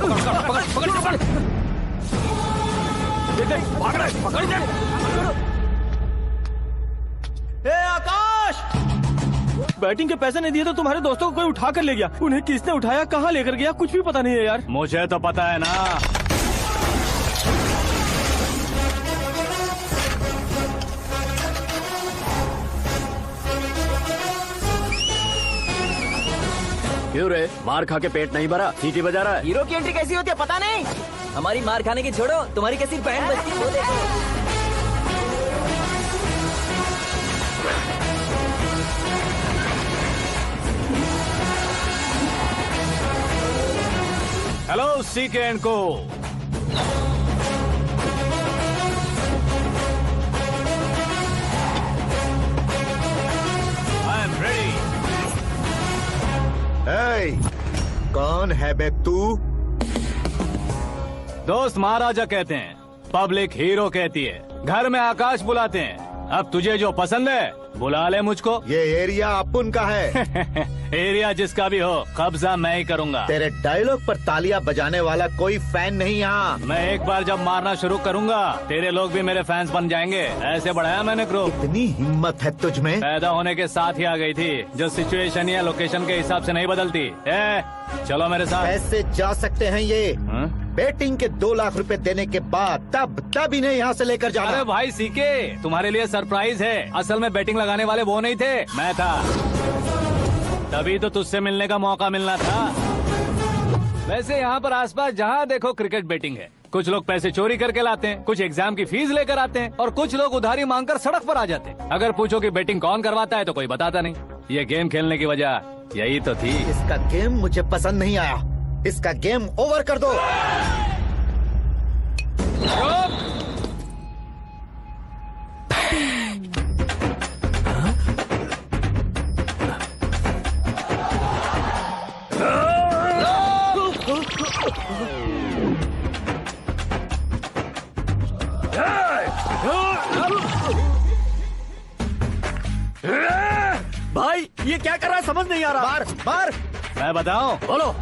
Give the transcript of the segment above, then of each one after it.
पकड़ पकड़ पकड़, देख भाग रहा है, पकड़ दे। ए आकाश, बैटिंग के पैसे नहीं दिए तो तुम्हारे दोस्तों को कोई उठा कर ले गया। उन्हें किसने उठाया, कहाँ लेकर गया, कुछ भी पता नहीं है यार। मुझे तो पता है ना। क्यों रे, मार खा के पेट नहीं भरा, सीटी बजा रहा है? हीरो की एंट्री कैसी होती है पता नहीं। हमारी मार खाने की छोड़ो, तुम्हारी कैसी बैंड बजती है वो देखो। हेलो सीके एंड को। I am ready. कौन है बे तू? दोस्त महाराजा कहते हैं, पब्लिक हीरो कहती है, घर में आकाश बुलाते हैं। अब तुझे जो पसंद है बुला ले मुझको। ये एरिया अपुन का है। एरिया जिसका भी हो, कब्जा मैं ही करूंगा। तेरे डायलॉग पर तालियां बजाने वाला कोई फैन नहीं यहाँ। मैं एक बार जब मारना शुरू करूंगा, तेरे लोग भी मेरे फैंस बन जाएंगे। ऐसे बढ़ाया मैंने ग्रुप। इतनी हिम्मत है तुझ में? पैदा होने के साथ ही आ गई थी, जो सिचुएशन या लोकेशन के हिसाब से नहीं बदलती। चलो मेरे साथ। कैसे जा सकते हैं ये? हाँ? बेटिंग के 2 लाख रुपए देने के बाद तब इन्हें यहाँ से लेकर जाना। अरे भाई सीके, तुम्हारे लिए सरप्राइज है। असल में बैटिंग लगाने वाले वो नहीं थे, मैं था। तभी तो तुझसे मिलने का मौका मिलना था। वैसे यहाँ पर आसपास जहाँ देखो क्रिकेट बैटिंग है। कुछ लोग पैसे चोरी करके लाते हैं, कुछ एग्जाम की फीस लेकर आते हैं, और कुछ लोग उधारी मांगकर सड़क पर आ जाते हैं। अगर पूछो कि बैटिंग कौन करवाता है तो कोई बताता नहीं। ये गेम खेलने की वजह यही तो थी। इसका गेम मुझे पसंद नहीं आया। इसका गेम ओवर कर दो। भाई ये क्या कर रहा है, समझ नहीं आ रहा। बार बार मैं बताऊं? बोलो।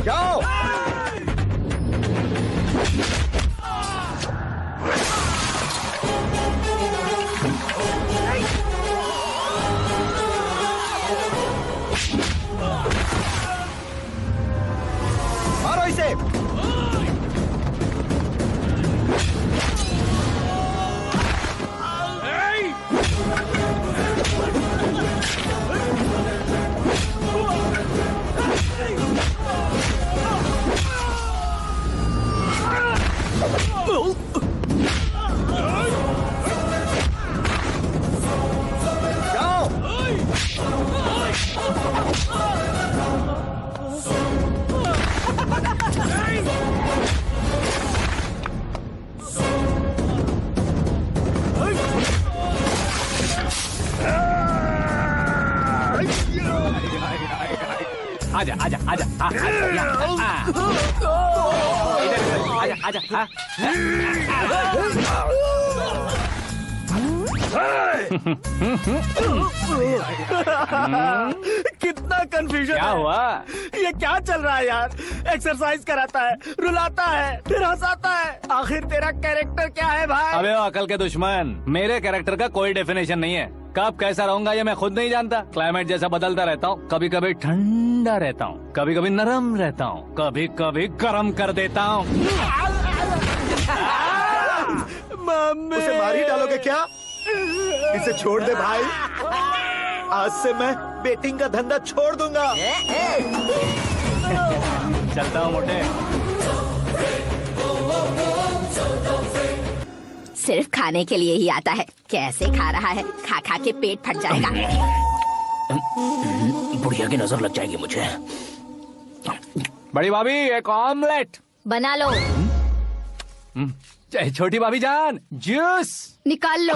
जाओ। मारो इसे। आजा आजा आजा आजा आजा। कितना कंफ्यूजन। क्या हुआ? ये क्या चल रहा है यार? एक्सरसाइज कराता है, रुलाता है, फिर हंसाता है। आखिर तेरा कैरेक्टर क्या है भाई? अबे ओ अकल के दुश्मन, मेरे कैरेक्टर का कोई डेफिनेशन नहीं है। कब कैसा रहूंगा ये मैं खुद नहीं जानता। क्लाइमेट जैसा बदलता रहता हूँ। कभी कभी ठंडा रहता हूँ, कभी कभी नरम रहता हूँ, कभी कभी गर्म कर देता हूँ। उसे मार ही डालोगे क्या? इसे छोड़ दे भाई। आज से मैं बेटिंग का धंधा छोड़ दूंगा। चलता हूँ मोटे। सिर्फ खाने के लिए ही आता है। कैसे खा रहा है, खा खा के पेट फट जाएगा। बुढ़िया की नजर लग जाएगी मुझे। बड़ी भाभी एक ऑमलेट बना लो। छोटी भाभी जान जूस निकाल लो।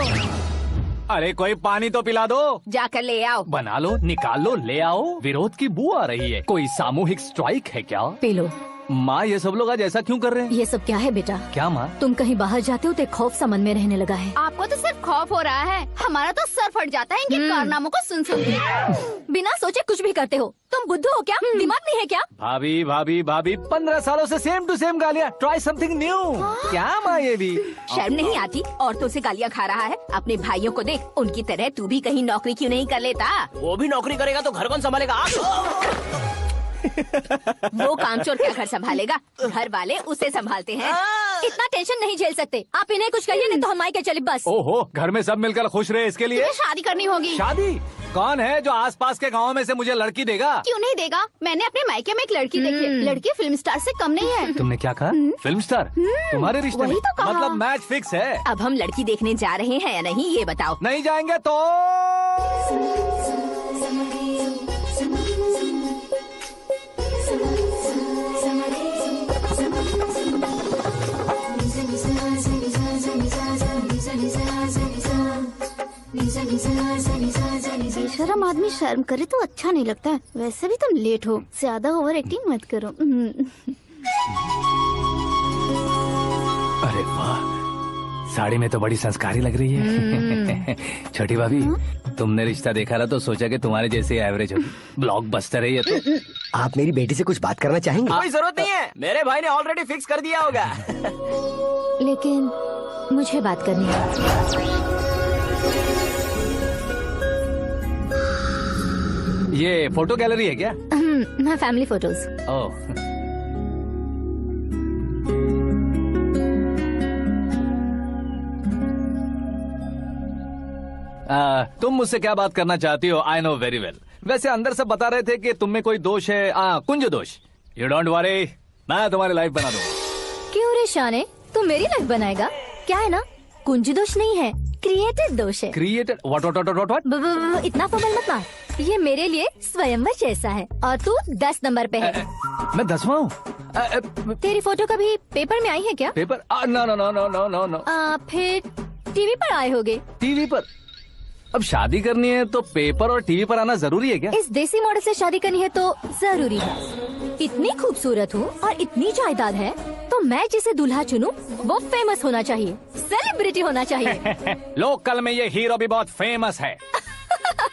अरे कोई पानी तो पिला दो। जाकर ले आओ। बना लो, निकाल लो, ले आओ। विरोध की बू आ रही है। कोई सामूहिक स्ट्राइक है क्या? P low. माँ ये सब लोग आज ऐसा क्यों कर रहे हैं? ये सब क्या है बेटा? क्या माँ? तुम कहीं बाहर जाते हो तो एक खौफ सा मन में रहने लगा है। आपको तो सिर्फ खौफ हो रहा है, हमारा तो सर फट जाता है इनके कारनामों को सुन सुन के। बिना सोचे कुछ भी करते हो। तुम बुद्धू हो क्या? दिमाग नहीं है क्या? भाभी भाभी भाभी 15 सालों से सेम टू सेम गालियाँ। Try something new. क्या माँ ये भी? शर्म नहीं आती? औरतों से गालियाँ खा रहा है। अपने भाइयों को देख, उनकी तरह तू भी कहीं नौकरी क्यों नहीं कर लेता? वो भी नौकरी करेगा तो घर कौन संभालेगा? आप वो कामचोर क्या घर संभालेगा? घर वाले उसे संभालते हैं। इतना टेंशन नहीं झेल सकते आप। इन्हें कुछ कहिए नहीं तो हम आए के चले बस। ओहो, घर में सब मिलकर खुश रहे इसके लिए। तुम्हें शादी करनी होगी। शादी? कौन है जो आसपास के गाँव में से मुझे लड़की देगा? क्यों नहीं देगा? मैंने अपने मायके में एक लड़की देखी। लड़की फिल्म स्टार से कम नहीं है। तुमने क्या कहा? Film star? तुम्हारे रिश्ते में? वही तो कहा। मतलब मैच फिक्स है। अब हम लड़की देखने जा रहे हैं या नहीं ये बताओ। नहीं जाएंगे तो बेशरम आदमी शर्म करे तो अच्छा नहीं लगता है। वैसे भी तुम लेट हो, ज्यादा ओवर एक्टिंग मत करो। अरे वाह, साड़ी में तो बड़ी संस्कारी लग रही है। छोटी भाभी, तुमने रिश्ता देखा ना तो सोचा कि तुम्हारे जैसे एवरेज होगी। ब्लॉकबस्टर है ये तो। आप मेरी बेटी से कुछ बात करना चाहेंगे? कोई जरूरत नहीं है, मेरे भाई ने ऑलरेडी फिक्स कर दिया होगा। लेकिन मुझे बात करनी है। ये फोटो गैलरी है क्या? मैं फैमिली फोटोज। ओह, तुम मुझसे क्या बात करना चाहती हो? I know very well. वैसे अंदर से बता रहे थे कि तुम में कोई दोष है, कुंज दोष। यू डोंट वरी, मैं तुम्हारी लाइफ बना दूंगा। क्यों रे शाने, तू मेरी लाइफ बनाएगा? क्या है ना, कुंज दोष नहीं है, क्रिएटेड दोष है। क्रिएटेड? व्हाट? इतना फॉर्मल मत मार। ये मेरे लिए स्वयंवर जैसा है और तू 10 नंबर पे है। मैं 10वां हूँ? तेरी फोटो कभी पेपर में आई है क्या? Paper? No no no no no no no. फिर टीवी पर आए होगे। टीवी पर? अब शादी करनी है तो पेपर और टीवी पर आना जरूरी है क्या? इस देसी मॉडल से शादी करनी है तो जरूरी है। इतनी खूबसूरत हूँ और इतनी जायदाद है तो मैं जिसे दूल्हा चुनूं वो फेमस होना चाहिए, सेलिब्रिटी होना चाहिए। लोकल में ये हीरो भी बहुत फेमस है।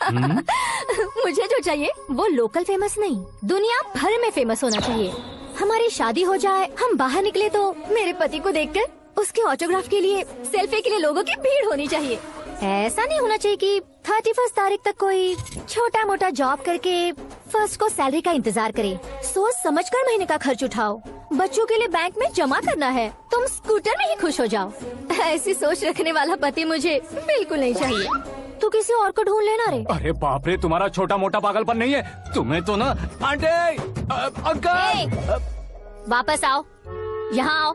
मुझे जो चाहिए वो लोकल फेमस नहीं, दुनिया भर में फेमस होना चाहिए। हमारी शादी हो जाए, हम बाहर निकले तो मेरे पति को देखकर उसके ऑटोग्राफ के लिए, सेल्फी के लिए लोगों की भीड़ होनी चाहिए। ऐसा नहीं होना चाहिए कि 31 तारीख तक कोई छोटा मोटा जॉब करके फर्स्ट को सैलरी का इंतजार करे। सोच समझकर महीने का खर्च उठाओ। बच्चों के लिए बैंक में जमा करना है, तुम स्कूटर में ही खुश हो जाओ। ऐसी सोच रखने वाला पति मुझे बिल्कुल नहीं चाहिए। तू किसी और को ढूंढ लेना रे। अरे बाप रे, तुम्हारा छोटा मोटा पागलपन नहीं है? तुम्हें तो ना आंटी, अंकल। वापस आओ, यहाँ आओ।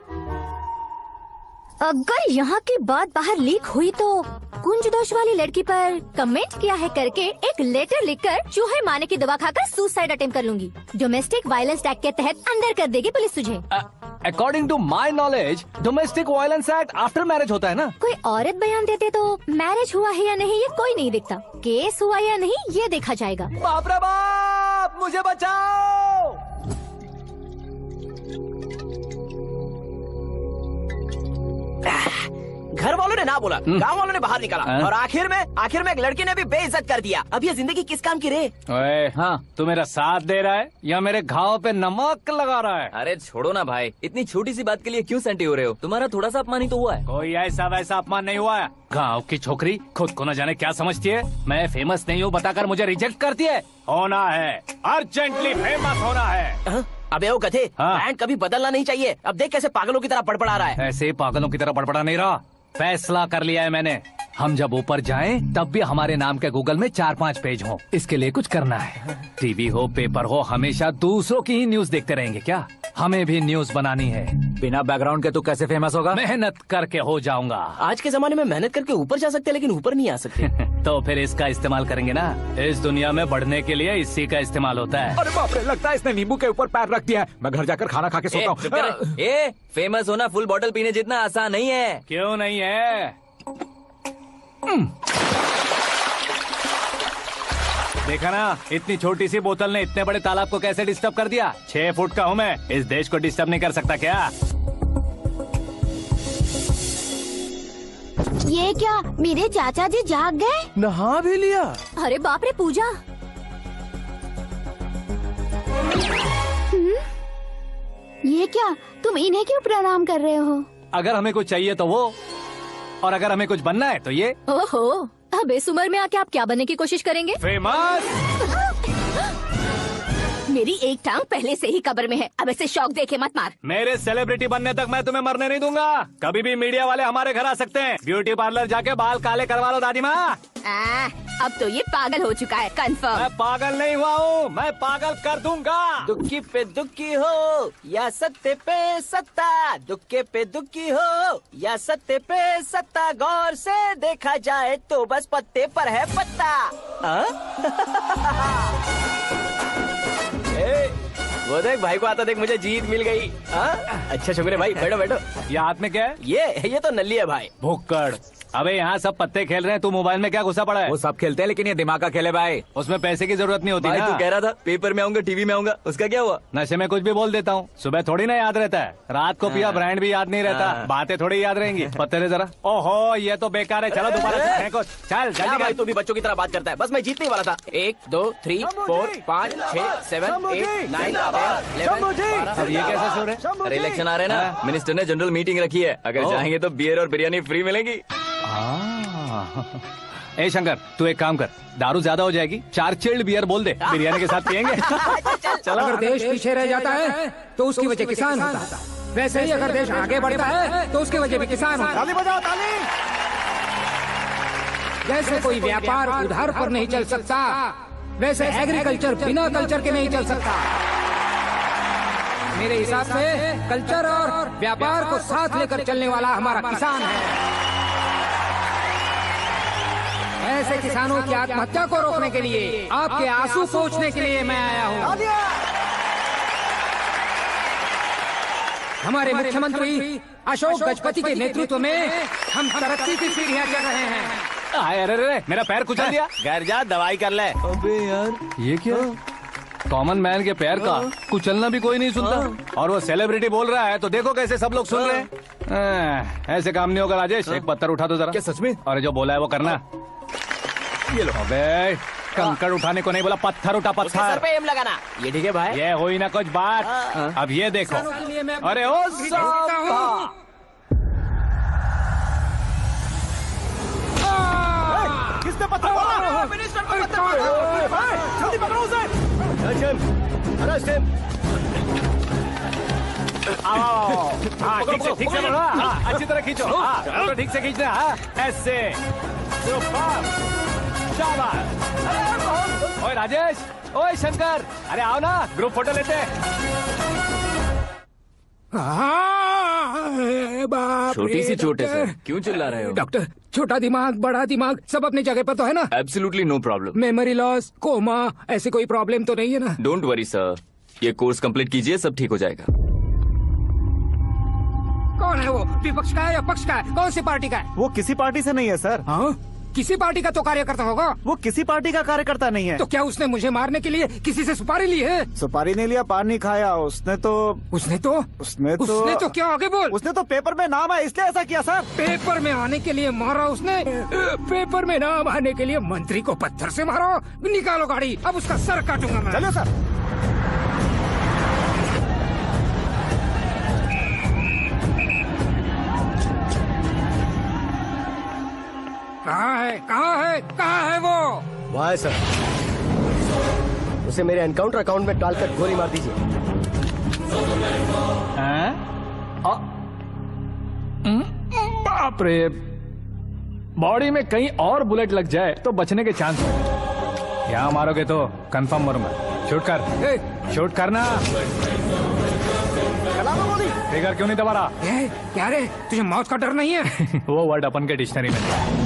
अगर यहाँ की बात बाहर लीक हुई तो कुंज दोष वाली लड़की पर कमेंट किया है करके एक लेटर लिखकर चूहे मारने की दवा खाकर सुसाइड अटेम्प्ट कर लूंगी। डोमेस्टिक वायलेंस एक्ट के तहत अंदर कर देगी पुलिस तुझे। According to my knowledge domestic violence act after marriage होता है ना? कोई औरत बयान देते तो मैरिज हुआ है या नहीं ये कोई नहीं दिखता, केस हुआ या नहीं ये देखा जाएगा। बाप रे बाप, मुझे बचाओ। घर वालों ने ना बोला, गांव वालों ने बाहर निकाला और आखिर में एक लड़की ने भी बेइज्जत कर दिया। अब ये जिंदगी किस काम की रे? ओए, हाँ, तू मेरा साथ दे रहा है या मेरे घाव पे नमक लगा रहा है? अरे छोड़ो ना भाई, इतनी छोटी सी बात के लिए क्यों सेंटी हो रहे हो? तुम्हारा थोड़ा सा अपमान ही तो हुआ है। कोई ऐसा वैसा अपमान नहीं हुआ है। गाँव की छोकरी खुद को न जाने क्या समझती है। मैं फेमस नहीं हूँ बताकर मुझे रिजेक्ट करती है। होना है, अर्जेंटली फेमस होना है। अबे ओ गधे, हाँ। ब्रांड कभी बदलना नहीं चाहिए। अब देख कैसे पागलों की तरह बड़बड़ा रहा है। ऐसे पागलों की तरह बड़बड़ा नहीं रहा, फैसला कर लिया है मैंने। हम जब ऊपर जाएं तब भी हमारे नाम के गूगल में 4-5 पेज हों। इसके लिए कुछ करना है। टीवी हो, पेपर हो, हमेशा दूसरों की ही न्यूज देखते रहेंगे क्या? हमें भी न्यूज बनानी है। बिना बैकग्राउंड के तू कैसे फेमस होगा? मेहनत करके हो जाऊंगा। आज के जमाने में मेहनत करके ऊपर जा सकते हैं लेकिन ऊपर नहीं आ सकते। तो फिर इसका इस्तेमाल करेंगे ना। इस दुनिया में बढ़ने के लिए इसी का इस्तेमाल होता है। अरे बाप रे, लगता है इसने नींबू के ऊपर पैर रख दिया है। मैं घर जाकर खाना खा के सोता चुप कर। ए, फेमस होना फुल बोतल पीने जितना आसान नहीं है। क्यों नहीं है? देखा ना, इतनी छोटी सी बोतल ने इतने बड़े तालाब को कैसे डिस्टर्ब कर दिया। 6 फुट का हूँ मैं, इस देश को डिस्टर्ब नहीं कर सकता क्या? ये क्या, मेरे चाचा जी जाग गए? नहा भी लिया? अरे बाप रे पूजा, ये क्या, तुम इन्हें क्यों प्रणाम कर रहे हो? अगर हमें कुछ चाहिए तो वो, और अगर हमें कुछ बनना है तो ये। ओहो, अब इस उम्र में आके आप क्या बनने की कोशिश करेंगे? फेमस। मेरी एक टांग पहले से ही कब्र में है, अब ऐसे शौक देके मत मार। मेरे सेलिब्रिटी बनने तक मैं तुम्हें मरने नहीं दूंगा। कभी भी मीडिया वाले हमारे घर आ सकते हैं। ब्यूटी पार्लर जाके बाल काले करवा लो दादी माँ। अब तो ये पागल हो चुका है, कंफर्म। मैं पागल नहीं हुआ हूँ, मैं पागल कर दूंगा। दुखी पे दुखी हो या सत्य पे सत्ता, दुखे पे दुखी हो या सत्य पे सत्ता, गौर से देखा जाए तो बस पत्ते पर है पत्ता। वो देख भाई को आता देख, मुझे जीत मिल गई। अच्छा शुक्र है भाई, बैठो बैठो। ये हाथ में क्या है? ये तो नल्ली है भाई। भुक्कड़। अबे यहाँ सब पत्ते खेल रहे हैं, तू मोबाइल में क्या घुसा पड़ा है? वो सब खेलते हैं लेकिन ये दिमाग का खेल है भाई। उसमें पैसे की जरूरत नहीं होती भाई ना। तू कह रहा था पेपर में आऊंगा, टीवी में आऊंगा, उसका क्या हुआ? नशे में कुछ भी बोल देता हूँ, सुबह थोड़ी ना याद रहता है। रात को पिया ब्रांड भी याद नहीं रहता, बातें थोड़ी याद रहेंगी। पत्ते दे जरा। ओहो ये तो बेकार है, चलो दोबारा से फेंको। चल क्या जल्दी भाई, कर। तू भी बच्चों की तरह बात करता है। बस मैं जीतने वाला था। 1 2 3 4 5 6 7 8 9 10 11 अब ये कैसे सुर है? अरे इलेक्शन आ रहे हैं ना, मिनिस्टर ने जनरल मीटिंग रखी है, अगर जाएंगे तो बियर और बिरयानी फ्री मिलेगी। ए शंकर, तू एक काम कर, दारू ज्यादा हो जाएगी, 4 चिल्ड बियर बोल दे, बिरयानी के साथ पियेंगे। चलो। अगर देश पीछे रह जाता है तो उसकी वजह किसान होता है, वैसे ही अगर देश आगे बढ़ता है तो उसकी वजह भी किसान होता है। ताली बजाओ, ताली। जैसे कोई व्यापार उधार पर नहीं चल सकता, वैसे एग्रीकल्चर बिना कल्चर के नहीं चल सकता। मेरे हिसाब से कल्चर और व्यापार को साथ लेकर चलने वाला हमारा किसान है। ऐसे किसानों की आत्महत्या को रोकने के लिए, आपके आंसू पोंछने के लिए मैं आया हूँ। हमारे मुख्यमंत्री अशोक गजपति के नेतृत्व में हम तरक्की की सीढ़ियाँ चढ़ रहे हैं। अरे मेरा पैर कुचल दिया। घर जा दवाई कर ले। अबे यार ये क्या? कॉमन मैन के पैर का कुचलना भी कोई नहीं सुनता, और वो सेलिब्रिटी बोल रहा है तो देखो कैसे सब लोग सुन रहे हैं। ऐसे काम नहीं होगा राजेश, एक पत्थर उठा दो जरा। क्या सच में? और जो बोला है वो करना। ये लो। अबे कंकड़ उठाने को नहीं बोला, पत्थर उठा, उसके सर पत्थर। पे एम लगाना। ये ठीक है भाई। ये हुई ना कुछ बात। अब ये देखो। अरे ओ साहब, किसने पत्थर मारा? मिनिस्टर को पत्थर मारा। जल्दी पकड़ो उसे। आओ। हाँ ठीक से पकड़ो। हाँ अच्छी तरह खींचो। हाँ तो ठीक से खींचना। हाँ ऐसे। शाबाश। ओए राजेश, ओए शंकर, अरे आओ ना, ग्रुप फोटो लेते हैं। छोटी सी चोट है सर, क्यों चिल्ला रहे हो? डॉक्टर, छोटा दिमाग बड़ा दिमाग सब अपनी जगह पर तो है ना? Absolutely no problem. Memory loss, coma, ऐसी कोई प्रॉब्लम तो नहीं है ना? डोंट वरी सर, ये कोर्स कंप्लीट कीजिए, सब ठीक हो जाएगा। कौन है वो? विपक्ष का है या पक्ष का है? कौन सी पार्टी का है? वो किसी पार्टी से नहीं है सर। हाँ? किसी पार्टी का तो कार्यकर्ता होगा। वो किसी पार्टी का कार्यकर्ता नहीं है। तो क्या उसने मुझे मारने के लिए किसी से सुपारी ली है? सुपारी नहीं लिया, पान नहीं खाया। उसने तो क्या आगे बोल? उसने तो पेपर में नाम है इसलिए ऐसा किया सर। पेपर में आने के लिए मारा उसने? पेपर में नाम आने के लिए मंत्री को पत्थर से मारो? निकालो गाड़ी, अब उसका सर काटूंगा मैं। चलो सर। कहाँ है वो? वहाँ है सर, उसे मेरे एनकाउंटर अकाउंट में डालकर गोली मार दीजिए। बाप रे, बॉडी में कहीं और बुलेट लग जाए तो बचने के चांस है। यहाँ मारोगे तो कंफर्म मरूंगा। शूट कर, शूट करना। फिगर क्यों नहीं दबा रहा? क्या रे, तुझे मौत का डर नहीं है? वो वर्ड अपन के डिक्शनरी में नहीं।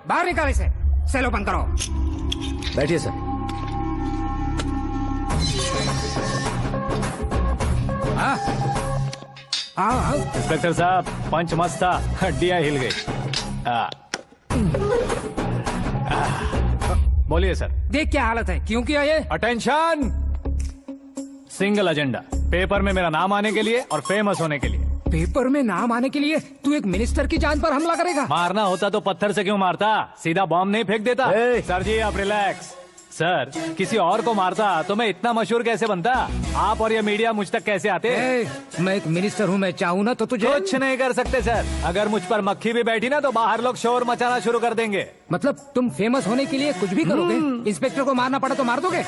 बाहर निकाल इसे, सेलो बंद करो। बैठिए सर। हाँ इंस्पेक्टर साहब, पंच मस्त था, हड्डियां हिल गई। बोलिए सर। देख क्या हालत है, क्यों किया ये? अटेंशन, सिंगल एजेंडा, पेपर में मेरा नाम आने के लिए और फेमस होने के लिए। पेपर में नाम आने के लिए तू एक मिनिस्टर की जान पर हमला करेगा? मारना होता तो पत्थर से क्यों मारता, सीधा बॉम्ब नहीं फेंक देता। सर जी आप रिलैक्स। सर, किसी और को मारता तो मैं इतना मशहूर कैसे बनता? आप और ये मीडिया मुझ तक कैसे आते? मैं एक मिनिस्टर हूँ, मैं चाहूँ ना तो तुझे कुछ नहीं कर सकते सर। अगर मुझ पर मक्खी भी बैठी ना तो बाहर लोग शोर मचाना शुरू कर देंगे। मतलब तुम फेमस होने के लिए कुछ भी करोगे? इंस्पेक्टर को मारना पड़ा तो मार दोगे?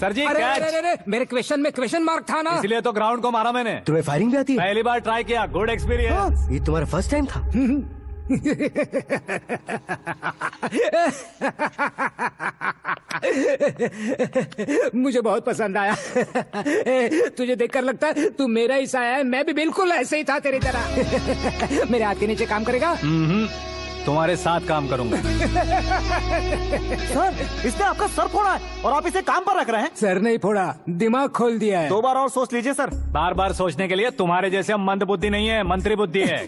सर जी अरे, मेरे क्वेश्चन में क्वेश्चन मार्क था ना, इसलिए तो ग्राउंड को मारा मैंने। तुम्हें फायरिंग भी आती है? पहली बार ट्राई किया, गुड एक्सपीरियंस। ये तुम्हारा फर्स्ट टाइम था? मुझे बहुत पसंद आया। तुझे देखकर लगता है तू मेरा ही साया है। मैं भी बिल्कुल ऐसे ही था तेरी तरह। मेरे हाथ के नीचे काम करेगा? तुम्हारे साथ काम करूंगा। सर, इसने आपका सर फोड़ा है और आप इसे काम पर रख रहे हैं। सर नहीं फोड़ा, दिमाग खोल दिया है। 2 बार और सोच लीजिए सर। बार बार सोचने के लिए तुम्हारे जैसे मंद बुद्धि नहीं है, मंत्री बुद्धि है।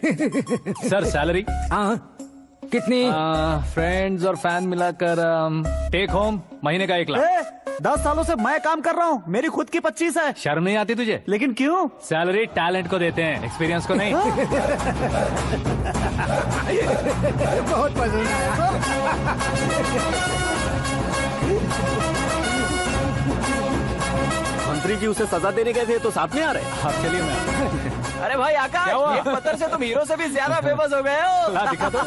Sir salary? हाँ, कितनी? फ्रेंड्स और फैन मिलाकर टेक होम महीने का 1 लाख। 10 सालों से मैं काम कर रहा हूँ, मेरी खुद की 25 है। शर्म नहीं आती तुझे? लेकिन क्यों? सैलरी टैलेंट को देते हैं, एक्सपीरियंस को नहीं। बहुत पसंद आया। मंत्री जी उसे सजा देने गए थे तो साथ में आ रहे। आप चलिए मैं। अरे भाई आकाश, एक पत्थर से तुम हीरो से भी ज्यादा फेमस हो गए हो। दिखा दो।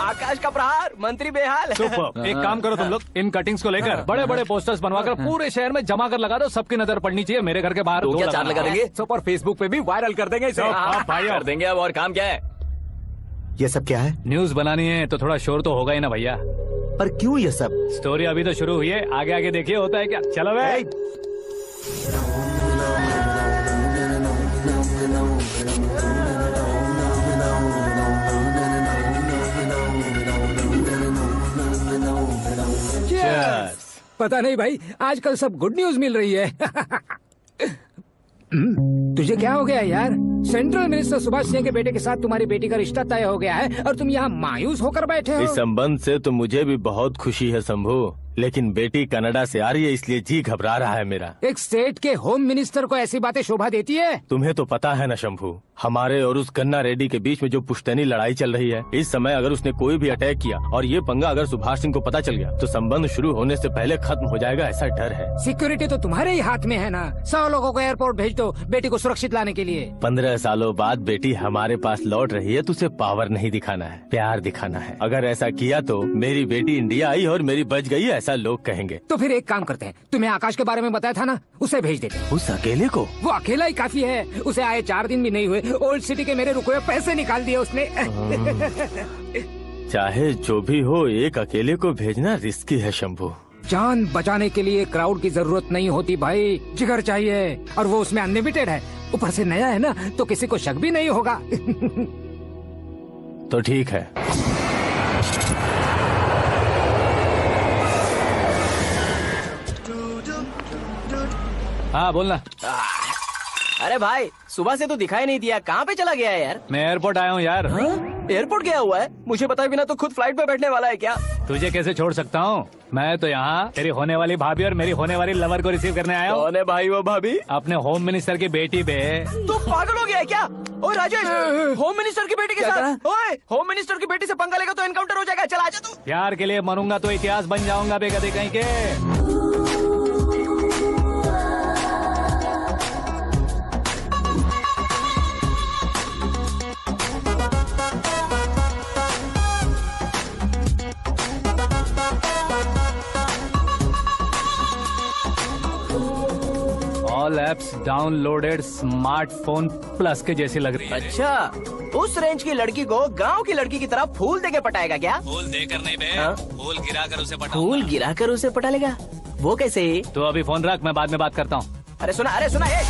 आकाश का प्रहार, मंत्री बेहाल। सुपर। एक काम करो तुम लोग, इन कटिंग्स को लेकर बड़े बड़े पोस्टर्स बनवाकर पूरे शहर में जमा कर लगा दो। सबकी नजर पड़नी चाहिए। मेरे घर के बाहर तो 2 क्या 4 लगा देंगे? और फेसबुक पे भी वायरल कर देंगे इसे। कर देंगे। अब और काम क्या है? ये सब क्या है? न्यूज बनानी है तो थोड़ा शोर तो होगा ही ना भैया। पर क्यों ये सब? स्टोरी अभी तो शुरू हुई है, आगे आगे देखिए होता है क्या। चलो भाई। पता नहीं भाई, आजकल सब गुड न्यूज मिल रही है। तुझे क्या हो गया यार? सेंट्रल मिनिस्टर सुभाष सिंह के बेटे के साथ तुम्हारी बेटी का रिश्ता तय हो गया है और तुम यहाँ मायूस होकर बैठे हो। इस संबंध से तो मुझे भी बहुत खुशी है शंभू, लेकिन बेटी कनाडा से आ रही है इसलिए जी घबरा रहा है मेरा। एक स्टेट के होम मिनिस्टर को ऐसी बातें शोभा देती है? तुम्हें तो पता है ना शंभू, हमारे और उस गन्ना रेड्डी के बीच में जो पुश्तैनी लड़ाई चल रही है। इस समय अगर उसने कोई भी अटैक किया और ये पंगा अगर सुभाष सिंह को पता चल गया तो संबंध शुरू होने से पहले खत्म हो जाएगा, ऐसा डर है। सिक्योरिटी तो तुम्हारे ही हाथ में है ना। 100 लोगों को एयरपोर्ट भेज दो बेटी को सुरक्षित लाने के लिए। 15 सालों बाद बेटी हमारे पास लौट रही है तो उसे पावर नहीं दिखाना है, प्यार दिखाना है। अगर ऐसा किया तो मेरी बेटी इंडिया आई और मेरी बच गई, ऐसा लोग कहेंगे। तो फिर एक काम करते हैं, तुम्हें आकाश के बारे में बताया था ना, उसे भेज देते हैं। उस अकेले को? वो अकेला ही काफी है। उसे आए 4 दिन भी नहीं हुए, ओल्ड सिटी के मेरे रुके हुए पैसे निकाल दिए उसने। चाहे जो भी हो, एक अकेले को भेजना रिस्की है शंभू। जान बचाने के लिए क्राउड की जरूरत नहीं होती भाई, जिगर चाहिए, और वो उसमें अनलिमिटेड है। ऊपर से नया है ना तो किसी को शक भी नहीं होगा। तो ठीक है। हाँ बोलना। अरे भाई, सुबह से तो दिखाई नहीं दिया, कहाँ पे चला गया है यार? मैं एयरपोर्ट आया हूँ यार। एयरपोर्ट गया हुआ है? मुझे बताए बिना तो खुद फ्लाइट पे बैठने वाला है क्या? तुझे कैसे छोड़ सकता हूँ? मैं तो यहाँ तेरी होने वाली भाभी और मेरी होने वाली लवर को रिसीव करने आया हूँ। कौन है भाई वो भाभी? अपने होम मिनिस्टर की बेटी पे। तू पागल हो गया है क्या? ओए राजेश, होम मिनिस्टर की बेटी के साथ? ओए, होम मिनिस्टर की बेटी से पंगा लेगा तो एनकाउंटर हो जाएगा। चल आजा तू। प्यार के लिए मरूंगा तो इतिहास बन जाऊंगा बेगदे कहीं के। All apps downloaded smartphone plus के जैसी लग रही है। अच्छा, उस रेंज की लड़की को गांव की लड़की की तरह फूल देके पटाएगा क्या? फूल देकर नहीं बे, फूल गिराकर उसे पटा। फूल गिराकर उसे पटा लेगा? वो कैसे? तो अभी फोन रख, मैं बाद में बात करता हूँ। अरे सुना ये।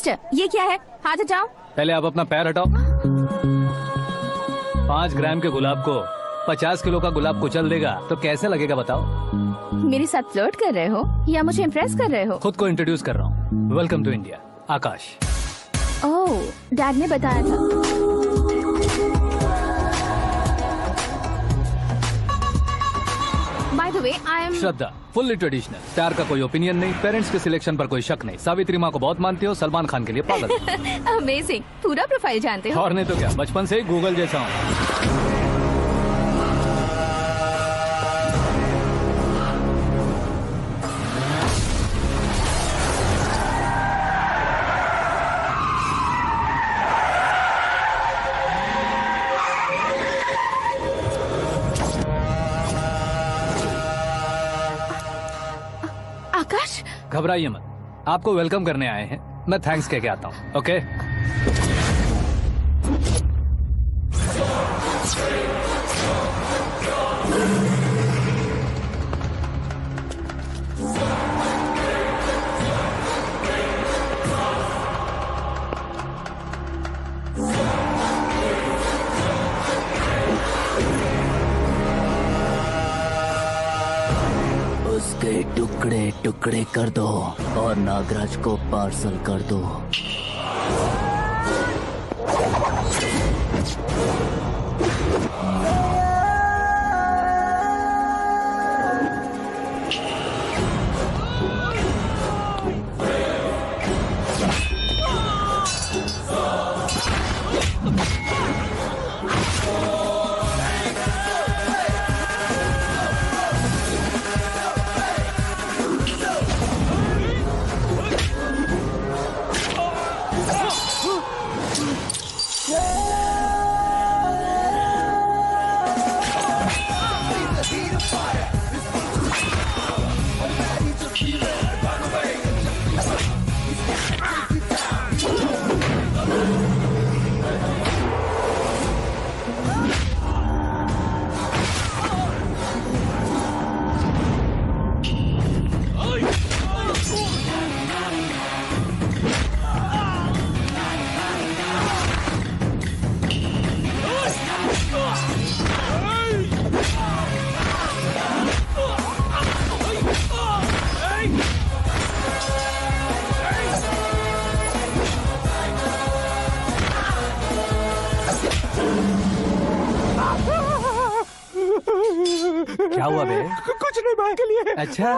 मिस्टर, ये क्या है? हाथ हटाओ। पहले आप अपना पैर हटाओ। 5 ग्राम के गुलाब को 50 किलो का गुलाब कुचल देगा तो कैसे लगेगा बताओ? मेरे साथ फ्लर्ट कर रहे हो या मुझे इम्प्रेस कर रहे हो? खुद को इंट्रोड्यूस कर रहा हूँ। Welcome to India, Akash. Oh, dad ने बताया था। By the way, I am Shraddha, fully traditional. प्यार का कोई ओपिनियन नहीं, पेरेंट्स के सिलेक्शन पर कोई शक नहीं। सावित्री माँ को बहुत मानती हो, सलमान खान के लिए पागल। अमेजिंग, पूरा प्रोफाइल जानते हो। और नहीं तो क्या, बचपन से ही गूगल जैसा हूँ। आकाश, घबराइए मत, आपको वेलकम करने आए हैं। मैं थैंक्स कह के आता हूँ। ओके? उसके टुकड़े टुकड़े कर दो और नागराज को पार्सल कर दो। क्या हुआ बे? कुछ नहीं, भाई के लिए। अच्छा,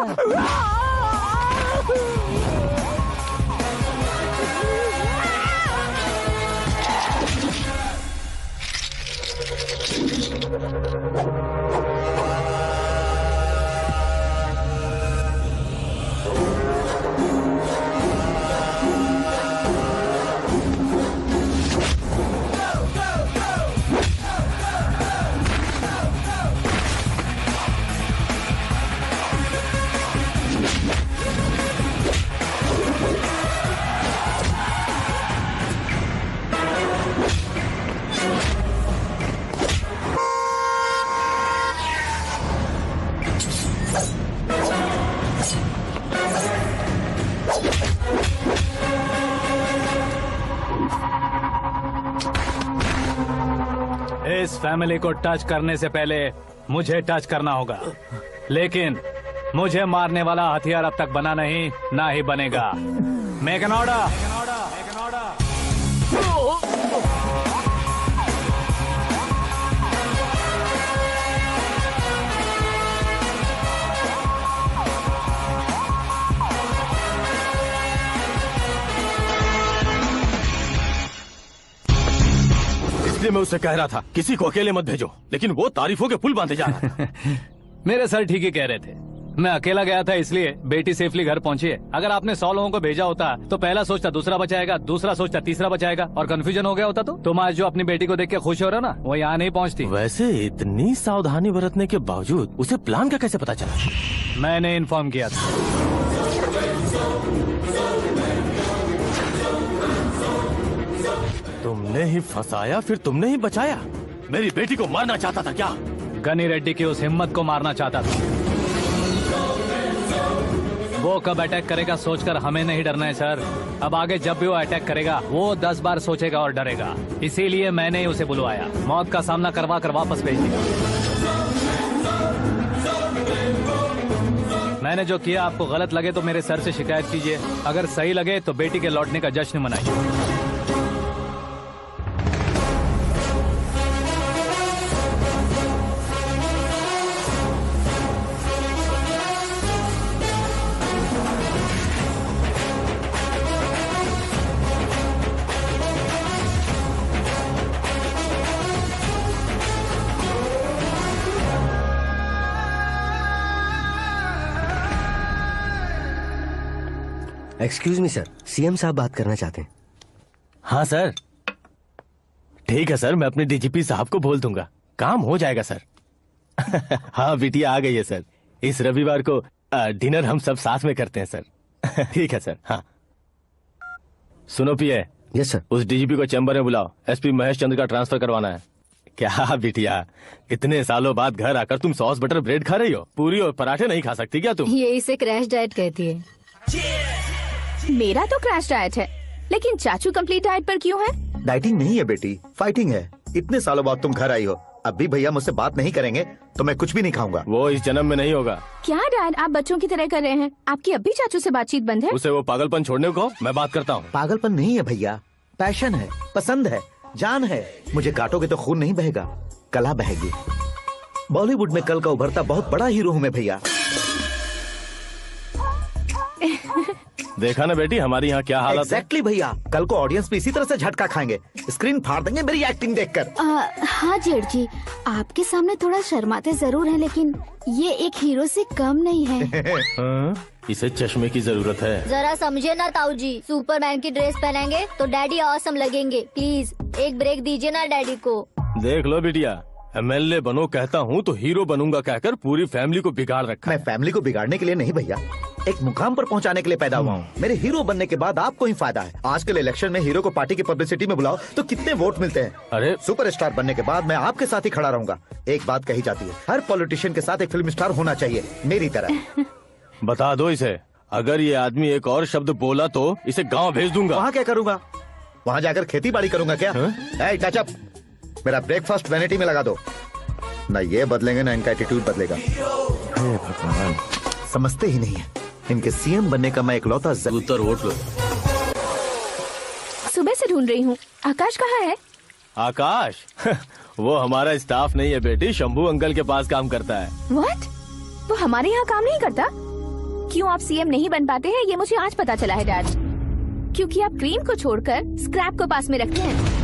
इस फैमिली को टच करने से पहले मुझे टच करना होगा, लेकिन मुझे मारने वाला हथियार अब तक बना नहीं, ना ही बनेगा। Make an order. इसलिए मैं उससे कह रहा था किसी को अकेले मत भेजो, लेकिन वो तारीफों के पुल बांधे जा रहा था। मेरे सर ठीक ही कह रहे थे। मैं अकेला गया था इसलिए बेटी सेफली घर पहुंची है। अगर आपने 100 लोगों को भेजा होता तो पहला सोचता दूसरा बचाएगा, दूसरा सोचता तीसरा बचाएगा, और कंफ्यूजन हो गया होता तो तुम आज जो अपनी बेटी को देख के खुश हो रहे हो ना, वो यहाँ नहीं पहुँचती। वैसे इतनी सावधानी बरतने के बावजूद उसे प्लान का कैसे पता चला? मैंने इन्फॉर्म किया था। तुमने ही फंसाया, फिर तुमने ही बचाया। मेरी बेटी को मारना चाहता था क्या? गनी रेड्डी की उस हिम्मत को मारना चाहता था। वो कब अटैक करेगा सोचकर हमें नहीं डरना है सर। अब आगे जब भी वो अटैक करेगा वो 10 बार सोचेगा और डरेगा। इसीलिए मैंने ही उसे बुलवाया, मौत का सामना करवा कर वापस भेज दिया। मैंने जो किया आपको गलत लगे तो मेरे सर से शिकायत कीजिए, अगर सही लगे तो बेटी के लौटने का जश्न मनाइए। एक्सक्यूज मी सर, सीएम साहब बात करना चाहते हैं। हाँ सर, ठीक है सर, मैं अपने डीजीपी साहब को बोल दूंगा, काम हो जाएगा सर। हाँ बिटिया आ गई है सर, इस रविवार को डिनर हम सब साथ में करते हैं सर। ठीक है सर। हाँ सुनो पिए। Yes sir. उस डीजीपी को चैम्बर में बुलाओ, एसपी महेश चंद्र का ट्रांसफर करवाना है। क्या बिटिया, इतने सालों बाद घर आकर तुम सॉस बटर ब्रेड खा रही हो? पूरी और पराठे नहीं खा सकती क्या तुम? ये इसे क्रैश डाइट कहती है। मेरा तो क्रैश डाइट है, लेकिन चाचू कंप्लीट डाइट पर क्यों है? डाइटिंग नहीं है बेटी, फाइटिंग है। इतने सालों बाद तुम घर आई हो, अब भी भैया मुझसे बात नहीं करेंगे तो मैं कुछ भी नहीं खाऊंगा। वो इस जन्म में नहीं होगा। क्या डैड, आप बच्चों की तरह कर रहे हैं? आपकी अब भी चाचू से बातचीत बंद है? उसे वो पागलपन छोड़ने को मैं बात करता हूँ। पागलपन नहीं है भैया, पैशन है, पसंद है, जान है। मुझे काटोगे तो खून नहीं बहेगा, कला बहेगी। बॉलीवुड में कल का उभरता बहुत बड़ा हीरो हूँ मैं भैया। देखा ना बेटी हमारी यहाँ क्या हालत है। एग्जैक्टली भैया, कल को ऑडियंस भी इसी तरह से झटका खाएंगे, स्क्रीन फाड़ देंगे मेरी एक्टिंग देखकर। हाँ जेठ जी, आपके सामने थोड़ा शर्माते जरूर हैं, लेकिन ये एक हीरो से कम नहीं है। इसे चश्मे की जरूरत है। जरा समझे ना ताऊ जी, सुपरमैन की ड्रेस पहनेंगे तो डैडी ऑसम लगेंगे। प्लीज एक ब्रेक दीजिए ना डैडी को। देख लो बिटिया, एमएलए बनो कहता हूँ तो हीरो बनूंगा कहकर पूरी फैमिली को बिगाड़ रखा। मैं फैमिली को बिगाड़ने के लिए नहीं भैया, एक मुकाम पर पहुंचाने के लिए पैदा हुआ हूँ। मेरे हीरो बनने के बाद आपको ही फायदा है। आजकल इलेक्शन में हीरो को पार्टी की पब्लिसिटी में बुलाओ तो कितने वोट मिलते हैं। अरे सुपरस्टार बनने के बाद मैं आपके साथ ही खड़ा रहूंगा। एक बात कही जाती है, हर पॉलिटिशियन के साथ एक फिल्म स्टार होना चाहिए, मेरी तरह। बता दो इसे, अगर ये आदमी एक और शब्द बोला तो इसे गाँव भेज दूंगा। वहाँ क्या करूँगा? वहाँ जाकर खेती बाड़ी करूंगा क्या? टच अप, मेरा ब्रेकफास्ट वैनिटी में लगा दो। ना ये बदलेंगे ना इनका एटीट्यूड बदलेगा। भगवान, समझते ही नहीं है, इनके सीएम बनने का मैं इकलौता उत्तर वोट लो। सुबह से ढूंढ रही हूँ, आकाश कहाँ है? आकाश वो हमारा स्टाफ नहीं है बेटी, शंभू अंकल के पास काम करता है। व्हाट? वो हमारे यहाँ काम नहीं करता? क्यों आप सीएम नहीं बन पाते हैं ये मुझे आज पता चला है डैड। क्योंकि आप क्रीम को छोड़कर स्क्रैप को पास में रखते हैं।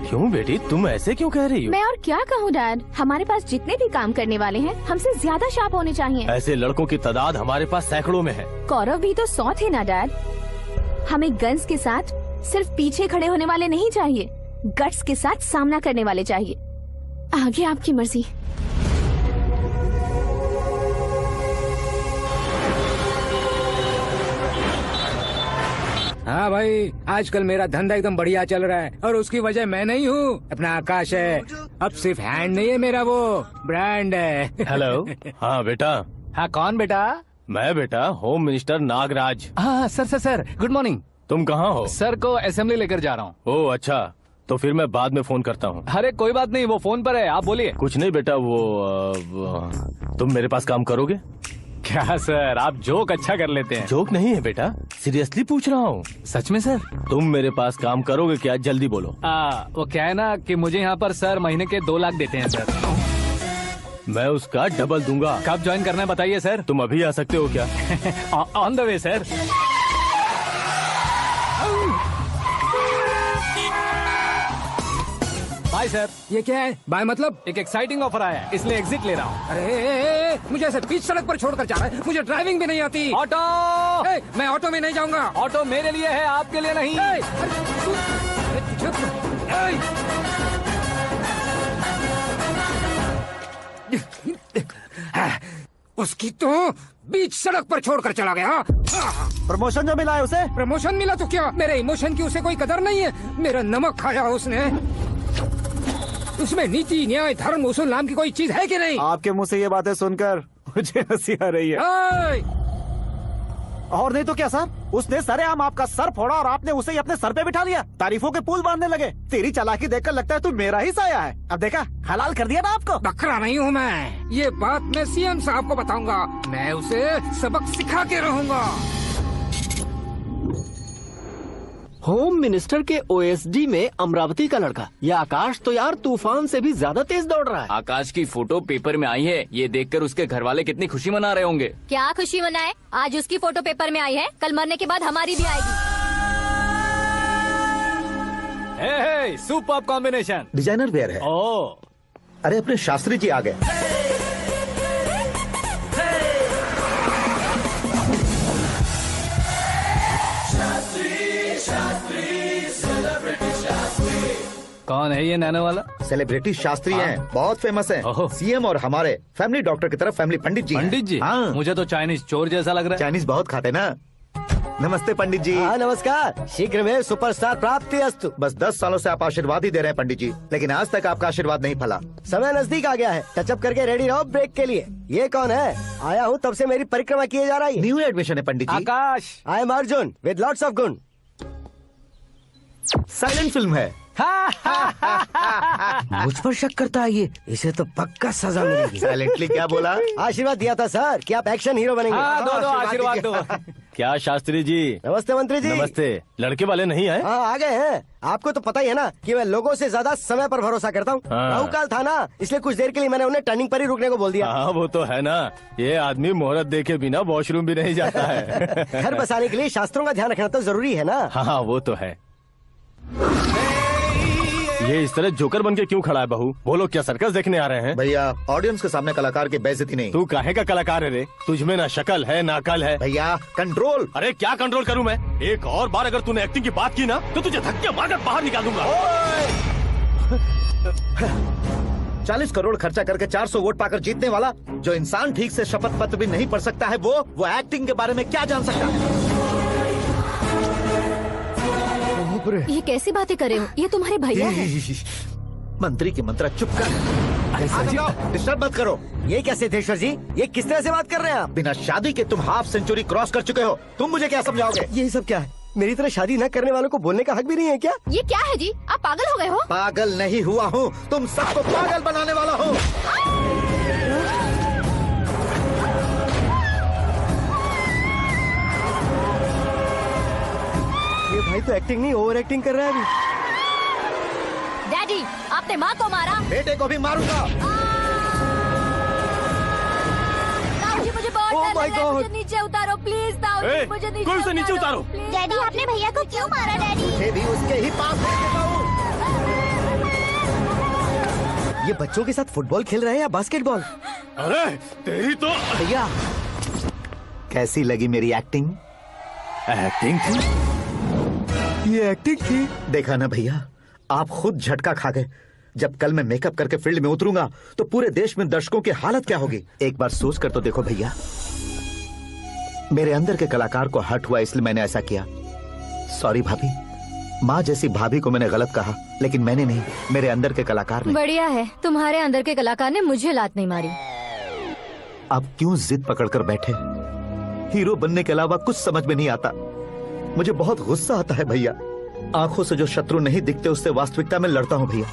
क्यों बेटी, तुम ऐसे क्यों कह रही हो? मैं और क्या कहूँ डैड, हमारे पास जितने भी काम करने वाले हैं हमसे ज्यादा शार्प होने चाहिए। ऐसे लड़कों की तादाद हमारे पास सैकड़ों में है। कौरव भी तो 100 थे ना डैड। हमें गन्स के साथ सिर्फ पीछे खड़े होने वाले नहीं चाहिए, गट्स के साथ सामना करने वाले चाहिए। आगे आपकी मर्जी। हाँ भाई, आजकल मेरा धंधा एकदम बढ़िया चल रहा है और उसकी वजह मैं नहीं हूँ, अपना आकाश है। अब सिर्फ हैंड नहीं है मेरा, वो ब्रांड है। हेलो। हाँ बेटा। हाँ कौन बेटा? मैं बेटा होम मिनिस्टर नागराज। हाँ सर गुड मॉर्निंग। तुम कहाँ हो? सर को असेंबली लेकर जा रहा हूँ। ओह अच्छा, तो फिर मैं बाद में फोन करता हूँ। अरे कोई बात नहीं, वो फोन पर है, आप बोलिए। कुछ नहीं बेटा, तुम मेरे पास काम करोगे? क्या सर, आप जोक अच्छा कर लेते हैं। जोक नहीं है बेटा, सीरियसली पूछ रहा हूँ। सच में सर? तुम मेरे पास काम करोगे क्या? जल्दी बोलो। वो क्या है ना कि मुझे यहाँ पर सर महीने के 2 लाख देते हैं सर। मैं उसका डबल दूंगा। कब ज्वाइन करना है बताइए सर। तुम अभी आ सकते हो क्या? On the way sir. Bye sir. ये क्या है? बाय मतलब? एक एक्साइटिंग ऑफर आया है, इसलिए एग्जिट ले रहा हूँ। अरे मुझे ऐसे बीच सड़क पर छोड़कर जा रहा है, मुझे ड्राइविंग भी नहीं आती। ऑटो। मैं ऑटो में नहीं जाऊंगा। ऑटो मेरे लिए है, आपके लिए नहीं। उसकी तो बीच सड़क पर छोड़कर चला गया। प्रमोशन जो मिला है उसे? प्रमोशन मिला तो क्या, मेरे इमोशन की उसे कोई कदर नहीं है। मेरा नमक खाया उसने। उसमें नीति न्याय धर्म उसूल नाम की कोई चीज है कि नहीं? आपके मुंह से ये बातें सुनकर मुझे हंसी आ रही है। और नहीं तो क्या सर, उसने सरेआम आपका सर फोड़ा और आपने उसे ही अपने सर पे बिठा लिया। तारीफों के पुल बांधने लगे। तेरी चालाकी देखकर लगता है तू मेरा ही साया है। अब देखा, हलाल कर दिया ना आपको। बकरा नहीं हूँ मैं, ये बात मैं सीएम साहब को बताऊंगा। मैं उसे सबक सिखा के रहूंगा। होम मिनिस्टर के ओएसडी में अमरावती का लड़का, ये आकाश तो यार तूफान से भी ज्यादा तेज दौड़ रहा है। आकाश की फोटो पेपर में आई है, ये देखकर उसके घर वाले कितनी खुशी मना रहे होंगे। क्या खुशी मनाए? आज उसकी फोटो पेपर में आई है, कल मरने के बाद हमारी भी आएगी। हे, सुपर्ब कॉम्बिनेशन। डिजाइनर वेयर है। ओह, अरे अपने शास्त्री जी आ गए। कौन है ये नैनो वाला? सेलिब्रिटी शास्त्री हैं, बहुत फेमस हैं। सीएम और हमारे फैमिली डॉक्टर की तरफ फैमिली पंडित जी हैं। पंडित जी? हाँ। मुझे तो चाइनीज चोर जैसा लग रहा है। चाइनीज बहुत खाते ना। नमस्ते पंडित जी। हाँ नमस्कार, शीघ्र में सुपरस्टार प्राप्ति अस्तु। बस 10 सालों से आप आशीर्वाद ही दे रहे हैं पंडित जी, लेकिन आज तक आपका आशीर्वाद नहीं फला। समय नजदीक आ गया है, टचअप करके रेडी रहो ब्रेक के लिए। ये कौन है? आया हूँ तब से मेरी परिक्रमा किए जा रही है। न्यू एडमिशन है Pandit ji. Akash. I am Arjun with lots of गुण। साइलेंट फिल्म है। मुझ पर शक करता है ये, इसे तो पक्का सजा मिलेगी। साइलेंटली क्या बोला? आशीर्वाद दिया था सर कि आप एक्शन हीरो बनेंगे। हाँ, दो आशीर्वाद दो। क्या शास्त्री जी? नमस्ते मंत्री जी। नमस्ते। लड़के वाले नहीं आए? हाँ आ गए हैं। आपको तो पता ही है ना कि मैं लोगों से ज्यादा समय पर भरोसा करता हूँ। हाँ। राहु काल था ना, इसलिए कुछ देर के लिए मैंने उन्हें टर्निंग पर ही रुकने को बोल दिया। हाँ वो तो है ना, ये आदमी मुहूर्त देखे बिना वॉशरूम भी नहीं जाता है। घर बसाने के लिए शास्त्रों का ध्यान रखना तो जरूरी है ना। हाँ वो तो है। ये इस तरह जोकर बन के क्यों खड़ा है बहू? वो लोग क्या सर्कस देखने आ रहे हैं? भैया ऑडियंस के सामने कलाकार की बेइज्जती नहीं। तू काहे का कलाकार है रे? तुझमें ना शक्ल है ना अकल है। भैया कंट्रोल। अरे क्या कंट्रोल करूं मैं? एक और बार अगर तूने एक्टिंग की बात की ना तो तुझे धक्के मारकर बाहर निकाल दूंगा। 40 करोड़ खर्चा करके 400 वोट पाकर जीतने वाला, जो इंसान ठीक से शपथ पत्र भी नहीं पढ़ सकता है, वो एक्टिंग के बारे में क्या जान सकता है? ये कैसी बातें करे हो? ये तुम्हारे भैया हैं। मंत्री की मंत्रा चुप कर। डिस्टर्ब मत करो। ये क्या सिद्धेश्वर जी, ये किस तरह से बात कर रहे हैं आप? बिना शादी के तुम हाफ सेंचुरी क्रॉस कर चुके हो, तुम मुझे क्या समझाओगे? ये सब क्या है? मेरी तरह शादी न करने वालों को बोलने का हक भी नहीं है क्या? ये क्या है जी? आप पागल हो गए हो? पागल नहीं हुआ हूँ, तुम सबको पागल बनाने वाला हूँ। ये भाई तो एक्टिंग नहीं ओवर एक्टिंग कर रहा है अभी। डैडी, आपने माँ को मारा। बेटे को भी मारूंगा। ताऊजी मुझे बहुत Oh डर my लग रहा है, God. मुझे नीचे उतारो प्लीज। ताऊजी मुझे कोई उसे नीचे उतारो। डैडी आपने भैया को क्यों मारा? डैडी मुझे भी उसके ही पास ले चुका हूँ। ये बच्चों के साथ फुटबॉल खेल रहे हैं या बास्केटबॉल? अरे तेरी तो भैया कैसी लगी मेरी एक्टिंग? एक्टिंग थी। ये एक्टिंग थी। देखा ना भैया, आप खुद झटका खा गए। जब कल मैं मेकअप करके फील्ड में उतरूंगा तो पूरे देश में दर्शकों की हालत क्या होगी? एक बार सोच कर तो देखो भैया। मेरे अंदर के कलाकार को हर्ट हुआ इसलिए मैंने ऐसा किया। सॉरी भाभी। माँ जैसी भाभी को मैंने गलत कहा, लेकिन मैंने नहीं, मेरे अंदर के कलाकार ने। बढ़िया है, तुम्हारे अंदर के कलाकार ने मुझे लात नहीं मारी। आप क्यों जिद पकड़कर बैठे? हीरो बनने के अलावा कुछ समझ में नहीं आता। मुझे बहुत गुस्सा आता है भैया। आंखों से जो शत्रु नहीं दिखते उससे वास्तविकता में लड़ता हूँ भैया।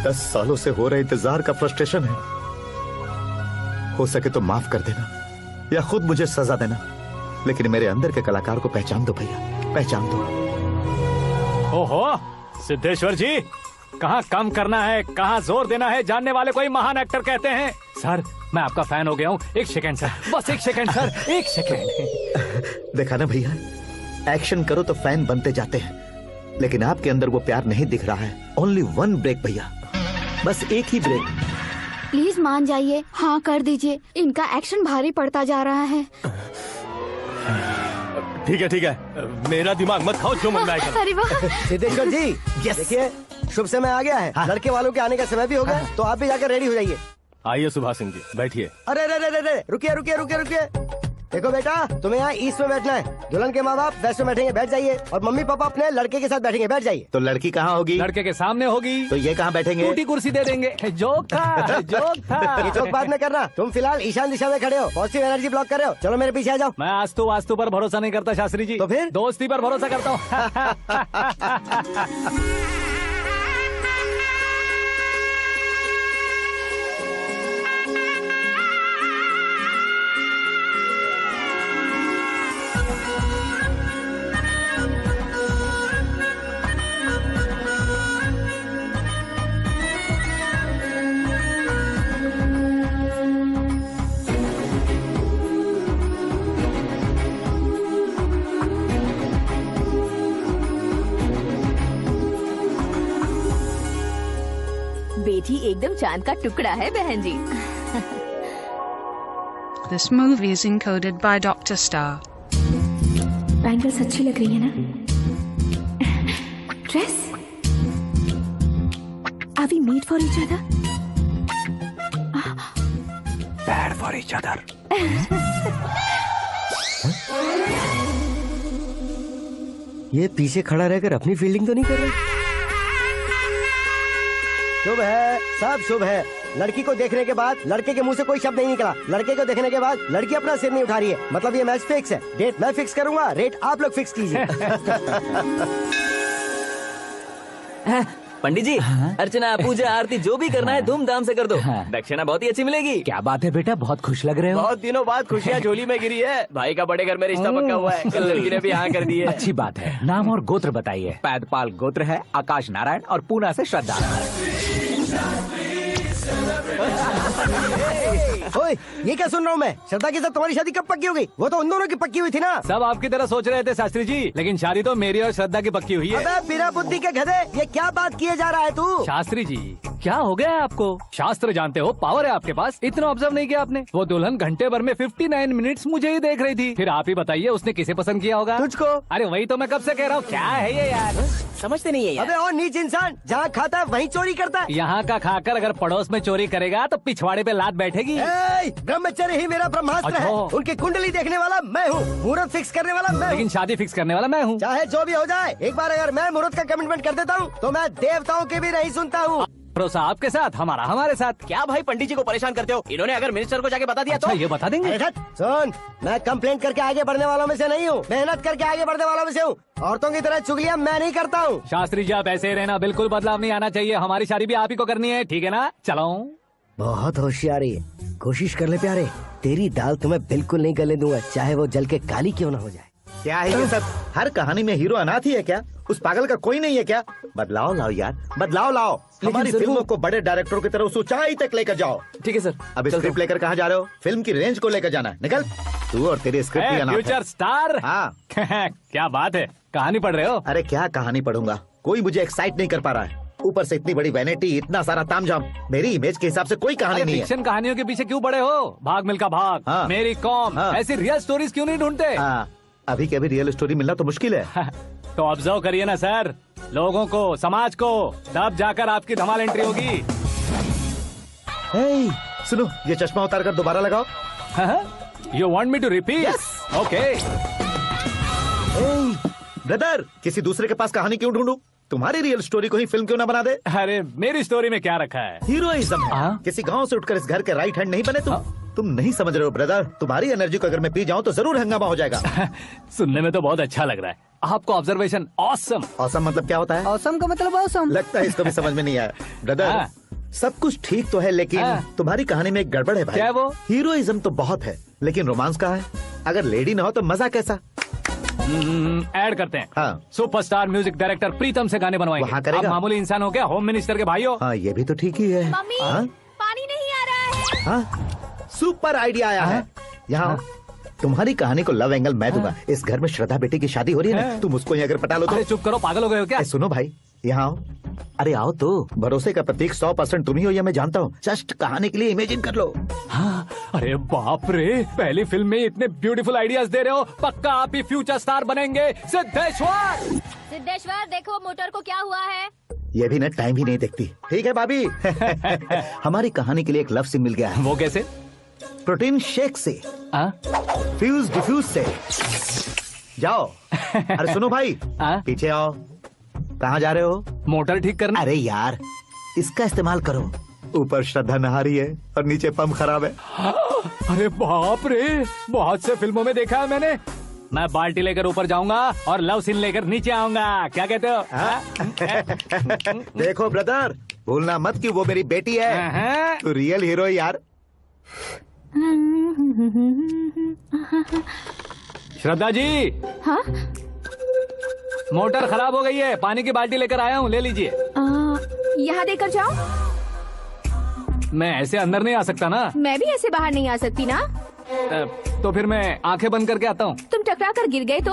10 सालों से हो रहे इंतजार का फ्रस्ट्रेशन है। हो सके तो माफ कर देना या खुद मुझे सजा देना, लेकिन मेरे अंदर के कलाकार को पहचान दो भैया, पहचान दो। ओहो सिद्धेश्वर जी, कहाँ कम करना है कहाँ जोर देना है, जानने वाले कोई महान एक्टर कहते हैं। सर मैं आपका फैन हो गया हूँ। एक सेकंड सर, बस एक सेकंड सर, एक सेकंड। देखा ना भैया, एक्शन करो तो फैन बनते जाते हैं, लेकिन आपके अंदर वो प्यार नहीं दिख रहा है। ओनली वन ब्रेक भैया, बस एक ही ब्रेक। प्लीज मान जाइए, हाँ कर दीजिए। इनका एक्शन भारी पड़ता जा रहा है। ठीक है, मेरा दिमाग मत खाओ, जो मन में आएगा। अरे वाह सिद्धेश्वर जी, देखिए शुभ समय आ गया है। लड़के वालों के आने का समय भी हो गया, तो आप भी जाकर रेडी हो जाइए। आइए सुभाष सिंह जी, बैठिए। अरे रुकिए। देखो बेटा, तुम्हें यहाँ ईस्ट में बैठना है, दुल्हन के माँ बाप वेस्ट में बैठेंगे, बैठ जाइए। और मम्मी पापा अपने लड़के के साथ बैठेंगे, बैठ जाइए। तो लड़की कहाँ होगी? लड़के के सामने होगी। तो ये कहाँ बैठेंगे? टूटी कुर्सी दे देंगे। जोक था, जोक था। ये जोक बाद में करना, तुम फिलहाल ईशान दिशा में खड़े हो, पॉजिटिव एनर्जी ब्लॉक कर रहे हो। चलो मेरे पीछे आ जाओ। मैं वास्तु पर भरोसा नहीं करता शास्त्री जी। तो फिर? दोस्ती पर भरोसा करता हूँ। बेटी एकदम चांद का टुकड़ा है बहन जी। This movie is encoded by Dr. Star. Bangles अच्छी लग रही है ना? Dress? Are we made for each other? Bad for each other. ये पीछे खड़ा रहकर अपनी फील्डिंग तो नहीं कर रहा? शुभ है, सब शुभ है। लड़की को देखने के बाद लड़के के मुंह से कोई शब्द नहीं निकला। लड़के को देखने के बाद लड़की अपना सिर नहीं उठा रही है, मतलब ये मैच फिक्स है। डेट मैं फिक्स करूंगा, रेट आप लोग फिक्स कीजिए। पंडित जी, अर्चना, पूजा, आरती जो भी करना है धूमधाम से कर दो। दक्षिणा बहुत ही अच्छी मिलेगी। क्या बात है बेटा, बहुत खुश लग रहे हो। बहुत दिनों बाद खुशियाँ झोली में गिरी है। भाई का बड़े घर में रिश्ता पक्का हुआ है। कल लड़की ने भी हाँ कर दी है। अच्छी बात है। नाम और गोत्र बताइए। पैदपाल गोत्र है, आकाश नारायण और पूना से श्रद्धा। ओए, ये क्या सुन रहा हूँ मैं? श्रद्धा के साथ तुम्हारी शादी कब पक्की हो गई? वो तो उन दोनों की पक्की हुई थी ना। सब आपकी तरह सोच रहे थे शास्त्री जी, लेकिन शादी तो मेरी और श्रद्धा की पक्की हुई है। अबे बिना बुद्धि के गधे, ये क्या बात किए जा रहा है तू? शास्त्री जी, क्या हो गया है आपको? शास्त्र जानते हो, पावर है आपके पास। इतना ऑब्जर्व नहीं किया आपने? वो दुल्हन घंटे भर में 59 मिनट्स मुझे ही देख रही थी। फिर आप ही बताइए उसने किसे पसंद किया होगा? तुझको। अरे वही तो मैं कब से कह रहा हूँ, क्या है ये यार? समझते नहीं है यार। अबे और नीच इंसान, जहाँ खाता है वहीं चोरी करता है। यहाँ का खाकर अगर पड़ोस में चोरी करेगा तो पिछवाड़े पे लात बैठेगी। ब्रह्मचर्य ही मेरा ब्रह्मास्त्र है। उनकी कुंडली देखने वाला मैं हूँ, मुहूर्त फिक्स करने वाला मैं हूँ। लेकिन शादी फिक्स करने वाला मैं हूँ। चाहे जो भी हो जाए, एक बार अगर मैं मुहूर्त का कमिटमेंट कर देता हूँ तो मैं देवताओं की भी नहीं सुनता हूँ। भरोसा आपके साथ, हमारा हमारे साथ। क्या भाई पंडित जी को परेशान करते हो? इन्होंने अगर मिनिस्टर को जाके बता दिया तो? ये बता देंगे। सुन, मैं कंप्लेंट करके आगे बढ़ने वालों में से नहीं हूँ, मेहनत करके आगे बढ़ने वालों में से हूँ। औरतों की तरह चुगलियाँ मैं नहीं करता हूँ। शास्त्री जी आप ऐसे ही रहना, बिल्कुल बदलाव नहीं आना चाहिए। हमारी शादी भी आप ही को करनी है, ठीक है ना? चलो। बहुत होशियारी है, कोशिश कर ले प्यारे। तेरी दाल तुम्हें बिल्कुल नहीं गलने दूंगा, चाहे वो जल के काली क्यों ना हो जाए। क्या है ये सब? हर कहानी में हीरो अनाथ ही है क्या? उस पागल का कोई नहीं है क्या? बदलाव लाओ यार, बदलाव लाओ। हमारी फिल्मों को बड़े डायरेक्टरों की तरह उस ऊंचाई तक लेकर जाओ। ठीक है सर। अब स्क्रिप्ट लेकर कहाँ जा रहे हो? फिल्म की रेंज को लेकर जाना है। निकल तू और तेरे स्क्रिप्ट ही अनाथ है। Future star. हाँ क्या बात है, कहानी पढ़ रहे हो? अरे क्या कहानी पढ़ूंगा, कोई मुझे एक्साइट नहीं कर पा रहा है। ऊपर से इतनी बड़ी वैनिटी, इतना सारा तामझाम। मेरी इमेज के हिसाब से कोई कहानी नहीं है। फिक्शन कहानियों के पीछे क्यों पड़े हो? भाग मिल्खा भाग, हाँ। मेरी कॉम, हाँ। ऐसी रियल स्टोरीज क्यों नहीं ढूंढते? हाँ, अभी के अभी रियल स्टोरी मिलना तो मुश्किल है। तो ऑब्जर्व करिए ना सर, लोगों को, समाज को, तब जाकर आपकी धमाल एंट्री होगी। सुनो, ये चश्मा उतार कर दोबारा लगाओ। You want me to repeat? Okay. Brother, किसी दूसरे के पास कहानी क्यों ढूंढूं? तुम्हारी रियल स्टोरी को ही फिल्म क्यों ना बना दे? अरे मेरी स्टोरी में क्या रखा है? हीरोइज्म है। किसी गांव से उठकर इस घर के राइट हैंड नहीं बने तुम नहीं समझ रहे हो ब्रदर। तुम्हारी एनर्जी को अगर मैं पी जाऊं तो जरूर हंगामा हो जाएगा। सुनने में तो बहुत अच्छा लग रहा है। आपको ऑब्जर्वेशन ऑसम। ऑसम मतलब क्या होता है? ऑसम का मतलब ऑसम। लगता है इसको भी समझ में नहीं आया। ब्रदर, सब कुछ ठीक तो है, लेकिन तुम्हारी कहानी में एक गड़बड़ है भाई। क्या वो? हीरोइज्म तो बहुत है, लेकिन रोमांस कहाँ है? अगर लेडी ना हो तो मजा कैसा? ऐड करते हैं। हाँ। सुपरस्टार म्यूजिक डायरेक्टर प्रीतम से गाने बनवाएंगे। वहाँ करेगा? आप मामूली इंसान हो क्या? होम मिनिस्टर के भाई हो। हाँ, ये भी तो ठीक ही है। मम्मी, हाँ? पानी नहीं आ रहा है। हाँ? सुपर आइडिया आया है। यहाँ तुम्हारी कहानी को लव एंगल मैं दूंगा। इस घर में श्रद्धा बेटी की शादी हो रही है ना, तुम उसको ही अगर पटा लो तो। अरे चुप करो, पागल हो गए हो क्या? सुनो भाई, यहाँ आओ। अरे आओ तो। भरोसे का प्रतीक 100% तुम ही हो, यह मैं जानता हूँ। जस्ट कहानी के लिए इमेजिन कर लो। हाँ, अरे बाप रे, पहली फिल्म में इतने ब्यूटीफुल आइडियाज दे रहे हो। पक्का आप ही फ्यूचर स्टार बनेंगे। सिद्धेश्वर, सिद्धेश्वर देखो मोटर को क्या हुआ है। ये भी ना टाइम ही नहीं देखती। ठीक है भाभी। हमारी कहानी के लिए एक लव सीन मिल गया है। वो कैसे? प्रोटीन शेक से। फ्यूज डिफ्यूज से जाओ। अरे सुनो भाई, पीछे आओ। कहाँ जा रहे हो? मोटर ठीक करना। अरे यार, इसका इस्तेमाल करो। ऊपर श्रद्धा नहा रही है और नीचे पंप खराब है। अरे बाप रे, बहुत से फिल्मों में देखा है मैंने। मैं बाल्टी लेकर ऊपर जाऊंगा और लव सीन लेकर नीचे आऊंगा। क्या कहते हो? देखो ब्रदर, भूलना मत कि वो मेरी बेटी है। तू रियल हीरो यार। श्रद्धा जी। हाँ? मोटर खराब हो गई है, पानी की बाल्टी लेकर आया हूँ, ले लीजिए। यहाँ देकर जाओ। मैं ऐसे अंदर नहीं आ सकता ना। मैं भी ऐसे बाहर नहीं आ सकती ना। तो फिर मैं आंखें बंद करके आता हूँ। तुम टकरा कर गिर गए तो?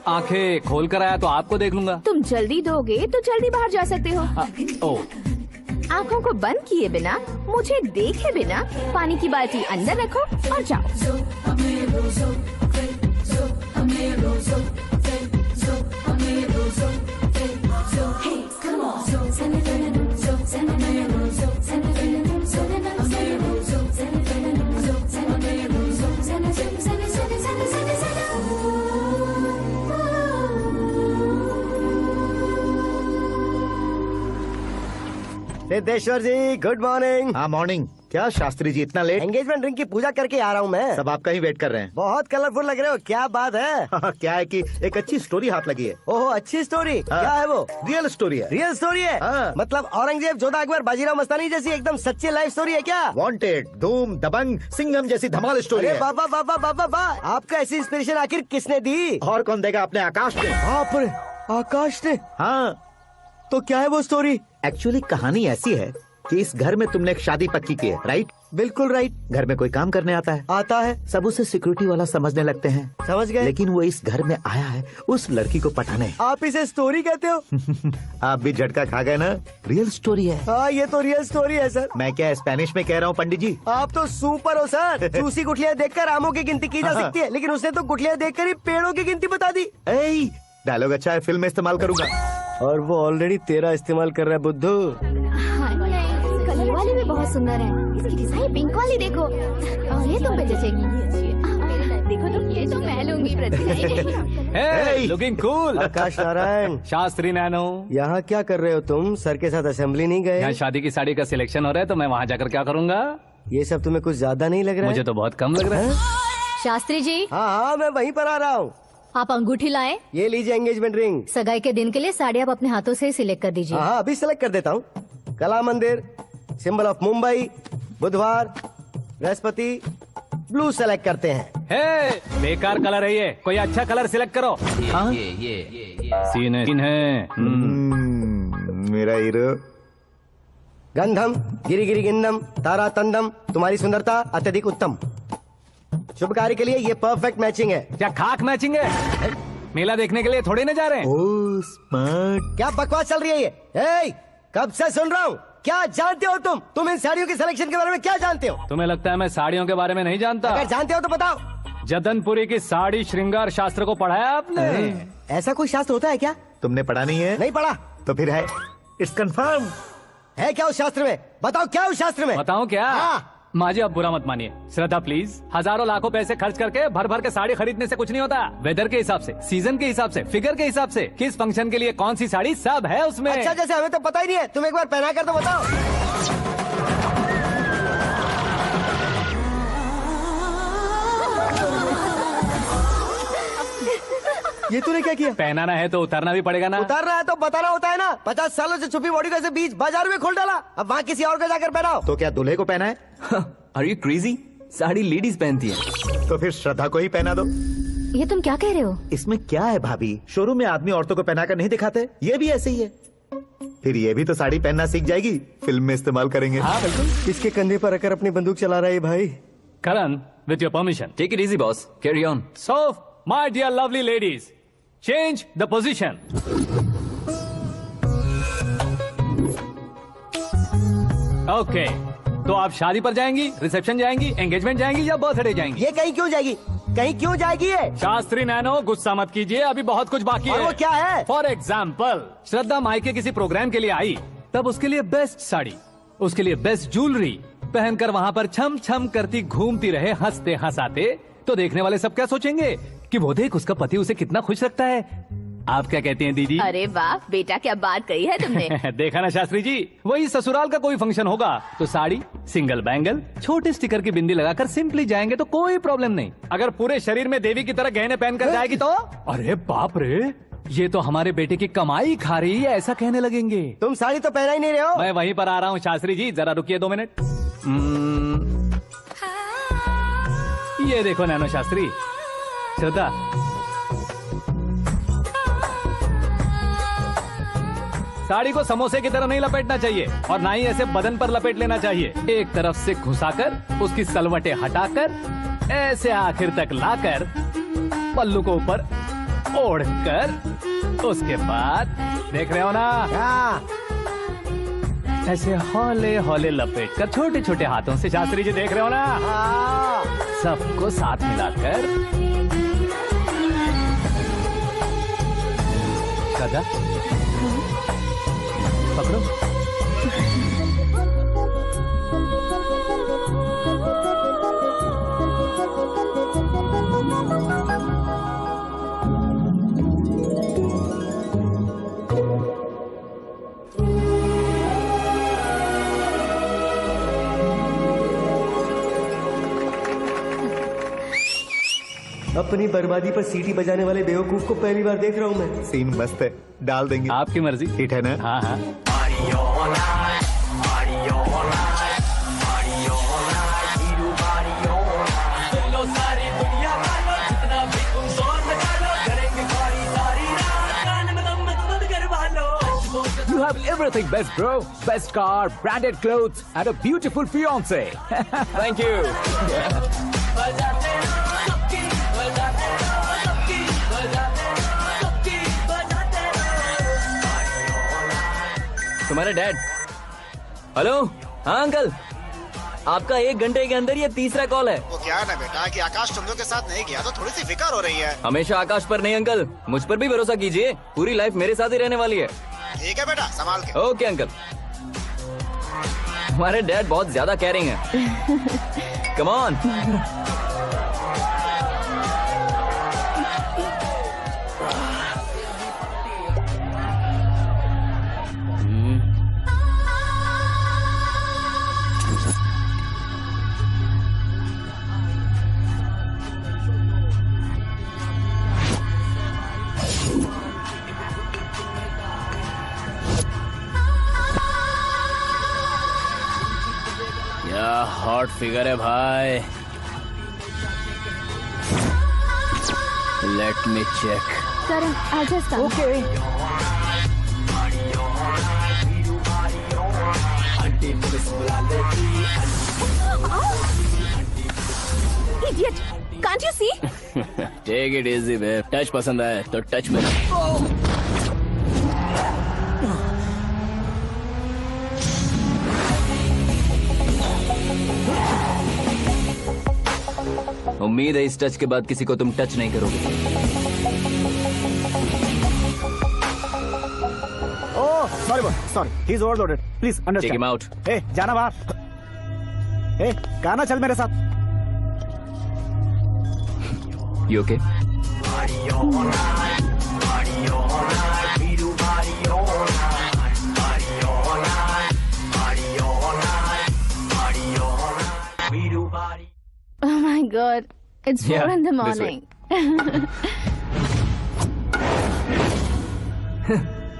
आंखें खोल कर आया तो आपको देख लूंगा। तुम जल्दी दोगे तो जल्दी बाहर जा सकते हो। ओ। आँखों को बंद किए बिना, मुझे देखे बिना पानी की बाल्टी अंदर रखो और जाओ। सिद्धेश्वर जी, गुड मॉर्निंग। हाँ मॉर्निंग। क्या शास्त्री जी इतना लेट? एंगेजमेंट रिंग की पूजा करके आ रहा हूँ मैं। सब आपका ही वेट कर रहे हैं। बहुत कलरफुल लग रहे हो, क्या बात है? क्या है कि एक अच्छी स्टोरी हाथ लगी है। ओहो, अच्छी स्टोरी। क्या है वो? रियल स्टोरी है। रियल स्टोरी है? मतलब औरंगजेब, जोधा अकबर, बाजीराव मस्तानी जैसी एकदम सच्ची लाइफ स्टोरी है क्या? वांटेड, धूम, दबंग, सिंघम जैसी धमाल स्टोरी है। बाबा बाबा बाबा बा, आपका ऐसी इंस्पिरेशन आखिर किसने दी? और कौन देगा? अपने आकाश ने। बाप रे, आकाश ने? हाँ। तो क्या है वो स्टोरी? एक्चुअली कहानी ऐसी है कि इस घर में तुमने एक शादी पक्की की है, राइट? बिल्कुल राइट। घर में कोई काम करने आता है? आता है। सब उसे सिक्योरिटी वाला समझने लगते हैं। समझ गए। लेकिन वो इस घर में आया है उस लड़की को पटाने। आप इसे स्टोरी कहते हो? आप भी झटका खा गए ना। रियल स्टोरी है। हाँ, ये तो रियल स्टोरी है सर। मैं क्या स्पेनिश में कह रहा हूँ पंडित जी? आप तो सुपर हो सर। चूसी गुठलियाँ देखकर आमों की गिनती की जा सकती है, लेकिन उसने तो गुठलियाँ देखकर ही पेड़ों की गिनती बता दी। डायलॉग अच्छा है, फिल्म में इस्तेमाल करूंगा। और वो ऑलरेडी तेरा इस्तेमाल कर रहा है बुद्धू। कलर वाली भी बहुत सुंदर है। इसकी डिजाइन पिंक वाली देखो, और ये तुम पे जचेगी। देखो तो ये तो मैं लूंगी Hey, looking cool. आकाश नारायण। शास्त्री नैनो। यहाँ क्या कर रहे हो तुम? सर के साथ असेंबली नहीं गए? यहाँ शादी की साड़ी का सिलेक्शन हो रहा है तो मैं वहाँ जाकर क्या करूँगा? ये सब तुम्हें कुछ ज्यादा नहीं लग रहा है? मुझे तो बहुत कम लग रहा है। शास्त्री जी। हाँ, मैं वहीं पर आ रहा हूँ। आप अंगूठी लाए। ये लीजिए एंगेजमेंट रिंग। सगाई के दिन के लिए साड़ी आप अपने हाथों से सिलेक्ट कर दीजिए। हाँ, अभी सिलेक्ट कर देता हूँ। कला मंदिर, सिंबल ऑफ मुंबई, बुधवार, बृहस्पति, ब्लू सेलेक्ट करते हैं। बेकार कलर है ये, कोई अच्छा कलर सिलेक्ट करो। ये सीन है। मेरा हीरो। गंधम, गिरी गिरी गिंदम, तारा तंदम, तुम्हारी सुंदरता अत्यधिक उत्तम। शुभ कार्य के लिए ये परफेक्ट मैचिंग है। क्या खाक मैचिंग है? मेला देखने के लिए थोड़ी न जा रहे हैं। Oh smart. क्या बकवास चल रही है ये? कब से सुन रहा हूँ। क्या जानते हो तुम इन साड़ियों की सिलेक्शन के बारे में क्या जानते हो? तुम्हें लगता है मैं साड़ियों के बारे में नहीं जानता? अगर जानते हो तो बताओ। जदनपुरी की साड़ी श्रृंगार शास्त्र को पढ़ाया आपने? ऐसा कोई शास्त्र होता है क्या? तुमने पढ़ा नहीं है? नहीं पढ़ा। तो फिर है। It's confirm. है क्या उस शास्त्र में? बताओ क्या उस शास्त्र में? बताऊं क्या? माँ जी, आप बुरा मत मानिए। श्रद्धा प्लीज, हजारों लाखों पैसे खर्च करके भर भर के साड़ी खरीदने से कुछ नहीं होता। वेदर के हिसाब से, सीजन के हिसाब से, फिगर के हिसाब से, किस फंक्शन के लिए कौन सी साड़ी, सब है उसमें। अच्छा, जैसे हमें तो पता ही नहीं है। तुम एक बार पहना कर तो बताओ। ये तूने क्या किया? पहनाना है तो उतारना भी पड़ेगा ना। उतारना है तो बताना होता है ना। 50 सालों से छुपी बॉडी को ऐसे बीच बाजार में खोल डाला, अब वहाँ किसी और को जाकर पहनाओ। तो क्या दूल्हे को पहना है? Are you crazy? Sari ladies पहनती है। तो फिर श्रद्धा को ही पहना दो। ये तुम क्या कह रहे हो? इसमें क्या है भाभी? शोरूम में आदमी औरतों को पहनाकर नहीं दिखाते? ये भी ऐसे ही है। फिर ये भी तो साड़ी पहनना सीख जाएगी, फिल्म में इस्तेमाल करेंगे। हाँ बिल्कुल। इसके कंधे पर रखकर अपनी बंदूक चला रहा है भाई। करण, with your permission. Take it easy, boss. Carry on. So, my dear lovely ladies, change the position. Okay. तो आप शादी पर जाएंगी, रिसेप्शन जाएंगी, एंगेजमेंट जाएंगी या बर्थडे जाएंगी? ये कहीं क्यों जाएगी? कहीं क्यों जाएगी ये? शास्त्री नैनो, गुस्सा मत कीजिए, अभी बहुत कुछ बाकी है। और वो क्या है? फॉर एग्जाम्पल, श्रद्धा मायके किसी प्रोग्राम के लिए आई, तब उसके लिए बेस्ट साड़ी, उसके लिए बेस्ट ज्वेलरी, पहनकर वहाँ पर छम छम करती घूमती रहे हंसते हंसाते, तो देखने वाले सब क्या सोचेंगे कि वो देख उसका पति उसे कितना खुश रखता है। आप क्या कहती हैं दीदी? अरे वाह बेटा, क्या बात कही है तुमने। देखा ना शास्त्री जी, वही ससुराल का कोई फंक्शन होगा तो साड़ी, सिंगल बैंगल, छोटे स्टिकर की बिंदी लगाकर सिंपली जाएंगे तो कोई प्रॉब्लम नहीं। अगर पूरे शरीर में देवी की तरह गहने पहनकर जाएगी तो अरे बाप रे, ये तो हमारे बेटे की कमाई खा रही है, ऐसा कहने लगेंगे। तुम साड़ी तो पहना ही नहीं रहे हो। मैं वहीं पर आ रहा हूँ शास्त्री जी, जरा रुकिए 2 मिनट। ये देखो नैनो शास्त्री, श्रद्धा, साड़ी को समोसे की तरह नहीं लपेटना चाहिए और ना ही ऐसे बदन पर लपेट लेना चाहिए। एक तरफ से घुसाकर उसकी सलवटें हटाकर ऐसे आखिर तक लाकर पल्लू को ऊपर ओढ़कर, उसके बाद देख रहे हो ना, ऐसे हौले हौले लपेट कर छोटे छोटे हाथों से, शास्त्री जी देख रहे हो ना, सबको साथ मिलाकर दादा पकड़ो। अपनी बर्बादी पर सीटी बजाने वाले बेवकूफ को पहली बार देख रहा हूँ मैं। सीन मस्त है, डाल देंगे। आपकी मर्जी। हिट है ना? हाँ हाँ। You have everything best, bro. Best car, branded clothes, and a beautiful fiance. Thank you. तुम्हारे डैड। हेलो, हाँ अंकल, आपका 1 घंटे के अंदर ये तीसरा कॉल है। वो क्या है ना बेटा कि आकाश तुम लोग के साथ नहीं गया तो थोड़ी सी फिक्र हो रही है। हमेशा आकाश पर नहीं अंकल, मुझ पर भी भरोसा कीजिए, पूरी लाइफ मेरे साथ ही रहने वाली है। ठीक है बेटा, संभाल के। Okay uncle. हमारे डैड बहुत ज्यादा केयरिंग है। Come on. हॉट फिगर है भाई। Let me check. करण, आजा साथ। Okay. Idiot! Can't you see? Take it easy babe. Touch पसंद आए तो टच में। उम्मीद है इस टच के बाद किसी को तुम टच नहीं करोगे। Oh sorry, he is overloaded, please understand. Take him out. ए जाना बाहर। ए गाना चल मेरे साथ। You okay? Oh my God, it's 4 in the morning.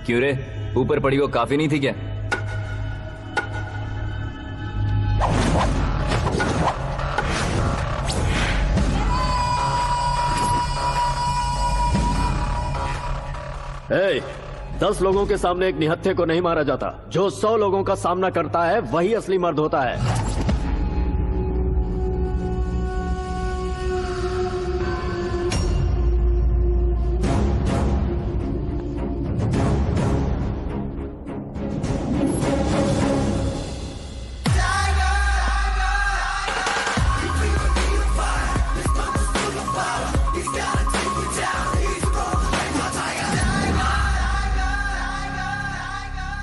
क्यों रे, ऊपर पड़ी वो काफी नहीं थी क्या? Hey, 10 लोगों के सामने एक निहत्थे को नहीं मारा जाता। जो 100 लोगों का सामना करता है वही असली मर्द होता है।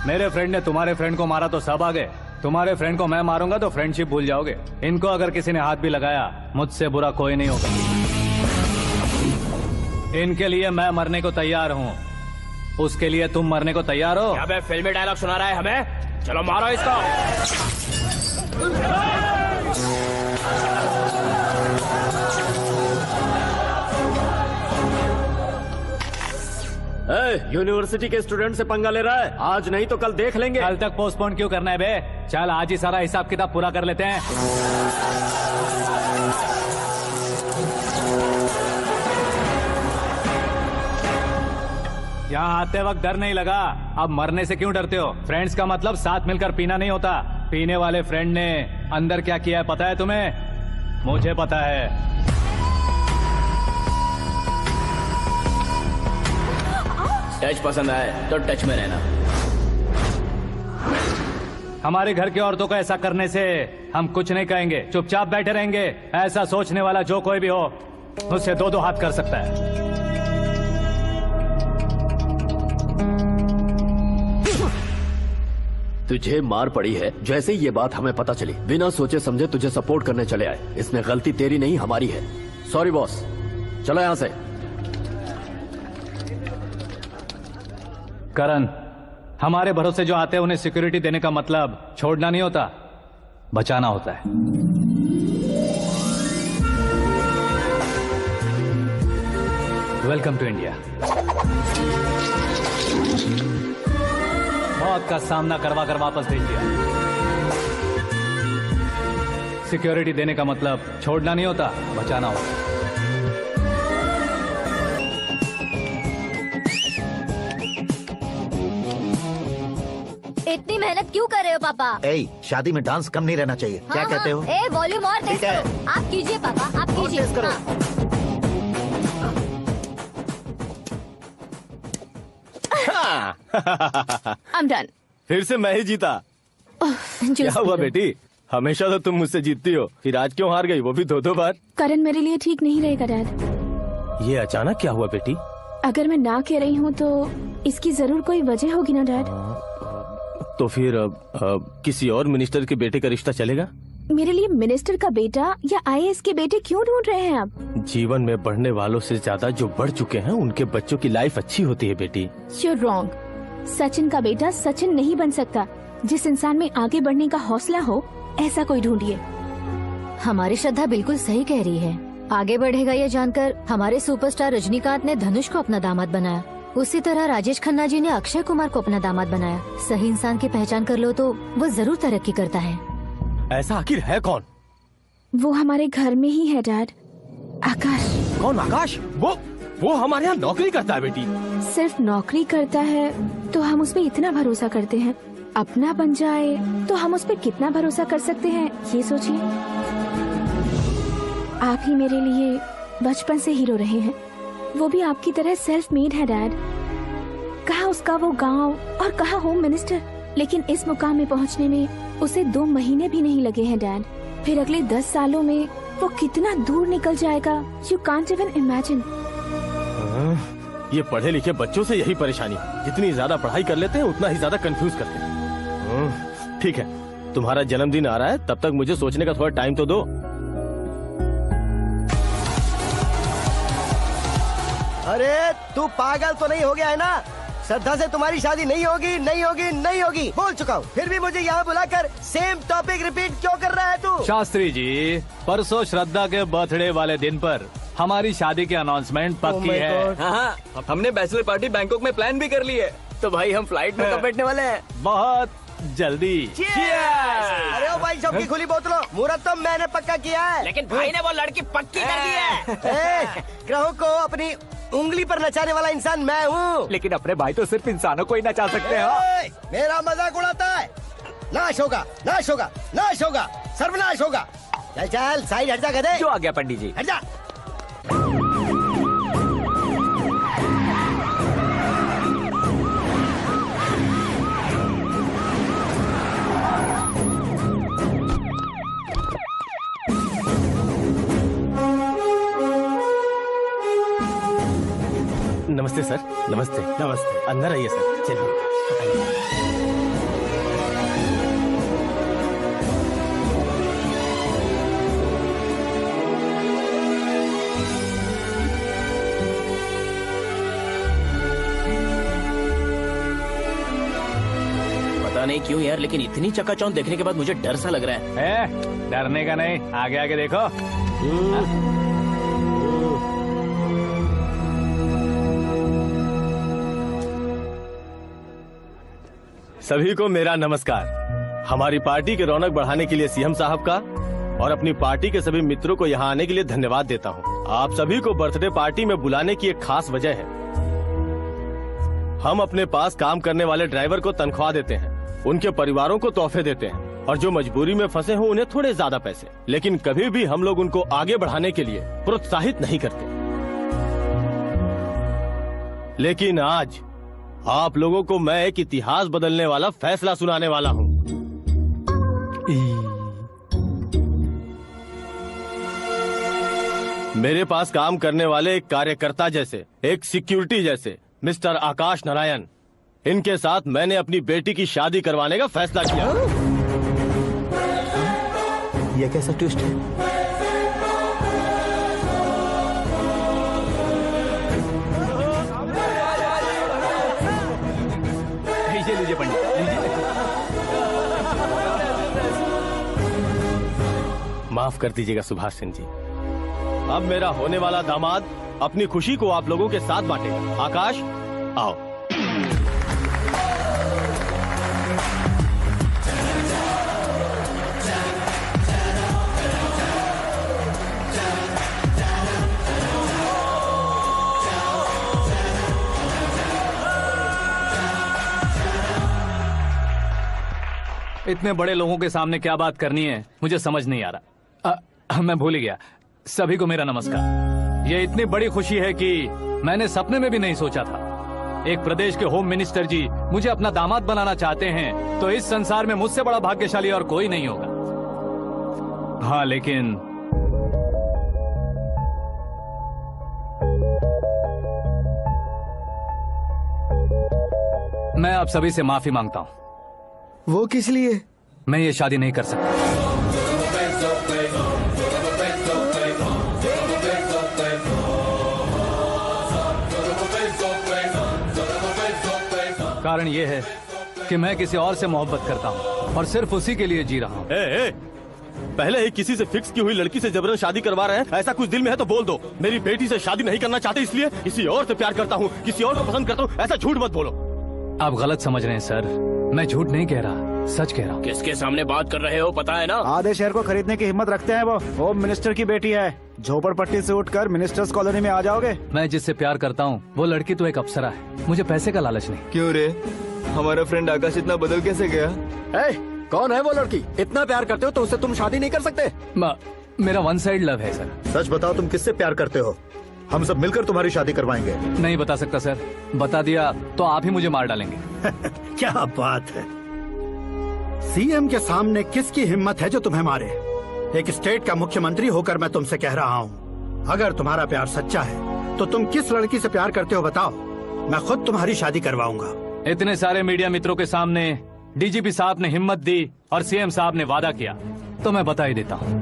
मेरे फ्रेंड ने तुम्हारे फ्रेंड को मारा तो सब आ गए, तुम्हारे फ्रेंड को मैं मारूंगा तो फ्रेंडशिप भूल जाओगे। इनको अगर किसी ने हाथ भी लगाया, मुझसे बुरा कोई नहीं होगा। इनके लिए मैं मरने को तैयार हूँ, उसके लिए तुम मरने को तैयार हो? क्या बे फिल्मी डायलॉग सुना रहा है हमें? चलो मारो इसको। यूनिवर्सिटी के स्टूडेंट से पंगा ले रहा है, आज नहीं तो कल देख लेंगे। कल तक पोस्टपोन क्यों करना है बे? चल आज ही सारा हिसाब किताब पूरा कर लेते हैं। यहाँ आते वक्त डर नहीं लगा, अब मरने से क्यों डरते हो? फ्रेंड्स का मतलब साथ मिलकर पीना नहीं होता। पीने वाले फ्रेंड ने अंदर क्या किया है पता है तुम्हें? मुझे पता है। टच पसंद आए तो टच में रहना। हमारे घर की औरतों को ऐसा करने से हम कुछ नहीं कहेंगे, चुपचाप बैठे रहेंगे। ऐसा सोचने वाला जो कोई भी हो, उससे दो हाथ कर सकता है। तुझे मार पड़ी है, जैसे ही ये बात हमें पता चली बिना सोचे समझे तुझे सपोर्ट करने चले आए। इसमें गलती तेरी नहीं हमारी है। सॉरी बॉस, चलो यहाँ से। करण, हमारे भरोसे जो आते हैं उन्हें सिक्योरिटी देने का मतलब छोड़ना नहीं होता, बचाना होता है। Welcome to India. मौत का सामना करवा कर वापस भेज दिया। सिक्योरिटी देने का मतलब छोड़ना नहीं होता, बचाना होता। इतनी मेहनत क्यों कर रहे हो पापा? शादी में डांस कम नहीं रहना चाहिए। क्या कहते हो? ए वॉल्यूम और तेज करो। आप कीजिए पापा, आप कीजिए। I'm done. फिर से मैं ही जीता। क्या हुआ बेटी? हमेशा तो तुम मुझसे जीतती हो, फिर आज क्यों हार गई, वो भी दो बार? करण मेरे लिए ठीक नहीं रहेगा डैड। ये अचानक क्या हुआ बेटी? अगर मैं ना कह रही हूँ तो इसकी जरूर कोई वजह होगी ना डैड। तो फिर किसी और मिनिस्टर के बेटे का रिश्ता चलेगा? मेरे लिए मिनिस्टर का बेटा या IAS के बेटे क्यों ढूंढ रहे हैं आप? जीवन में बढ़ने वालों से ज्यादा जो बढ़ चुके हैं उनके बच्चों की लाइफ अच्छी होती है बेटी। You're wrong. सचिन का बेटा सचिन नहीं बन सकता। जिस इंसान में आगे बढ़ने का हौसला हो, ऐसा कोई ढूंढिए। हमारी श्रद्धा बिल्कुल सही कह रही है। आगे बढ़ेगा ये जानकर हमारे सुपरस्टार रजनीकांत ने धनुष को अपना दामाद बनाया। उसी तरह राजेश खन्ना जी ने अक्षय कुमार को अपना दामाद बनाया। सही इंसान की पहचान कर लो तो वो जरूर तरक्की करता है। ऐसा आखिर है कौन? वो हमारे घर में ही है डैड, आकाश। कौन आकाश? वो हमारे यहाँ नौकरी करता है बेटी। सिर्फ नौकरी करता है तो हम उस पर इतना भरोसा करते हैं, अपना बन जाए तो हम उस पर कितना भरोसा कर सकते हैं, ये सोचिए। आप ही मेरे लिए बचपन से हीरो रहे हैं, वो भी आपकी तरह सेल्फ मेड है डैड। कहाँ उसका वो गांव और कहाँ होम मिनिस्टर, लेकिन इस मुकाम में पहुँचने में उसे 2 महीने भी नहीं लगे हैं डैड। फिर अगले 10 सालों में वो कितना दूर निकल जाएगा, यू कांट इवन इमेजिन। ये पढ़े लिखे बच्चों से यही परेशानी, जितनी ज्यादा पढ़ाई कर लेते हैं उतना ही ज्यादा कंफ्यूज करते हैं। ठीक है, तुम्हारा जन्मदिन आ रहा है, तब तक मुझे सोचने का थोड़ा टाइम तो दो। अरे तू पागल तो नहीं हो गया है ना? श्रद्धा से तुम्हारी शादी नहीं होगी, नहीं होगी, नहीं होगी, बोल चुका हूँ। फिर भी मुझे यहाँ बुलाकर सेम टॉपिक रिपीट क्यों कर रहा है तू? शास्त्री जी, परसों श्रद्धा के बर्थडे वाले दिन पर हमारी शादी की अनाउंसमेंट पक्की है। हाँ, हमने बैचलर पार्टी बैंकॉक में प्लान भी कर ली है। तो भाई हम फ्लाइट में कब बैठने वाले हैं? बहुत जल्दी। अरे ओ भाई, सबकी खुली बोतलों, मुहूर्त तो मैंने पक्का किया है। लेकिन भाई ने वो लड़की पक्की कर दी है। ग्रहों को अपनी उंगली पर नचाने वाला इंसान मैं हूँ। लेकिन अपने भाई तो सिर्फ इंसानों को ही नचा सकते हैं। मेरा मजाक उड़ाता है? नाश होगा, नाश होगा, नाश होगा, सर्वनाश होगा। चल चल साइड हट जा गधे। जो आ गया पंडित जी, हट जा। नमस्ते सर। नमस्ते। नमस्ते। अंदर आइए सर। चलिए। नहीं क्यों यार, लेकिन इतनी चकाचौंध देखने के बाद मुझे डर सा लग रहा है। डरने का नहीं, आगे आगे देखो। सभी को मेरा नमस्कार। हमारी पार्टी के रौनक बढ़ाने के लिए सीएम साहब का और अपनी पार्टी के सभी मित्रों को यहाँ आने के लिए धन्यवाद देता हूँ। आप सभी को बर्थडे पार्टी में बुलाने की एक खास वजह है। हम अपने पास काम करने वाले ड्राइवर को तनख्वाह देते हैं, उनके परिवारों को तोहफे देते हैं और जो मजबूरी में फंसे हो उन्हें थोड़े ज्यादा पैसे, लेकिन कभी भी हम लोग उनको आगे बढ़ाने के लिए प्रोत्साहित नहीं करते। लेकिन आज आप लोगों को मैं एक इतिहास बदलने वाला फैसला सुनाने वाला हूँ। मेरे पास काम करने वाले एक कार्यकर्ता जैसे, एक सिक्योरिटी जैसे मिस्टर आकाश नारायण, इनके साथ मैंने अपनी बेटी की शादी करवाने का फैसला किया। ये कैसा ट्विस्ट है? लीजिए पंडित, माफ कर दीजिएगा सुभाष सिंह जी। अब मेरा होने वाला दामाद अपनी खुशी को आप लोगों के साथ बांटेगा। आकाश, आओ। इतने बड़े लोगों के सामने क्या बात करनी है मुझे समझ नहीं आ रहा। मैं भूल ही गया। सभी को मेरा नमस्कार। ये इतनी बड़ी खुशी है कि मैंने सपने में भी नहीं सोचा था। एक प्रदेश के होम मिनिस्टर जी मुझे अपना दामाद बनाना चाहते हैं तो इस संसार में मुझसे बड़ा भाग्यशाली और कोई नहीं होगा। हाँ, लेकिन मैं आप सभी से माफी मांगता हूँ। वो किस लिए? मैं ये शादी नहीं कर सकता। कारण ये है कि मैं किसी और से मोहब्बत करता हूँ और सिर्फ उसी के लिए जी रहा हूँ। पहले ही किसी से फिक्स की हुई लड़की से जबरन शादी करवा रहे हैं। ऐसा कुछ दिल में है तो बोल दो। मेरी बेटी से शादी नहीं करना चाहते इसलिए किसी और से प्यार करता हूँ, किसी और को पसंद करता हूँ, ऐसा झूठ मत बोलो। आप गलत समझ रहे हैं सर, मैं झूठ नहीं कह रहा, सच कह रहा हूँ। किसके सामने बात कर रहे हो पता है ना? आधे शहर को खरीदने की हिम्मत रखते हैं वो। होम मिनिस्टर की बेटी है। झोपड़पट्टी से उठकर मिनिस्टर्स कॉलोनी में आ जाओगे। मैं जिससे प्यार करता हूँ वो लड़की तो एक अप्सरा है, मुझे पैसे का लालच नहीं। क्यों रे, हमारा फ्रेंड आकाश इतना बदल कैसे गया? कौन है वो लड़की? इतना प्यार करते हो तो उससे तुम शादी नहीं कर सकते? मेरा वन साइड लव है सर। सच बताओ, तुम किससे प्यार करते हो? हम सब मिलकर तुम्हारी शादी करवाएंगे। नहीं बता सकता सर, बता दिया तो आप ही मुझे मार डालेंगे। क्या बात है, सीएम के सामने किसकी हिम्मत है जो तुम्हें मारे? एक स्टेट का मुख्यमंत्री होकर मैं तुमसे कह रहा हूँ, अगर तुम्हारा प्यार सच्चा है तो तुम किस लड़की से प्यार करते हो बताओ, मैं खुद तुम्हारी शादी करवाऊंगा। इतने सारे मीडिया मित्रों के सामने डीजीपी साहब ने हिम्मत दी और सीएम साहब ने वादा किया तो मैं बता ही देता हूँ।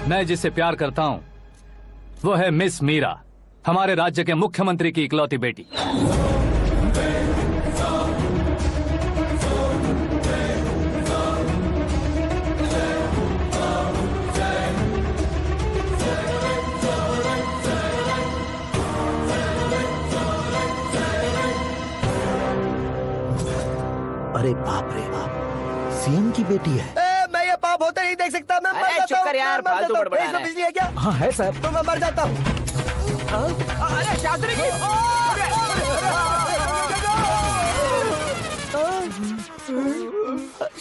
मैं जिससे प्यार करता हूँ वो है मिस मीरा, हमारे राज्य के मुख्यमंत्री की इकलौती बेटी। अरे बाप रे बाप, सीएम की बेटी है। मैं ये पाप होते नहीं देख सकता। मैं मर अरे जाता चुप कर हूँ, यार, मैं मर फालतू जाता हूँ। बड़बड़ा रहा है। बिजली है क्या? हाँ है सर। तो मैं मर जाता हूँ। अरे शास्त्री जी,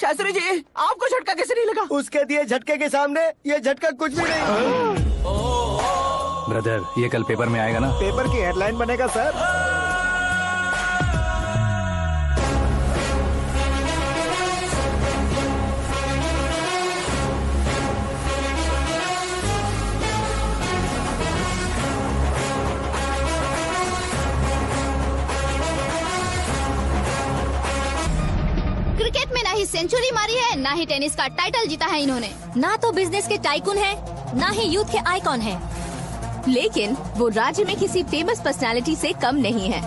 शास्त्री जी आपको झटका कैसे नहीं लगा? उसके दिए झटके के सामने ये झटका कुछ भी नहीं। ब्रदर, ये कल पेपर में आएगा ना? पेपर की हेडलाइन बनेगा सर। क्रिकेट में ना ही सेंचुरी मारी है, ना ही टेनिस का टाइटल जीता है इन्होंने। ना तो बिजनेस के टाइकून है, ना ही यूथ के आइकॉन है, लेकिन वो राज्य में किसी फेमस पर्सनालिटी से कम नहीं है।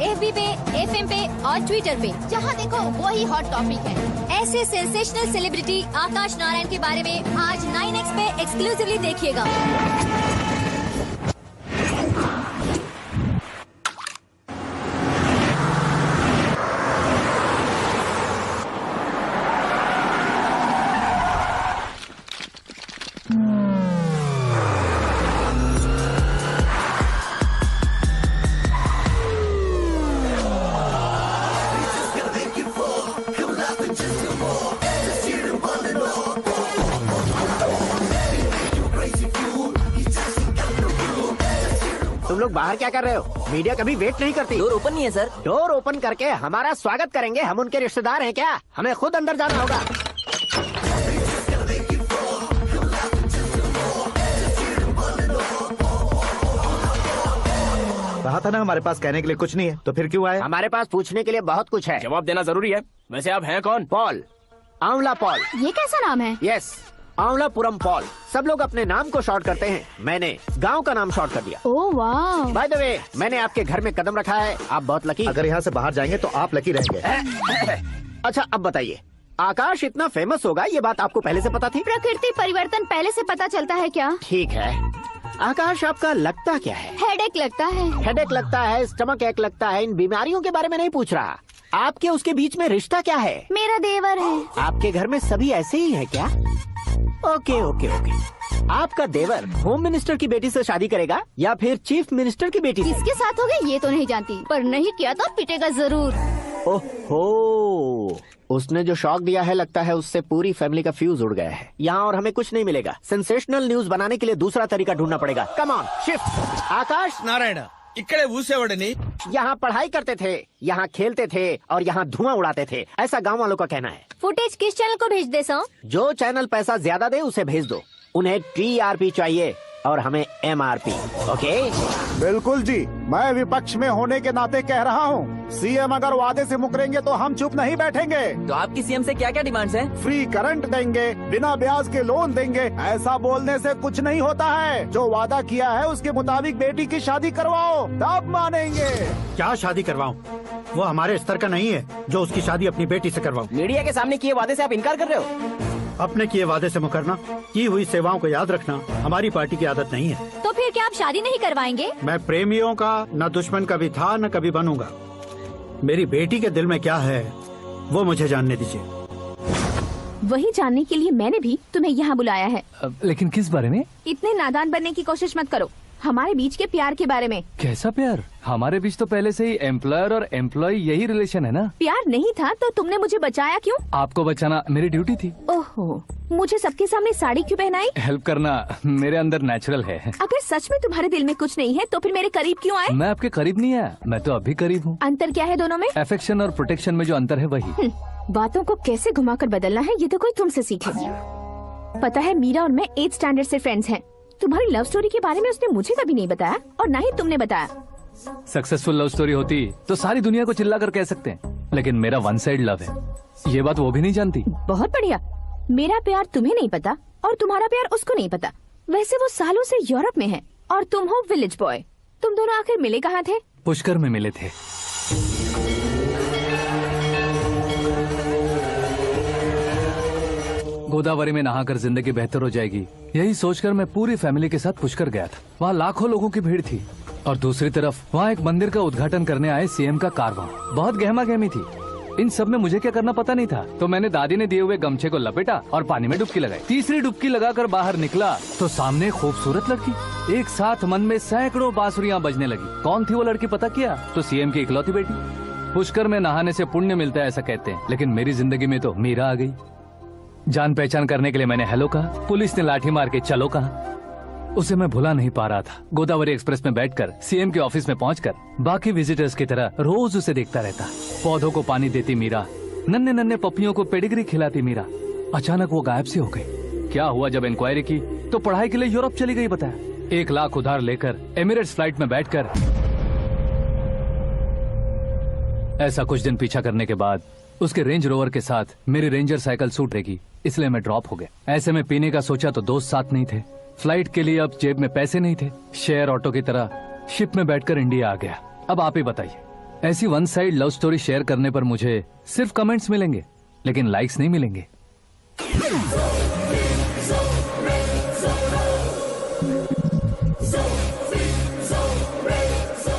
FB पे, FM पे और ट्विटर पे, जहाँ देखो वही हॉट टॉपिक है। ऐसे सेंसेशनल सेलिब्रिटी आकाश नारायण के बारे में आज 9X पे एक्सक्लूसिवली देखिएगा। तुम लोग बाहर क्या कर रहे हो? मीडिया कभी वेट नहीं करती। डोर ओपन नहीं है सर। डोर ओपन करके हमारा स्वागत करेंगे? हम उनके रिश्तेदार हैं क्या? हमें खुद अंदर जाना होगा। कहा था ना हमारे पास कहने के लिए कुछ नहीं है, तो फिर क्यों आए? हमारे पास पूछने के लिए बहुत कुछ है। जवाब देना जरूरी है। वैसे आप हैं कौन? पॉल, आंवला पॉल। ये कैसा नाम है? Yes, Avalapuram Paul. सब लोग अपने नाम को शॉर्ट करते हैं, मैंने गांव का नाम शॉर्ट कर दिया। ओह वाह। बाय द वे, मैंने आपके घर में कदम रखा है, आप बहुत लकी। अगर यहाँ से बाहर जाएंगे तो आप लकी रहेंगे। अच्छा अब बताइए, आकाश इतना फेमस होगा ये बात आपको पहले से पता थी? प्रकृति परिवर्तन पहले से पता चलता है क्या? ठीक है, आकाश आपका लगता क्या है? हेडेक लगता है। हेडेक लगता है, स्टमक एक लगता है, इन बीमारियों के बारे में नहीं पूछ रहा। आपके उसके बीच में रिश्ता क्या है? मेरा देवर है। आपके घर में सभी ऐसे ही है क्या? Okay okay okay. आपका देवर होम मिनिस्टर की बेटी से शादी करेगा या फिर चीफ मिनिस्टर की बेटी से? किसके साथ होगा ये तो नहीं जानती, पर नहीं किया तो पिटेगा जरूर। ओहो, उसने जो शॉक दिया है लगता है उससे पूरी फैमिली का फ्यूज उड़ गया है। यहाँ और हमें कुछ नहीं मिलेगा। सेंसेशनल न्यूज बनाने के लिए दूसरा तरीका ढूंढना पड़ेगा। Come on, shift. Akash Narayan इकड़े ऊसेवड़नी यहाँ पढ़ाई करते थे, यहाँ खेलते थे और यहाँ धुआं उड़ाते थे, ऐसा गांव वालों का कहना है। फुटेज किस चैनल को भेज दे सो? जो चैनल पैसा ज्यादा दे उसे भेज दो। उन्हें TRP चाहिए और हमें MRP। ओके? बिल्कुल जी, मैं विपक्ष में होने के नाते कह रहा हूँ, सीएम अगर वादे से मुकरेंगे तो हम चुप नहीं बैठेंगे। तो आपकी सीएम से क्या क्या डिमांड्स हैं? फ्री करंट देंगे, बिना ब्याज के लोन देंगे। ऐसा बोलने से कुछ नहीं होता है। जो वादा किया है उसके मुताबिक बेटी की शादी करवाओ, तब मानेंगे। क्या शादी करवाऊं? वो हमारे स्तर का नहीं है जो उसकी शादी अपनी बेटी से करवाऊं। मीडिया के सामने किए वादे से आप इनकार कर रहे हो? अपने किए वादे से मुकरना, की हुई सेवाओं को याद रखना हमारी पार्टी की आदत नहीं है। तो फिर क्या आप शादी नहीं करवाएंगे? मैं प्रेमियों का न दुश्मन कभी था न कभी बनूंगा। मेरी बेटी के दिल में क्या है वो मुझे जानने दीजिए। वही जानने के लिए मैंने भी तुम्हें यहाँ बुलाया है। लेकिन किस बारे में? इतने नादान बनने की कोशिश मत करो। हमारे बीच के प्यार के बारे में। कैसा प्यार? हमारे बीच तो पहले से ही एम्प्लॉयर और एम्प्लॉय यही रिलेशन है ना। प्यार नहीं था तो तुमने मुझे बचाया क्यों? आपको बचाना मेरी ड्यूटी थी। ओहो, मुझे सबके सामने साड़ी क्यों पहनाई? हेल्प करना मेरे अंदर नेचुरल है। अगर सच में तुम्हारे दिल में कुछ नहीं है तो फिर मेरे करीब क्यों आए? मैं आपके करीब नहीं आया, मैं तो अभी करीब हूँ। अंतर क्या है दोनों में? अफेक्शन और प्रोटेक्शन में जो अंतर है वही। बातों को कैसे घुमाकर बदलना है ये तो कोई तुमसे सीखे। पता है, मीरा और मैं 8th स्टैंडर्ड से फ्रेंड्स हैं। तुम्हारी लव स्टोरी के बारे में उसने मुझे कभी नहीं बताया और ना ही तुमने बताया। सक्सेसफुल लव स्टोरी होती तो सारी दुनिया को चिल्ला कर कह सकते हैं, लेकिन मेरा वन साइड लव है, ये बात वो भी नहीं जानती। बहुत बढ़िया। मेरा प्यार तुम्हें नहीं पता और तुम्हारा प्यार उसको नहीं पता। वैसे वो सालों से यूरोप में है और तुम हो विलेज बॉय। तुम दोनों आखिर मिले कहाँ थे? पुष्कर में मिले थे। गोदावरी में नहाकर जिंदगी बेहतर हो जाएगी, यही सोचकर मैं पूरी फैमिली के साथ पुष्कर गया था। वहाँ लाखों लोगों की भीड़ थी और दूसरी तरफ वहाँ एक मंदिर का उद्घाटन करने आए सीएम का कारवां। बहुत गहमा गहमी थी। इन सब में मुझे क्या करना पता नहीं था, तो मैंने दादी ने दिए हुए गमछे को लपेटा और पानी में डुबकी लगाई। तीसरी डुबकी लगाकर बाहर निकला तो सामने खूबसूरत लड़की। एक साथ मन में सैकड़ों बांसुरियां बजने लगी। कौन थी वो लड़की पता किया? तो सीएम की इकलौती बेटी। पुष्कर में नहाने से पुण्य मिलता है ऐसा कहते हैं, लेकिन मेरी जिंदगी में तो मीरा आ गई। जान पहचान करने के लिए मैंने हेलो कहा, पुलिस ने लाठी मार के चलो कहा। उसे मैं भुला नहीं पा रहा था। गोदावरी एक्सप्रेस में बैठकर सीएम के ऑफिस में पहुंचकर बाकी विजिटर्स की तरह रोज उसे देखता रहता। पौधों को पानी देती मीरा, नन्हे नन्हे पपियों को पेडिग्री खिलाती मीरा। अचानक वो गायब सी हो गई। क्या हुआ? जब इंक्वायरी की तो पढ़ाई के लिए यूरोप चली गई बताया। 1 लाख उधार लेकर एमिरेट्स फ्लाइट में बैठकर। ऐसा कुछ दिन पीछा करने के बाद उसके रेंज रोवर के साथ मेरी रेंजर साइकिल छूट रहेगी, इसलिए मैं ड्रॉप हो गया। ऐसे में पीने का सोचा तो दोस्त साथ नहीं थे। फ्लाइट के लिए अब जेब में पैसे नहीं थे। शेयर ऑटो की तरह शिप में बैठकर इंडिया आ गया। अब आप ही बताइए, ऐसी one side love story share करने पर मुझे सिर्फ कमेंट्स मिलेंगे, लेकिन लाइक्स नहीं मिलेंगे।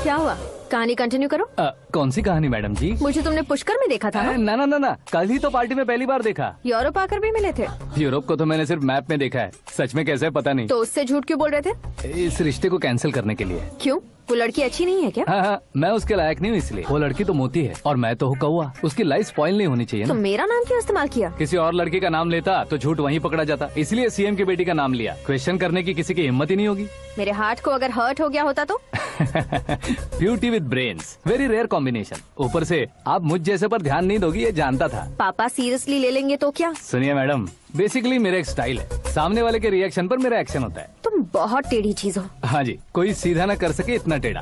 क्या हुआ? कहानी कंटिन्यू करो। कौन सी कहानी मैडम जी? मुझे तुमने पुष्कर में देखा था ना? ना ना ना, कल ही तो पार्टी में पहली बार देखा। यूरोप आकर भी मिले थे? यूरोप को तो मैंने सिर्फ मैप में देखा है, सच में कैसे है पता नहीं। तो उससे झूठ क्यों बोल रहे थे? इस रिश्ते को कैंसिल करने के लिए। क्यों? वो लड़की अच्छी नहीं है क्या? हाँ, मैं उसके लायक नहीं हूँ इसलिए। वो लड़की तो मोती है और मैं तो हूँ कौवा। उसकी लाइफ स्पॉइल नहीं होनी चाहिए तो ना। मेरा नाम क्यों इस्तेमाल किया? किसी और लड़की का नाम लेता तो झूठ वहीं पकड़ा जाता, इसलिए सीएम की बेटी का नाम लिया। क्वेश्चन करने की किसी की हिम्मत ही नहीं होगी। मेरे हार्ट को अगर हर्ट हो गया होता तो? Beauty with brains, very rare combination. ऊपर से आप मुझ जैसे पर ध्यान नहीं दोगी ये जानता था। पापा सीरियसली ले लेंगे तो क्या? सुनिए मैडम, बेसिकली मेरा एक स्टाइल है, सामने वाले के रिएक्शन पर मेरा एक्शन होता है। तुम बहुत टेढ़ी चीज हो। हाँ जी, कोई सीधा ना कर सके इतना टेढ़ा।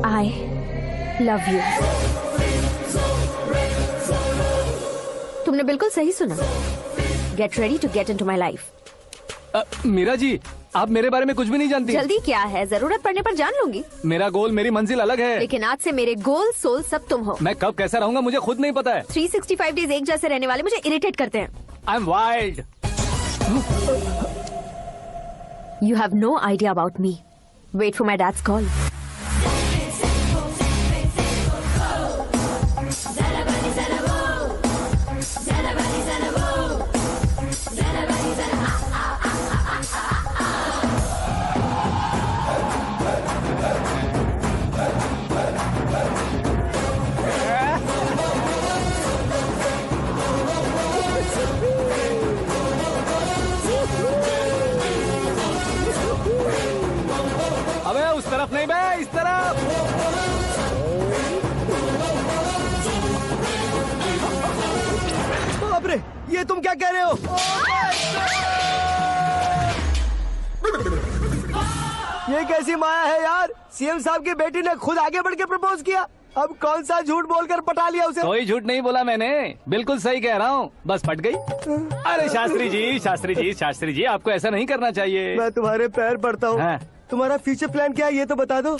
I love you। तुमने बिल्कुल सही सुना। Get ready to get into my life। Meera ji, आप मेरे बारे में कुछ भी नहीं जानती। जल्दी क्या है, जरूरत पड़ने पर जान लूंगी। मेरा गोल, मेरी मंजिल अलग है। लेकिन आज से मेरे गोल सोल सब तुम हो। मैं कब कैसा रहूंगा मुझे खुद नहीं पता है। 365 डेज एक जैसे रहने वाले मुझे इरिटेट करते हैं। I am wild. You have no idea about me। Wait for my dad's call। अबे उस तरफ नहीं बे, इस तरफ। बाप रे, ये तुम क्या कह रहे हो? ये कैसी माया है यार? सीएम साहब की बेटी ने खुद आगे बढ़ के प्रपोज किया। अब कौन सा झूठ बोलकर पटा लिया उसे? कोई झूठ नहीं बोला मैंने, बिल्कुल सही कह रहा हूँ, बस फट गई। अरे शास्त्री जी, शास्त्री जी, शास्त्री जी, आपको ऐसा नहीं करना चाहिए। मैं तुम्हारे पैर पड़ता हूँ। हाँ। तुम्हारा फ्यूचर प्लान क्या है ये तो बता दो।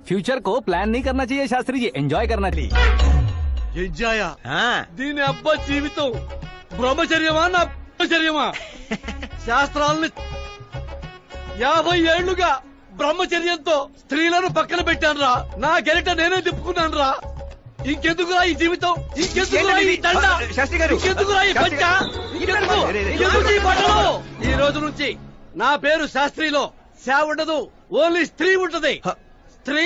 फ्यूचर को प्लान नहीं करना चाहिए शास्त्री जी, एंजॉय करना चाहिए। ఎంజాయా దీని అబ్బా జీవితం బ్రహ్మచర్యమా నా బ్రహ్మచర్యమా శాస్త్రాలని 50 ఏళ్లుగా బ్రహ్మచర్యంతో స్త్రీలను పక్కన పెట్టానురా. నా గెరిట నేనే తిప్పుకున్నాను రా. ఇంకెందుకురా ఈ జీవితం? ఇంకెందుకురా ఈ దండ? ఇంకెందుకురా ఈ పంచ? ఇంకెందుకు ఈ బట్టలు? ఈ రోజు నుంచి నా పేరు శాస్త్రిలో శా ఉండదు, ఓన్లీ స్త్రీ ఉంటది. స్త్రీ.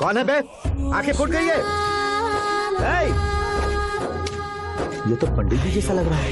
कौन है बे? आंखें फूट गई है। ए! ये तो पंडित जी जैसा लग रहा है।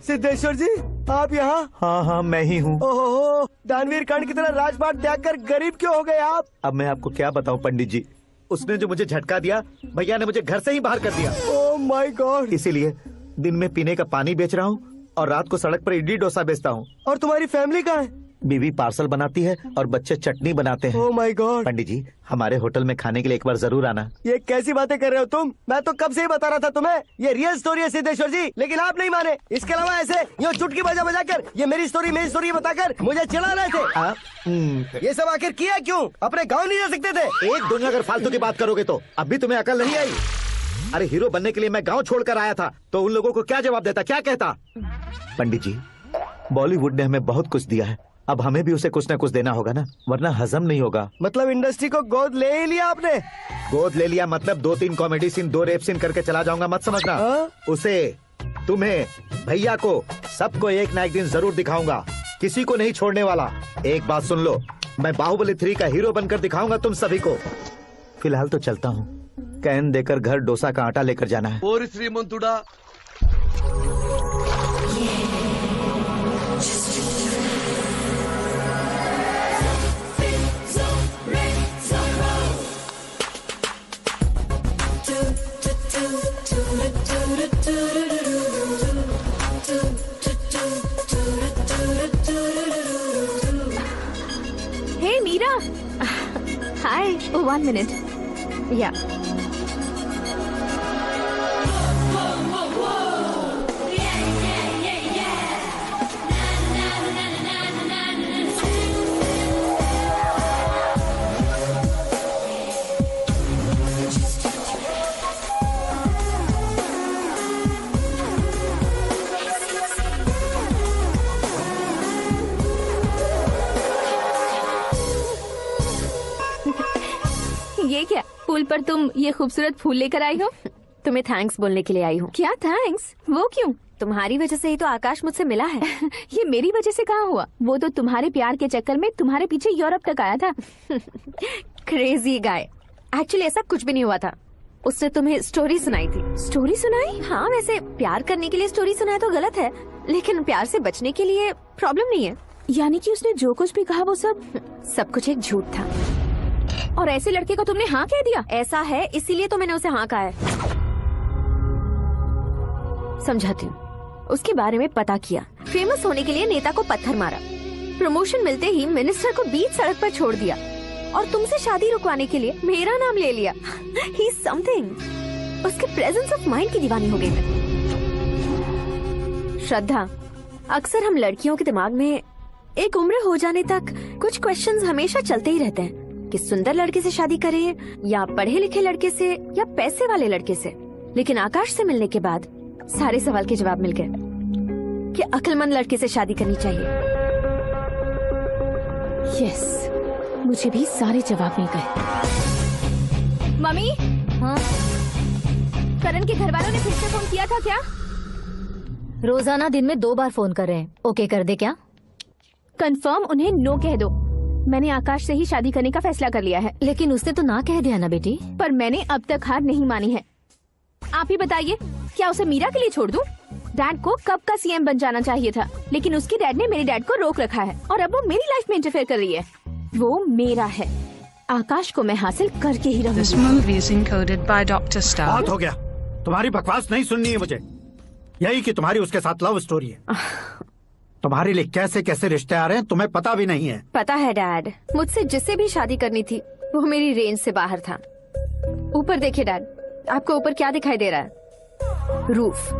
सिद्धेश्वर जी, आप यहाँ? हाँ हाँ, मैं ही हूँ। ओहो, दानवीर कर्ण की तरह राजपाट त्याग कर गरीब क्यों हो गए आप? अब मैं आपको क्या बताऊँ पंडित जी, उसने जो मुझे झटका दिया, भैया ने मुझे घर से ही बाहर कर दिया। Oh my God. इसीलिए दिन में पीने का पानी बेच रहा हूँ और रात को सड़क पर इडली डोसा बेचता हूँ। और तुम्हारी फैमिली कहाँ है? बीवी पार्सल बनाती है और बच्चे चटनी बनाते हैं। Oh my God. पंडित जी, हमारे होटल में खाने के लिए एक बार जरूर आना। ये कैसी बातें कर रहे हो तुम? मैं तो कब से ही बता रहा था तुम्हें, ये रियल स्टोरी है सिद्धेश्वर जी, लेकिन आप नहीं माने। इसके अलावा ऐसे यूँ चुटकी बजा बजा कर ये मेरी स्टोरी बताकर मुझे चिढ़ा रहे थे। ये सब आखिर किया क्यों? अपने गाँव नहीं जा सकते थे? एक दिन अगर फालतू की बात करोगे तो अभी तुम्हें अकल नहीं आई। अरे हीरो बनने के लिए मैं गाँव छोड़कर आया था, तो उन लोगों को क्या जवाब देता, क्या कहता? पंडित जी, बॉलीवुड ने हमें बहुत कुछ दिया है, अब हमें भी उसे कुछ न कुछ देना होगा ना, वरना हजम नहीं होगा। मतलब इंडस्ट्री को गोद ले ही लिया आपने? गोद ले लिया मतलब 2-3 कॉमेडी सीन, 2 रेप सीन करके चला जाऊंगा मत समझना। उसे, तुम्हें, भैया को, सबको एक ना एक दिन जरूर दिखाऊंगा, किसी को नहीं छोड़ने वाला। एक बात सुन लो, मैं बाहुबली 3 का हीरो बनकर दिखाऊंगा तुम सभी को। फिलहाल तो चलता हूँ, कैन देकर घर डोसा का आटा लेकर जाना है। और श्रीमंतुड़ा हे मीरा, हाय। 1 मिनट। या ये क्या, पुल पर तुम ये खूबसूरत फूल लेकर आई हो? तुम्हें थैंक्स बोलने के लिए आई हूँ। क्या थैंक्स? वो क्यों? तुम्हारी वजह से ही तो आकाश मुझसे मिला है। ये मेरी वजह से कहाँ हुआ? वो तो तुम्हारे प्यार के चक्कर में तुम्हारे पीछे यूरोप तक आया था। Crazy guy. एक्चुअली ऐसा कुछ भी नहीं हुआ था, उसने तुम्हें स्टोरी सुनाई थी। स्टोरी सुनाई? हाँ, वैसे प्यार करने के लिए स्टोरी सुनाए तो गलत है, लेकिन प्यार से बचने के लिए प्रॉब्लम नहीं है। यानी कि उसने जो कुछ भी कहा वो सब कुछ एक झूठ था। और ऐसे लड़के को तुमने हाँ कह दिया? ऐसा है, इसीलिए तो मैंने उसे हाँ कहा है। समझाती हूँ। उसके बारे में पता किया, फेमस होने के लिए नेता को पत्थर मारा, प्रमोशन मिलते ही मिनिस्टर को बीच सड़क पर छोड़ दिया, और तुमसे शादी रुकवाने के लिए मेरा नाम ले लिया। ही समथिंग। उसके प्रेजेंस ऑफ माइंड की दीवानी हो गई मैं। श्रद्धा, अक्सर हम लड़कियों के दिमाग में एक उम्र हो जाने तक कुछ क्वेश्चंस हमेशा चलते ही रहते हैं कि सुंदर लड़के से शादी करें या पढ़े लिखे लड़के से या पैसे वाले लड़के से। लेकिन आकाश से मिलने के बाद सारे सवाल के जवाब मिल गए कि अक्लमंद लड़के से शादी करनी चाहिए। यस, मुझे भी सारे जवाब मिल गए। मम्मी, हाँ? करण के घर वालों ने फिर से फोन किया था क्या? रोजाना दिन में 2 बार फोन कर रहे हैं। ओके कर दे क्या? कंफर्म उन्हें नो कह दो। मैंने आकाश से ही शादी करने का फैसला कर लिया है। लेकिन उसने तो ना कह दिया ना बेटी। पर मैंने अब तक हार नहीं मानी है। आप ही बताइए, क्या उसे मीरा के लिए छोड़ दूं? डैड को कब का सीएम बन जाना चाहिए था, लेकिन उसके डैड ने मेरे डैड को रोक रखा है और अब वो मेरी लाइफ में इंटरफेयर कर रही है। वो मेरा है, आकाश को मैं हासिल करके ही रहूंगी। This movie is encoded by Dr. Star. बहुत हो गया, तुम्हारी बकवास नहीं सुननी है मुझे। यही कि तुम्हारी उसके साथ लव स्टोरी है। तुम्हारे लिए कैसे कैसे रिश्ते आ रहे हैं तुम्हें पता भी नहीं है। पता है डैड, मुझसे जिससे भी शादी करनी थी वो मेरी रेंज से बाहर था। ऊपर देखिए डैड, आपको ऊपर क्या दिखाई दे रहा है? रूफ।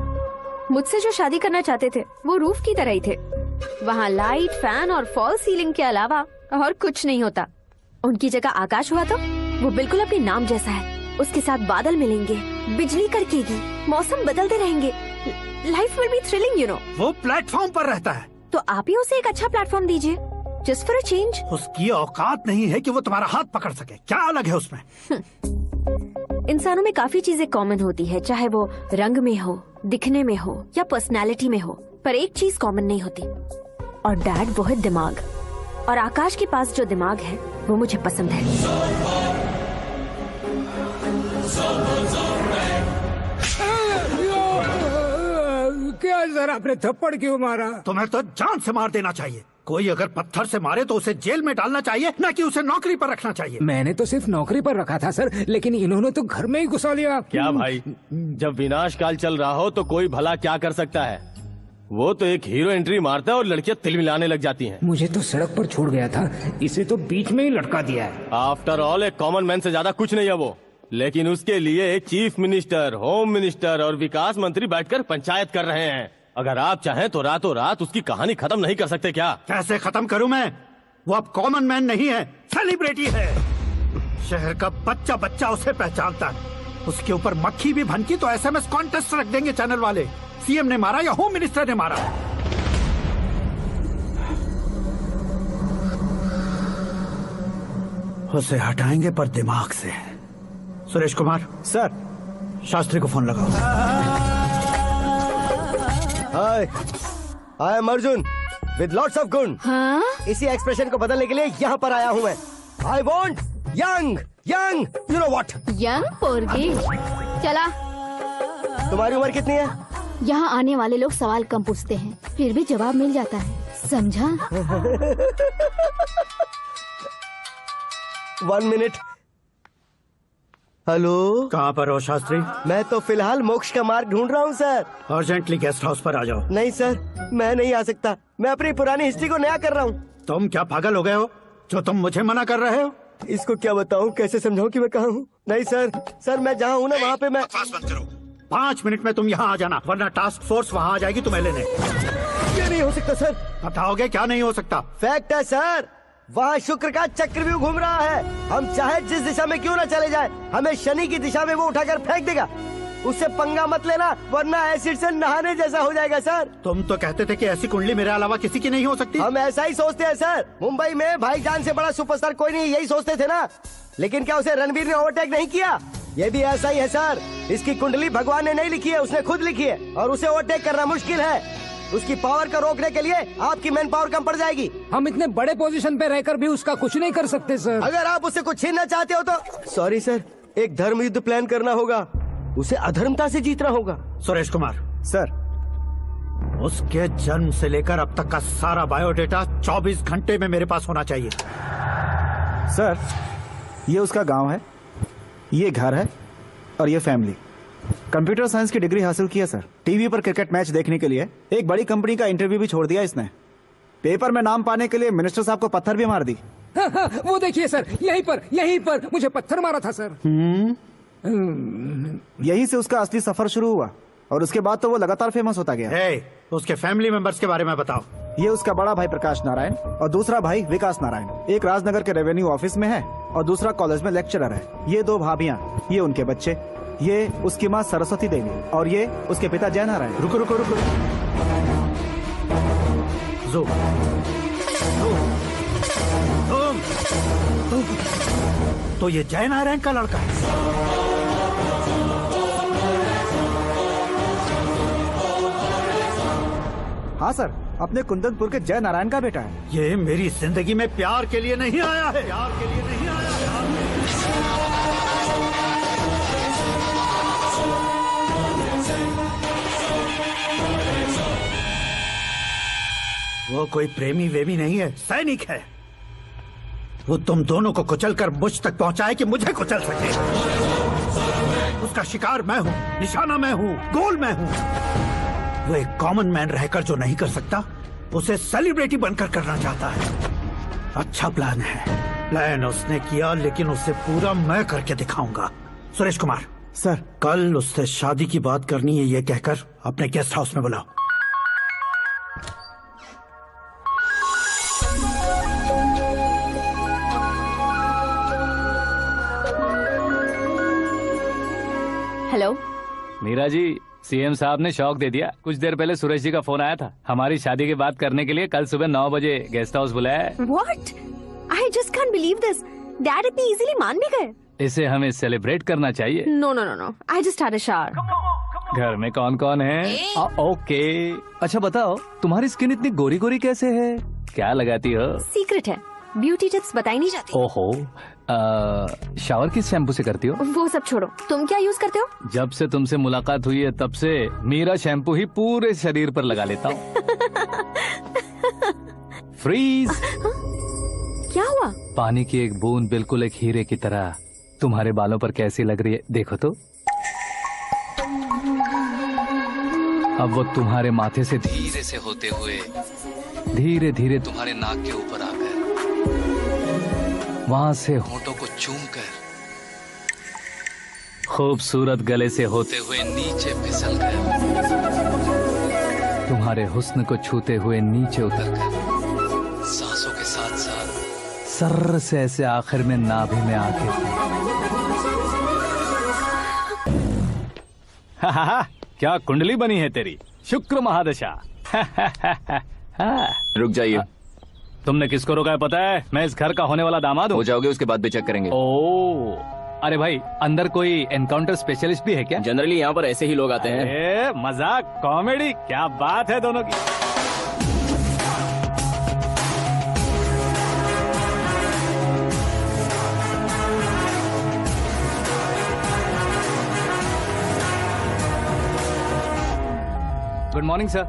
मुझसे जो शादी करना चाहते थे वो रूफ की तरह ही थे। वहाँ लाइट, फैन और फॉल सीलिंग के अलावा और कुछ नहीं होता। उनकी जगह आकाश हुआ तो वो बिल्कुल अपने नाम जैसा है। उसके साथ बादल मिलेंगे, बिजली कड़केगी, मौसम बदलते रहेंगे, life will be thrilling, you know. वो प्लेटफॉर्म पर रहता है तो आप ही उसे एक अच्छा प्लेटफॉर्म दीजिए, जस्ट फॉर अ चेंज। उसकी औकात नहीं है कि वो तुम्हारा हाथ पकड़ सके। क्या अलग है उसमें? इंसानों में काफी चीजें कॉमन होती है, चाहे वो रंग में हो, दिखने में हो या पर्सनालिटी में हो, पर एक चीज कॉमन नहीं होती, और डैड वो है दिमाग। और आकाश के पास जो दिमाग है वो मुझे पसंद है। क्या सर, आपने थप्पड़ क्यों मारा? तुम्हें तो जान से मार देना चाहिए। कोई अगर पत्थर से मारे तो उसे जेल में डालना चाहिए, न कि उसे नौकरी पर रखना चाहिए। मैंने तो सिर्फ नौकरी पर रखा था सर, लेकिन इन्होंने तो घर में ही घुसा लिया। क्या भाई, जब विनाश काल चल रहा हो तो कोई भला क्या कर सकता है? वो तो एक हीरो एंट्री मारता है और लड़कियां तिल मिलाने लग जाती हैं। मुझे तो सड़क पर छोड़ गया था, इसे तो बीच में ही लटका दिया है। आफ्टर ऑल एक कॉमन मैन से ज्यादा कुछ नहीं है वो, लेकिन उसके लिए चीफ मिनिस्टर, होम मिनिस्टर और विकास मंत्री बैठकर पंचायत कर रहे हैं। अगर आप चाहें तो रातों रात उसकी कहानी खत्म नहीं कर सकते क्या? कैसे खत्म करूं मैं? वो अब कॉमन मैन नहीं है, सेलिब्रिटी है। शहर का बच्चा बच्चा उसे पहचानता है। उसके ऊपर मक्खी भी भनकी तो एसएमएस कॉन्टेस्ट रख देंगे चैनल वाले। सीएम ने मारा या होम मिनिस्टर ने मारा। उसे हटाएंगे पर दिमाग से। सुरेश कुमार सर, शास्त्री को फोन लगाओ। Hi, I am Arjun with lots of गुण। हाँ? इसी एक्सप्रेशन को बदलने के लिए यहाँ पर आया हूँ मैं। I want young young, you know what? Young पोरगी। चला। तुम्हारी उम्र कितनी है? यहाँ आने वाले लोग सवाल कम पूछते हैं, फिर भी जवाब मिल जाता है, समझा? 1 मिनट। हेलो, कहाँ पर हो शास्त्री? मैं तो फिलहाल मोक्ष का मार्ग ढूंढ रहा हूँ सर। अर्जेंटली गेस्ट हाउस पर आ जाओ। नहीं सर, मैं नहीं आ सकता। मैं अपनी पुरानी हिस्ट्री को नया कर रहा हूँ। तुम क्या पागल हो गए हो जो तुम मुझे मना कर रहे हो? इसको क्या बताऊँ, कैसे समझाऊँ कि मैं कहाँ हूँ? नहीं सर, सर मैं जहाँ हूँ ना वहाँ पे मैं। बकवास बंद करो। 5 मिनट में तुम यहाँ आ जाना, वरना टास्क फोर्स वहाँ आ जाएगी तुम्हें लेने। ये नहीं हो सकता सर। बताओगे क्या नहीं हो सकता? फैक्ट है सर, वहाँ शुक्र का चक्रव्यूह घूम रहा है। हम चाहे जिस दिशा में क्यों न चले जाए, हमें शनि की दिशा में वो उठाकर फेंक देगा। उससे पंगा मत लेना, वरना एसिड से नहाने जैसा हो जाएगा सर। तुम तो कहते थे कि ऐसी कुंडली मेरे अलावा किसी की नहीं हो सकती। हम ऐसा ही सोचते हैं सर। मुंबई में भाईजान से बड़ा सुपरस्टार कोई नहीं, यही सोचते थे ना। लेकिन क्या उसे रणवीर ने ओवरटेक नहीं किया? ये भी ऐसा ही है सर। इसकी कुंडली भगवान ने नहीं लिखी है, उसने खुद लिखी है, और उसे ओवरटेक करना मुश्किल है। उसकी पावर को रोकने के लिए आपकी मैन पावर कम पड़ जाएगी। हम इतने बड़े पोजीशन पे रहकर भी उसका कुछ नहीं कर सकते सर। अगर आप उससे कुछ छीनना चाहते हो तो सॉरी सर, एक धर्म युद्ध प्लान करना होगा। उसे अधर्मता से जीतना होगा। सुरेश कुमार सर, उसके जन्म से लेकर अब तक का सारा बायोडेटा 24 घंटे में मेरे पास होना चाहिए। सर, ये उसका गांव है, ये घर है और ये फैमिली। कंप्यूटर साइंस की डिग्री हासिल की है सर। टीवी पर क्रिकेट मैच देखने के लिए एक बड़ी कंपनी का इंटरव्यू भी छोड़ दिया इसने। पेपर में नाम पाने के लिए मिनिस्टर साहब को पत्थर भी मार दी। हाँ, हाँ, वो देखिए सर, यहीं पर मुझे पत्थर मारा था सर। यहीं से उसका असली सफर शुरू हुआ और उसके बाद तो वो लगातार फेमस होता गया। उसके फैमिली मेंबर्स के बारे में बताओ। ये उसका बड़ा भाई प्रकाश नारायण और दूसरा भाई विकास नारायण। एक राजनगर के रेवेन्यू ऑफिस में है और दूसरा कॉलेज में लेक्चरर है। ये 2 भाभियां, ये उनके बच्चे, ये उसकी माँ सरस्वती देवी और ये उसके पिता जय नारायण। रुको रुको रुको, तो ये जय नारायण का लड़का है। हाँ सर, अपने कुंदनपुर के जय नारायण का बेटा है। ये मेरी जिंदगी में प्यार के लिए नहीं आया है, प्यार के लिए नहीं आया है। वो कोई प्रेमी वेमी नहीं है, सैनिक है। वो तुम दोनों को कुचलकर मुझ तक पहुंचाए कि मुझे कुचल सके। उसका शिकार मैं हूँ, निशाना मैं हूँ, गोल मैं हूँ। वो एक कॉमन मैन रहकर जो नहीं कर सकता, उसे सेलिब्रिटी बनकर करना चाहता है। अच्छा प्लान है। प्लान उसने किया, लेकिन उसे पूरा मैं करके दिखाऊंगा। सुरेश कुमार सर, कल उससे शादी की बात करनी है, ये कहकर अपने गेस्ट हाउस में बुलाओ। हेलो मीरा जी, सीएम साहब ने शौक दे दिया। कुछ देर पहले सुरेश जी का फोन आया था, हमारी शादी की बात करने के लिए कल सुबह 9 बजे गेस्ट हाउस बुलाया है। What? I just can't believe this. Dad इतनी इजीली मान भी गए। इसे हमें सेलिब्रेट करना चाहिए। No, no, no, no. I just had a shower. घर में कौन कौन है? ओके। अच्छा बताओ, तुम्हारी स्किन इतनी गोरी गोरी कैसे है? क्या लगाती हो? सीक्रेट है, ब्यूटी टिप्स बताई नहीं जाती। ओहो, शावर किस शैम्पू से करती हो? वो सब छोड़ो, तुम क्या यूज करते हो? जब से तुमसे मुलाकात हुई है तब से मेरा शैम्पू ही पूरे शरीर पर लगा लेता हूँ। फ्रीज। क्या हुआ? पानी की एक बूंद बिल्कुल एक हीरे की तरह तुम्हारे बालों पर कैसी लग रही है, देखो तो। अब वो तुम्हारे माथे से धीरे से होते हुए धीरे धीरे तुम्हारे नाक के ऊपर आकर वहां से होठों को चूमकर खूबसूरत गले से होते हुए नीचे फिसल कर तुम्हारे हुस्न को छूते हुए नीचे उतरकर सांसों के साथ साथ सर्र से ऐसे आखिर में नाभि में आके क्या कुंडली बनी है तेरी, शुक्र महादशा। रुक जाइए। तुमने किसको रोका है पता है? मैं इस घर का होने वाला दामाद हूँ। हो जाओगे उसके बाद भी चेक करेंगे। ओ, अरे भाई अंदर कोई एनकाउंटर स्पेशलिस्ट भी है क्या? जनरली यहाँ पर ऐसे ही लोग आते हैं। मजाक कॉमेडी, क्या बात है दोनों की। Good morning sir.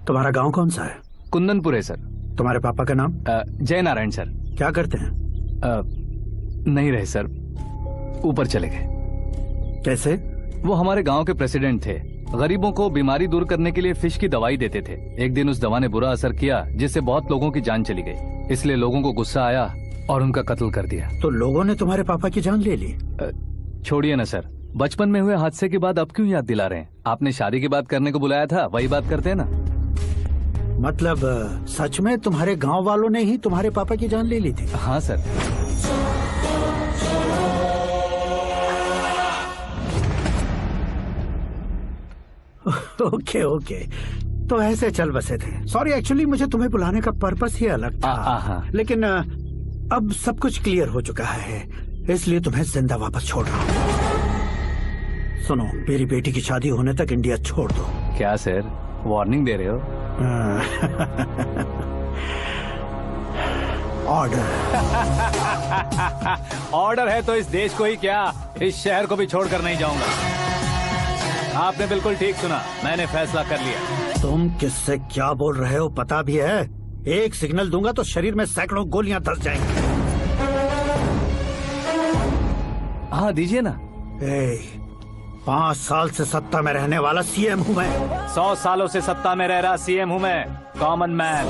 तुम्हारा गांव कौन सा है? कुंदनपुर है सर। तुम्हारे पापा का नाम? जय नारायण सर। क्या करते हैं? नहीं रहे सर, ऊपर चले गए। कैसे? वो हमारे गांव के प्रेसिडेंट थे। गरीबों को बीमारी दूर करने के लिए फिश की दवाई देते थे। एक दिन उस दवा ने बुरा असर किया जिससे बहुत लोगों की जान चली गई। इसलिए लोगों को गुस्सा आया और उनका कत्ल कर दिया। तो लोगों ने तुम्हारे पापा की जान ले ली? छोड़िए ना सर, बचपन में हुए हादसे की बात अब क्यों याद दिला रहे हैं? आपने शादी की बात करने को बुलाया था, वही बात करते हैं ना। मतलब सच में तुम्हारे गांव वालों ने ही तुम्हारे पापा की जान ले ली थी? हाँ सर। ओके ओके, तो ऐसे चल बसे थे। सॉरी, एक्चुअली मुझे तुम्हें बुलाने का पर्पस ही अलग था। लेकिन अब सब कुछ क्लियर हो चुका है, इसलिए तुम्हें जिंदा वापस छोड़ रहा हूँ। सुनो, मेरी बेटी की शादी होने तक इंडिया छोड़ दो। क्या सर, वार्निंग दे रहे हो? ऑर्डर। ऑर्डर है तो इस देश को ही क्या, इस शहर को भी छोड़कर नहीं जाऊंगा। आपने बिल्कुल ठीक सुना, मैंने फैसला कर लिया। तुम किससे क्या बोल रहे हो पता भी है? एक सिग्नल दूंगा तो शरीर में सैकड़ों गोलियां धस जाएंगी। हाँ दीजिए ना। 5 साल से सत्ता में रहने वाला सीएम हूँ मैं। 100 सालों से सत्ता में रह रहा सीएम हूँ मैं। Common man,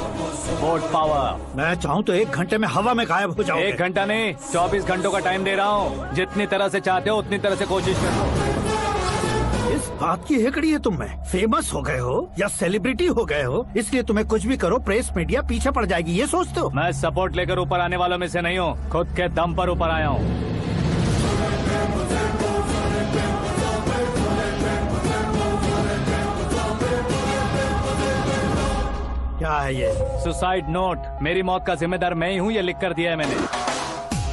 vote power. मैं चाहूँ तो 1 घंटे में हवा में गायब हो जाऊँ। 1 घंटा नहीं, 24 घंटों का टाइम दे रहा हूँ। जितनी तरह से चाहते हो उतनी तरह से कोशिश करो। इस बात की हेकड़ी है तुम में? फेमस हो गए हो या सेलिब्रिटी हो गए हो, इसलिए तुम्हें कुछ भी करो प्रेस मीडिया पीछे पड़ जाएगी, ये सोचते हो? मैं सपोर्ट लेकर ऊपर आने वालों में से नहीं हूँ, खुद के दम पर ऊपर आया हूँ। क्या है ये? Suicide note. मेरी मौत का जिम्मेदार मैं ही हूँ, ये लिख कर दिया है मैंने।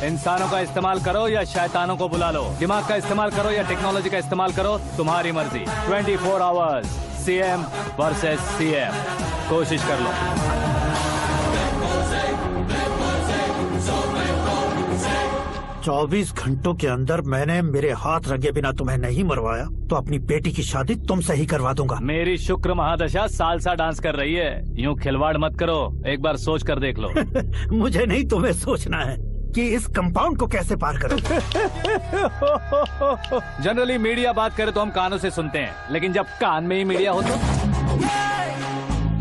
इंसानों का इस्तेमाल करो या शैतानों को बुला लो, दिमाग का इस्तेमाल करो या टेक्नोलॉजी का इस्तेमाल करो, तुम्हारी मर्जी। 24 आवर्स, सीएम वर्सेस सीएम, कोशिश कर लो। चौबीस घंटों के अंदर मैंने मेरे हाथ रंगे बिना तुम्हें नहीं मरवाया तो अपनी बेटी की शादी तुमसे ही करवा दूंगा। मेरी शुक्र महादशा सालसा डांस कर रही है, यूं खिलवाड़ मत करो, एक बार सोच कर देख लो। मुझे नहीं, तुम्हें सोचना है कि इस कंपाउंड को कैसे पार करूं। जनरली मीडिया बात करे तो हम कानों से सुनते हैं, लेकिन जब कान में ही मीडिया हो तो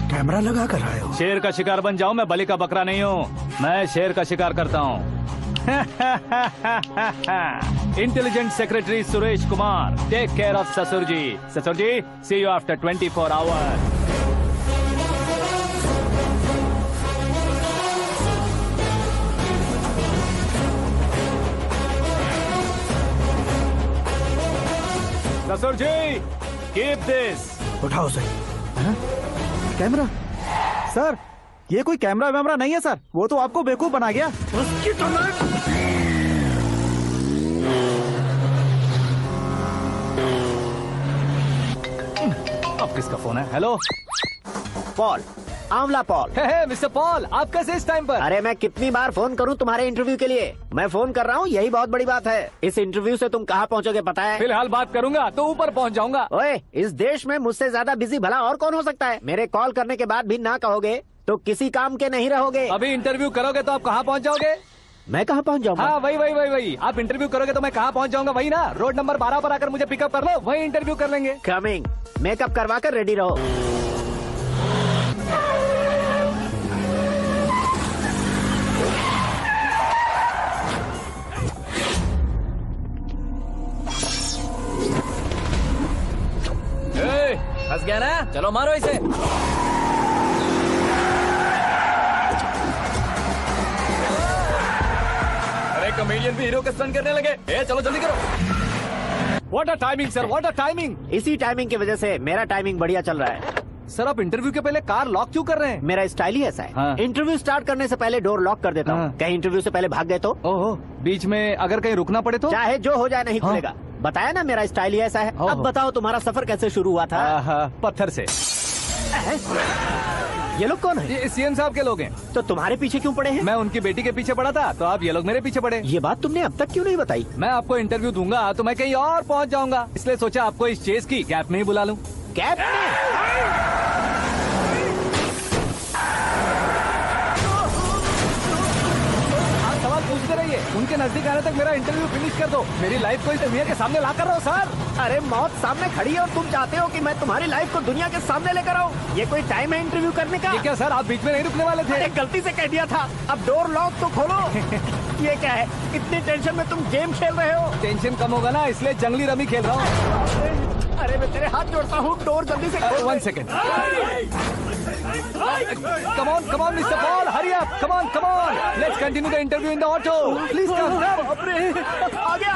कैमरा लगा कर आए हो। शेर का शिकार बन जाऊं, मैं बलि का बकरा नहीं हूँ, मैं शेर का शिकार करता हूँ। Intelligent secretary Suresh Kumar, take care of ससुर जी। ससुर जी, सी यू आफ्टर 24 आवर्स। ससुर जी, कीप दिस। उठाओ सही। कैमरा? सर, ये कोई कैमरा वैमरा नहीं है सर, वो तो आपको बेवकूफ बना गया। उसकी तो अब किसका फोन है? हेलो पॉल, आंवला पॉल। मिस्टर पॉल, आप कैसे इस टाइम पर? अरे मैं कितनी बार फोन करूं तुम्हारे इंटरव्यू के लिए? मैं फोन कर रहा हूं, यही बहुत बड़ी बात है। इस इंटरव्यू से तुम कहां पहुंचोगे पता है? फिलहाल बात करूंगा तो ऊपर पहुंच जाऊंगा। ओए, इस देश में मुझसे ज्यादा बिजी भला और कौन हो सकता है? मेरे कॉल करने के बाद भी ना कहोगे तो किसी काम के नहीं रहोगे। अभी इंटरव्यू करोगे तो आप कहाँ पहुँच जाओगे? मैं कहाँ पहुँच जाऊंगा? हाँ वही। आप इंटरव्यू करोगे तो मैं कहाँ पहुँच जाऊंगा? वही ना, रोड नंबर 12 पर आकर मुझे पिकअप कर लो, वही इंटरव्यू कर लेंगे। कमिंग। मेकअप करवा कर रेडी रहो। फंस गया ना, चलो मारो इसे। अरे कॉमेडियन भी हीरो का स्टंट करने लगे। चलो जल्दी करो। What a timing sir, what a timing. इसी टाइमिंग की वजह से मेरा टाइमिंग बढ़िया चल रहा है। सर आप इंटरव्यू के पहले कार लॉक क्यों कर रहे हैं? मेरा स्टाइल ही ऐसा है। हाँ। इंटरव्यू स्टार्ट करने से पहले डोर लॉक कर देता हूँ। कहीं इंटरव्यू से पहले भाग गए तो? ओहो, बीच में अगर कहीं रुकना पड़े तो? चाहे जो हो जाए नहीं खुलेगा। बताया ना मेरा स्टाइल ही ऐसा है। अब बताओ तुम्हारा सफर कैसे शुरू हुआ था? पत्थर से। ये लोग कौन है? ये सीएम साहब के लोग हैं। तो तुम्हारे पीछे क्यों पड़े हैं? मैं उनकी बेटी के पीछे पड़ा था, तो आप ये लोग मेरे पीछे पड़े। ये बात तुमने अब तक क्यों नहीं बताई? मैं आपको इंटरव्यू दूंगा तो मैं कहीं और पहुंच जाऊंगा, इसलिए सोचा आपको इस चेस की गैप में ही बुला लूं। गैप में? सवाल पूछते रहिए, उनके नजदीक आने तक मेरा इंटरव्यू फिनिश कर दो। मेरी लाइफ को इस दुनिया के सामने ला कर रहो सर। अरे मौत सामने खड़ी है और तुम चाहते हो कि मैं तुम्हारी लाइफ को दुनिया के सामने लेकर आऊं? ये कोई टाइम है इंटरव्यू करने का? ये क्या सर, आप बीच में नहीं रुकने वाले थे? अरे गलती से कह दिया था। अब डोर लॉक तो खोलो। ये क्या है? इतनी टेंशन में तुम गेम खेल रहे हो? टेंशन कम होगा ना, इसलिए जंगली रमी खेल रहा हूँ। अरे मैं तेरे हाथ जोड़ता हूँ, डोर जल्दी से खोल। 1 second. Come on, Mr. Paul, hurry up. Come on. Let's continue the interview in the auto. Please come. आगे।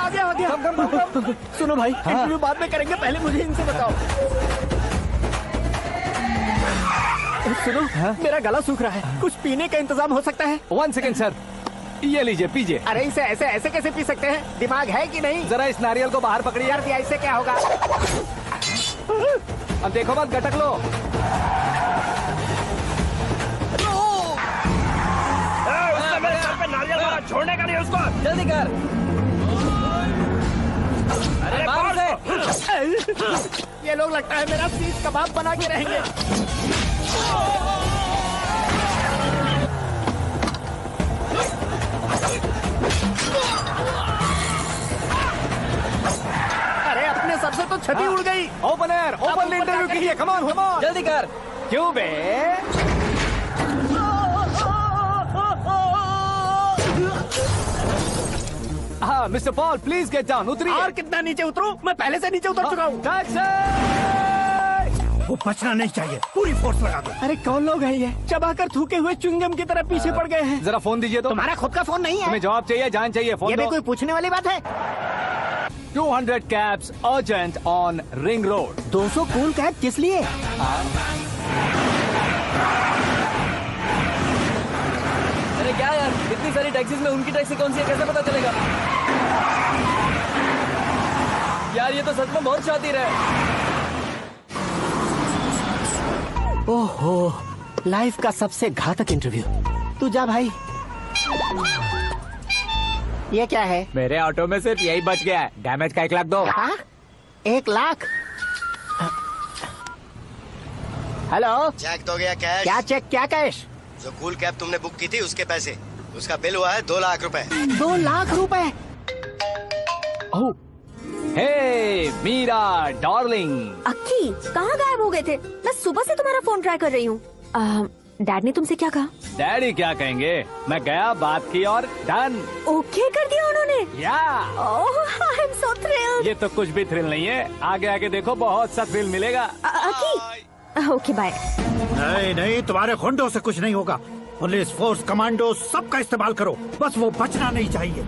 Come. सुनो भाई, इंटरव्यू बाद में करेंगे, पहले मुझे इनसे बताओ। सुनो, मेरा गला सूख रहा है, कुछ पीने का इंतजाम हो सकता है? 1 सेकेंड सर, ये लीजिए पीजिए। अरे इसे ऐसे कैसे पी सकते हैं? दिमाग है कि नहीं? जरा इस नारियल को बाहर पकड़िए। यार दिया, इससे क्या होगा? अब देखो मत, गटक लो। छोड़ने का नहीं उसको, जल्दी कर। अरे बाहर से। ये लोग लगता है मेरा सीख कबाब बना के रहेंगे। अरे अपने सर से तो छठी उड़ गई। ओपन इंटरव्यू के लिए। कम ऑन जल्दी कर। क्यों बे? हाँ mister Paul, please get down. उतरिए। और कितना नीचे उतरूं? मैं पहले से नीचे उतर चुका हूँ। वो बचना नहीं चाहिए, पूरी फोर्स लगा दो। अरे कौन लोग हैं ये? चबाकर थूके हुए च्युइंगम की तरह पीछे पड़ गए हैं। जरा फोन दीजिए तो। तुम्हारा खुद का फोन नहीं है? तुम्हें जवाब चाहिए, जान चाहिए, फोन ये भी दो। कोई पूछने वाली बात है? 200 cabs urgent on Ring Road. 200 cool cab किस लिए? अरे क्या यार, इतनी सारी टैक्सीज में उनकी टैक्सी कौन सी है, कैसे पता चलेगा? यार ये तो सच में बहुत शातिर है। ओहो, लाइफ का सबसे घातक इंटरव्यू। तू जा भाई। ये क्या है? मेरे ऑटो में सिर्फ यही बच गया है। डैमेज का 1 लाख दो। 1 लाख? हेलो, चेक तो गया कैश? क्या चेक, क्या कैश? जो कूल कैब तुमने बुक की थी उसके पैसे, उसका बिल हुआ है 2 लाख रुपए। 2 लाख रुपए? हे मीरा डार्लिंग। अक्की, कहाँ गायब हो गए थे? मैं सुबह से तुम्हारा फोन ट्राई कर रही हूँ। डैड ने तुमसे क्या कहा? डैडी क्या कहेंगे, मैं गया, बात की और डन। ओके कर दिया उन्होंने? या। ओह, आई एम सो थ्रिल्ड। ये तो कुछ भी थ्रिल नहीं है, आगे आगे देखो बहुत सा थ्रिल मिलेगा। अक्की, ओके बाय। नहीं, तुम्हारे गुंडों से कुछ नहीं होगा। पुलिस फोर्स, कमांडो, सबका इस्तेमाल करो, बस वो बचना नहीं चाहिए।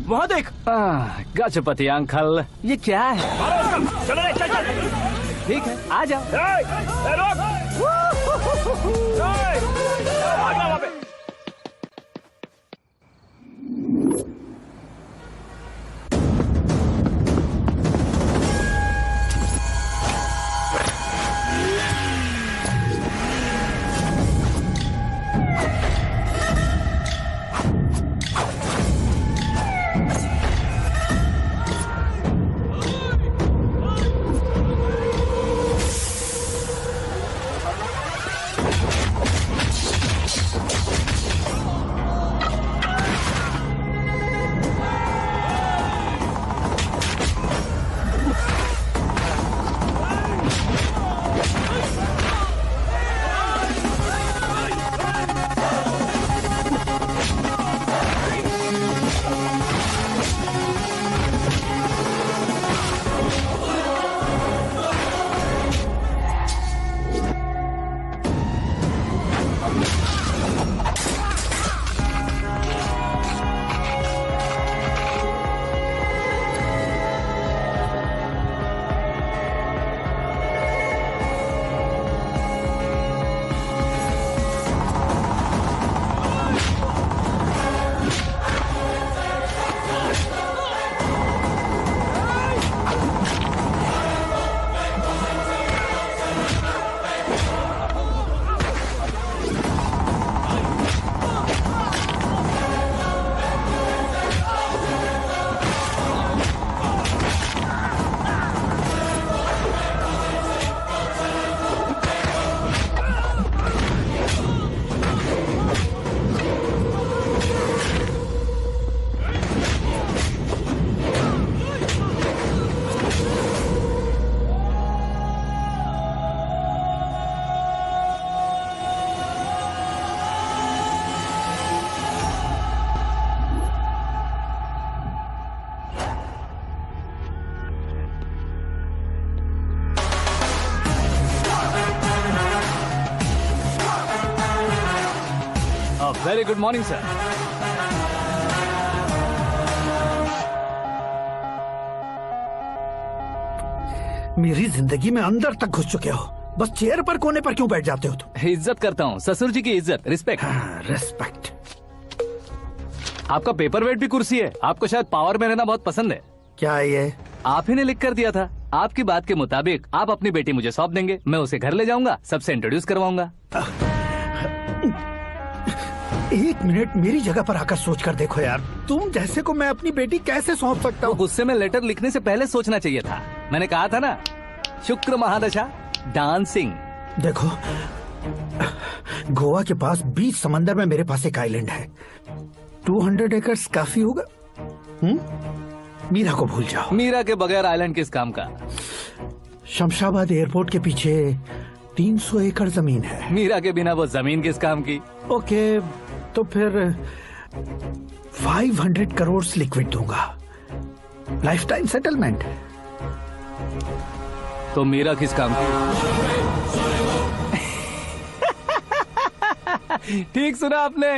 वहाँ देख। गजपति अंकल, ये क्या है? चलो रे, चल। ठीक है, आ जाओ। Very good morning sir. मेरी जिंदगी में अंदर तक घुस चुके हो, बस चेयर पर कोने पर क्यों बैठ जाते हो तुम? इज्जत करता हूँ, ससुर जी की इज्जत, रिस्पेक्ट। रिस्पेक्ट। आपका पेपर वेट भी कुर्सी है। आपको शायद पावर में रहना बहुत पसंद है। क्या है ये? आप ही ने लिख कर दिया था। आपकी बात के मुताबिक आप अपनी बेटी मुझे सौंप देंगे, मैं उसे घर ले जाऊंगा, सबसे इंट्रोड्यूस करवाऊंगा। एक मिनट मेरी जगह पर आकर सोच कर देखो यार, तुम जैसे को मैं अपनी बेटी कैसे सौंप सकता हूँ? गुस्से में लेटर लिखने से पहले सोचना चाहिए था। मैंने कहा था ना, शुक्र महादशा डांसिंग। देखो, गोवा के पास बीच समंदर में मेरे पास एक आइलैंड है, 200 एकर्स काफी होगा। मीरा को भूल जाओ। मीरा के बगैर आइलैंड किस काम का? शमशाबाद एयरपोर्ट के पीछे 300 एकड़ जमीन है। मीरा के बिना वो जमीन किस काम की? ओके, तो फिर 500 करोड़ लिक्विड दूंगा, लाइफ टाइम सेटलमेंट। तो मीरा किस काम की? ठीक सुना आपने,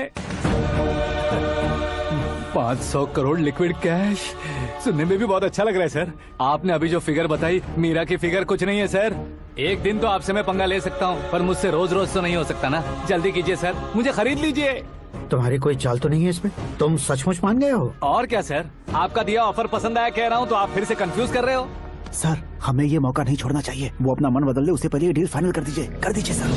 500 करोड़ लिक्विड कैश। सुनने में भी बहुत अच्छा लग रहा है सर। आपने अभी जो फिगर बताई, मीरा की फिगर कुछ नहीं है सर। एक दिन तो आपसे मैं पंगा ले सकता हूँ, पर मुझसे रोज रोज तो नहीं हो सकता ना। जल्दी कीजिए सर, मुझे खरीद लीजिए। तुम्हारी कोई चाल तो नहीं है इसमें? तुम सचमुच मान गए हो? और क्या सर, आपका दिया ऑफर पसंद आया कह रहा हूँ, तो आप फिर से कंफ्यूज कर रहे हो। सर, हमें ये मौका नहीं छोड़ना चाहिए। वो अपना मन बदल ले, उससे पहले ये डील फाइनल कर दीजिए। कर दीजिए सर।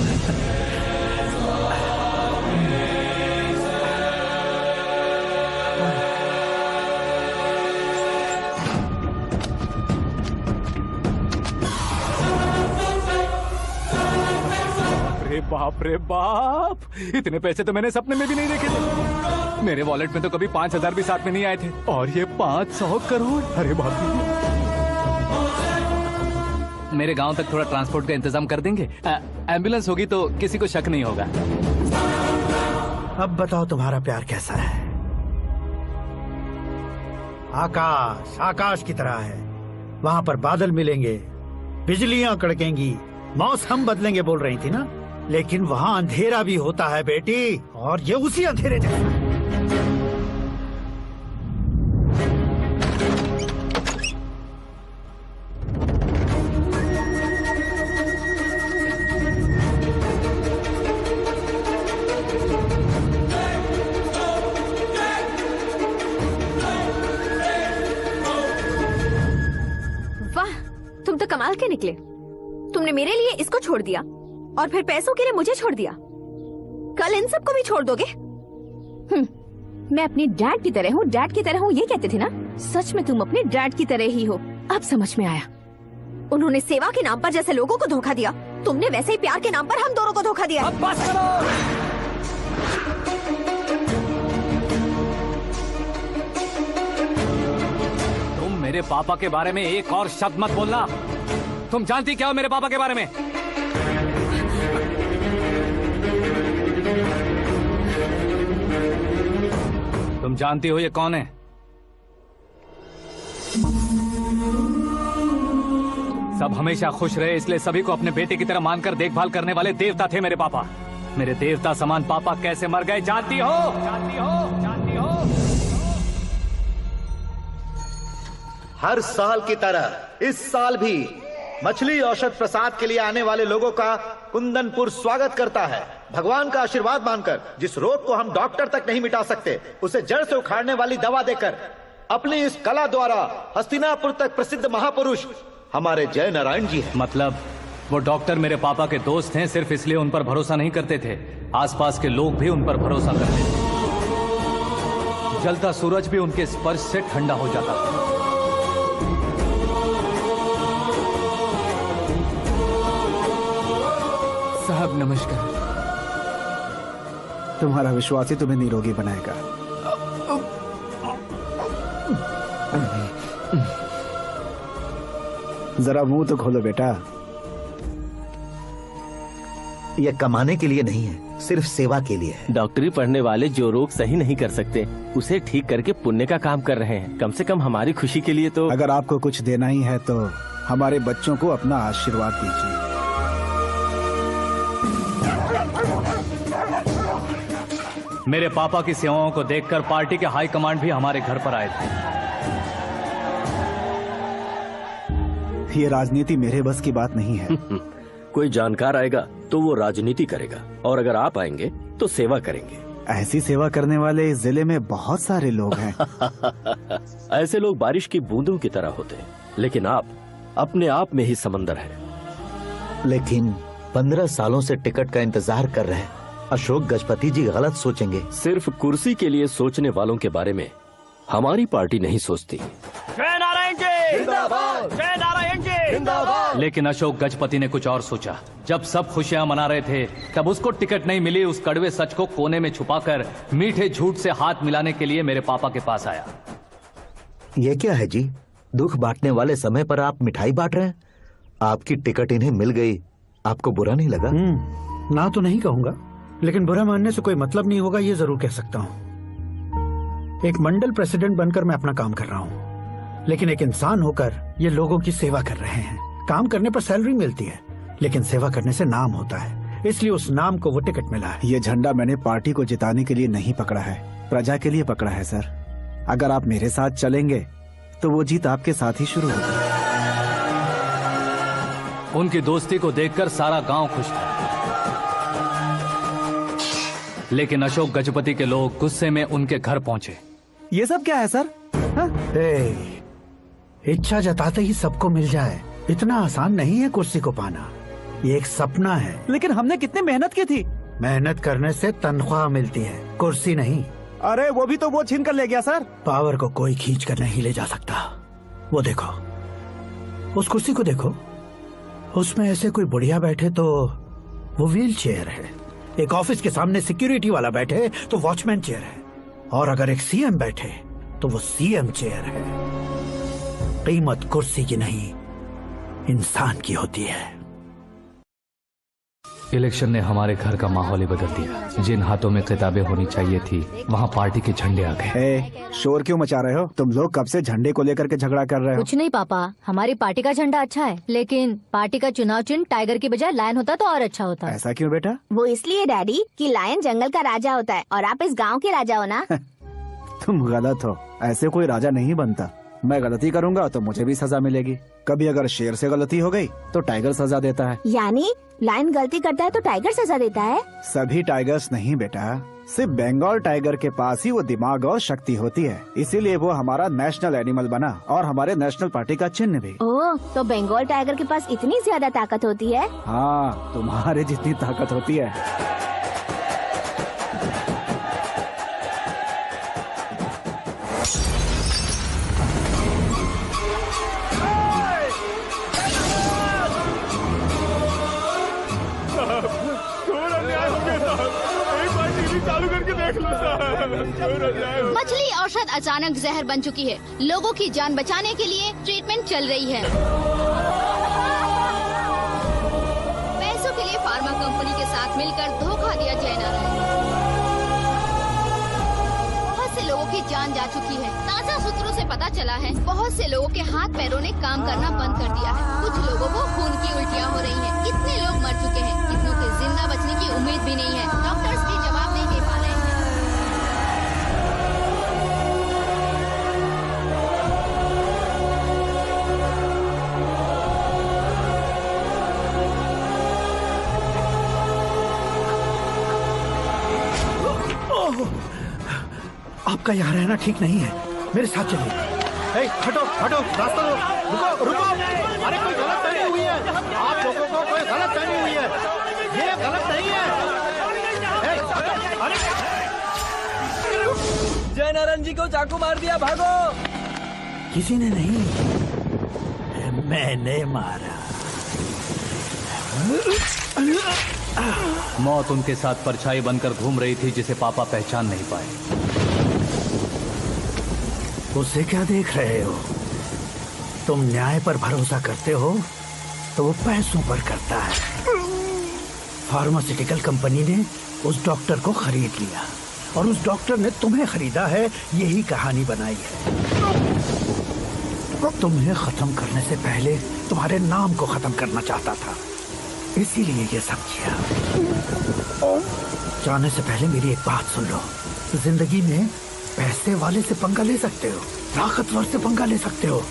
बाप रे बाप, इतने पैसे तो मैंने सपने में भी नहीं देखे थे। मेरे वॉलेट में तो कभी 5000 भी साथ में नहीं आए थे, और ये 500 करोड़। अरे बाप रे। मेरे गांव तक थोड़ा ट्रांसपोर्ट का इंतजाम कर देंगे? एम्बुलेंस होगी तो किसी को शक नहीं होगा। अब बताओ तुम्हारा प्यार कैसा है? आकाश आकाश की तरह है, वहाँ पर बादल मिलेंगे, बिजलियां कड़केंगी, मौसम बदलेंगे बोल रही थी ना, लेकिन वहाँ अंधेरा भी होता है बेटी, और ये उसी अंधेरे जैसा। वाह, तुम तो कमाल के निकले। तुमने मेरे लिए इसको छोड़ दिया और फिर पैसों के लिए मुझे छोड़ दिया। कल इन सबको भी छोड़ दोगे? मैं अपने डैड की तरह हूँ, डैड की तरह हूँ, ये कहते थे ना। सच में तुम अपने डैड की तरह ही हो, अब समझ में आया। उन्होंने सेवा के नाम पर जैसे लोगों को धोखा दिया, तुमने वैसे ही प्यार के नाम पर हम दोनों को धोखा दिया। अब बस करो। तुम मेरे पापा के बारे में एक और शब्द मत बोलना। तुम जानती क्या हो मेरे पापा के बारे में? तुम जानती हो ये कौन है? सब हमेशा खुश रहे, इसलिए सभी को अपने बेटे की तरह मानकर देखभाल करने वाले देवता थे मेरे पापा। मेरे देवता समान पापा कैसे मर गए जानती हो? जानती हो? जानती हो? हर साल की तरह इस साल भी मछली औषध प्रसाद के लिए आने वाले लोगों का कुंदनपुर स्वागत करता है। भगवान का आशीर्वाद मानकर जिस रोग को हम डॉक्टर तक नहीं मिटा सकते, उसे जड़ से उखाड़ने वाली दवा देकर अपनी इस कला द्वारा हस्तिनापुर तक प्रसिद्ध महापुरुष हमारे जय नारायण जी हैं। मतलब वो डॉक्टर मेरे पापा के दोस्त हैं, सिर्फ इसलिए उन पर भरोसा नहीं करते थे, आसपास के लोग भी उन पर भरोसा करते थे। जलता सूरज भी उनके स्पर्श से ठंडा हो जाता था। साहब नमस्कार। तुम्हारा विश्वास ही तुम्हें निरोगी बनाएगा। जरा मुंह तो खोलो बेटा। यह कमाने के लिए नहीं है, सिर्फ सेवा के लिए है। डॉक्टरी पढ़ने वाले जो रोग सही नहीं कर सकते, उसे ठीक करके पुण्य का काम कर रहे हैं। कम से कम हमारी खुशी के लिए तो। अगर आपको कुछ देना ही है तो हमारे बच्चों को अपना आशीर्वाद दीजिए। मेरे पापा की सेवाओं को देखकर पार्टी के हाई कमांड भी हमारे घर पर आए थे। ये राजनीति मेरे बस की बात नहीं है। कोई जानकार आएगा तो वो राजनीति करेगा, और अगर आप आएंगे तो सेवा करेंगे। ऐसी सेवा करने वाले इस जिले में बहुत सारे लोग हैं। ऐसे लोग बारिश की बूंदों की तरह होते हैं, लेकिन आप अपने आप में ही समंदर हैं। लेकिन 15 सालों से टिकट का इंतजार कर रहे हैं। अशोक गजपति जी गलत सोचेंगे। सिर्फ कुर्सी के लिए सोचने वालों के बारे में हमारी पार्टी नहीं सोचती। जय नारायण जी जिंदाबाद, जय नारायण जी जिंदाबाद। लेकिन अशोक गजपति ने कुछ और सोचा। जब सब खुशियां मना रहे थे, तब उसको टिकट नहीं मिली। उस कड़वे सच को कोने में छुपाकर मीठे झूठ से हाथ मिलाने के लिए मेरे पापा के पास आया। ये क्या है जी? दुख बांटने वाले समय पर आप मिठाई बांट रहे हैं। आपकी टिकट इन्हें मिल गई, आपको बुरा नहीं लगा? ना तो नहीं कहूंगा, लेकिन बुरा मानने से कोई मतलब नहीं होगा, ये जरूर कह सकता हूँ। एक मंडल प्रेसिडेंट बनकर मैं अपना काम कर रहा हूँ, लेकिन एक इंसान होकर ये लोगों की सेवा कर रहे हैं। काम करने पर सैलरी मिलती है, लेकिन सेवा करने से नाम होता है, इसलिए उस नाम को वो टिकट मिला है। ये झंडा मैंने पार्टी को जिताने के लिए नहीं पकड़ा है, प्रजा के लिए पकड़ा है सर। अगर आप मेरे साथ चलेंगे तो वो जीत आपके साथ ही शुरू होगी। उनकी दोस्ती को देखकर सारा गांव खुश था, लेकिन अशोक गजपति के लोग गुस्से में उनके घर पहुंचे। ये सब क्या है सर? इच्छा जताते ही सबको मिल जाए, इतना आसान नहीं है कुर्सी को पाना। ये एक सपना है। लेकिन हमने कितनी मेहनत की थी। मेहनत करने से तनख्वाह मिलती है, कुर्सी नहीं। अरे वो भी तो वो छीन कर ले गया सर। पावर को कोई खींच कर नहीं ले जा सकता। वो देखो, उस कुर्सी को देखो, उसमें ऐसे कोई बुढ़िया बैठे तो वो व्हील चेयर है। एक ऑफिस के सामने सिक्योरिटी वाला बैठे तो वॉचमैन चेयर है, और अगर एक सीएम बैठे तो वो सीएम चेयर है। कीमत कुर्सी की नहीं, इंसान की होती है। इलेक्शन ने हमारे घर का माहौल ही बदल दिया। जिन हाथों में किताबें होनी चाहिए थी, वहाँ पार्टी के झंडे आ गए। शोर क्यों मचा रहे हो? तुम लोग कब से झंडे को लेकर के झगड़ा कर रहे हो? कुछ नहीं पापा, हमारी पार्टी का झंडा अच्छा है, लेकिन पार्टी का चुनाव चिन्ह टाइगर की बजाय लायन होता तो और अच्छा होता। ऐसा क्यों बेटा? वो इसलिए डैडी कि लायन जंगल का राजा होता है और आप इस गांव के राजा हो ना। तुम गलत हो, ऐसे कोई राजा नहीं बनता। मैं गलती करूंगा तो मुझे भी सजा मिलेगी। कभी अगर शेर से गलती हो गई तो टाइगर सजा देता है। यानी लायन गलती करता है तो टाइगर सजा देता है? सभी टाइगर्स नहीं बेटा, सिर्फ बंगाल टाइगर के पास ही वो दिमाग और शक्ति होती है, इसीलिए वो हमारा नेशनल एनिमल बना और हमारे नेशनल पार्टी का चिन्ह भी। ओह, तो बंगाल टाइगर के पास इतनी ज्यादा ताकत होती है? हाँ, तुम्हारे जितनी ताकत होती है। मछली औषध अचानक जहर बन चुकी है। लोगों की जान बचाने के लिए ट्रीटमेंट चल रही है। पैसों के लिए फार्मा कंपनी के साथ मिलकर धोखा दिया जय नारायण। बहुत से लोगों की जान जा चुकी है। ताजा सूत्रों से पता चला है बहुत से लोगों के हाथ पैरों ने काम करना बंद कर दिया है। कुछ लोगों को खून की उल्टियाँ हो रही हैं। कितने लोग मर चुके हैं, कितनों के जिंदा बचने की उम्मीद भी नहीं है। डॉक्टर्स भी जवाब नहीं दे पा रहे हैं। आपका यहाँ रहना ठीक नहीं है, मेरे साथ चलिए। हटो हटो, रास्ता दो। रुको रुको, अरे कोई गलत फहमी हुई है। आप लोगों को कोई गलत फहमी हुई है, ये गलत नहीं है। जय नारायण जी को चाकू मार दिया, भागो। किसी ने नहीं, मैंने मारा। मौत उनके साथ परछाई बनकर घूम रही थी, जिसे पापा पहचान नहीं पाए। उसे क्या देख रहे हो? तुम न्याय पर भरोसा करते हो तो वो पैसों पर करता है। फार्मास्यूटिकल कंपनी ने उस डॉक्टर को खरीद लिया और उस डॉक्टर ने तुम्हें खरीदा है। यही कहानी बनाई है। तुम्हें खत्म करने से पहले तुम्हारे नाम को खत्म करना चाहता था, इसीलिए ये सब किया। जाने से पहले मेरी एक बात सुन लो। जिंदगी में पैसे वाले से पंगा ले सकते हो, ताकतवर से पंगा ले सकते हो,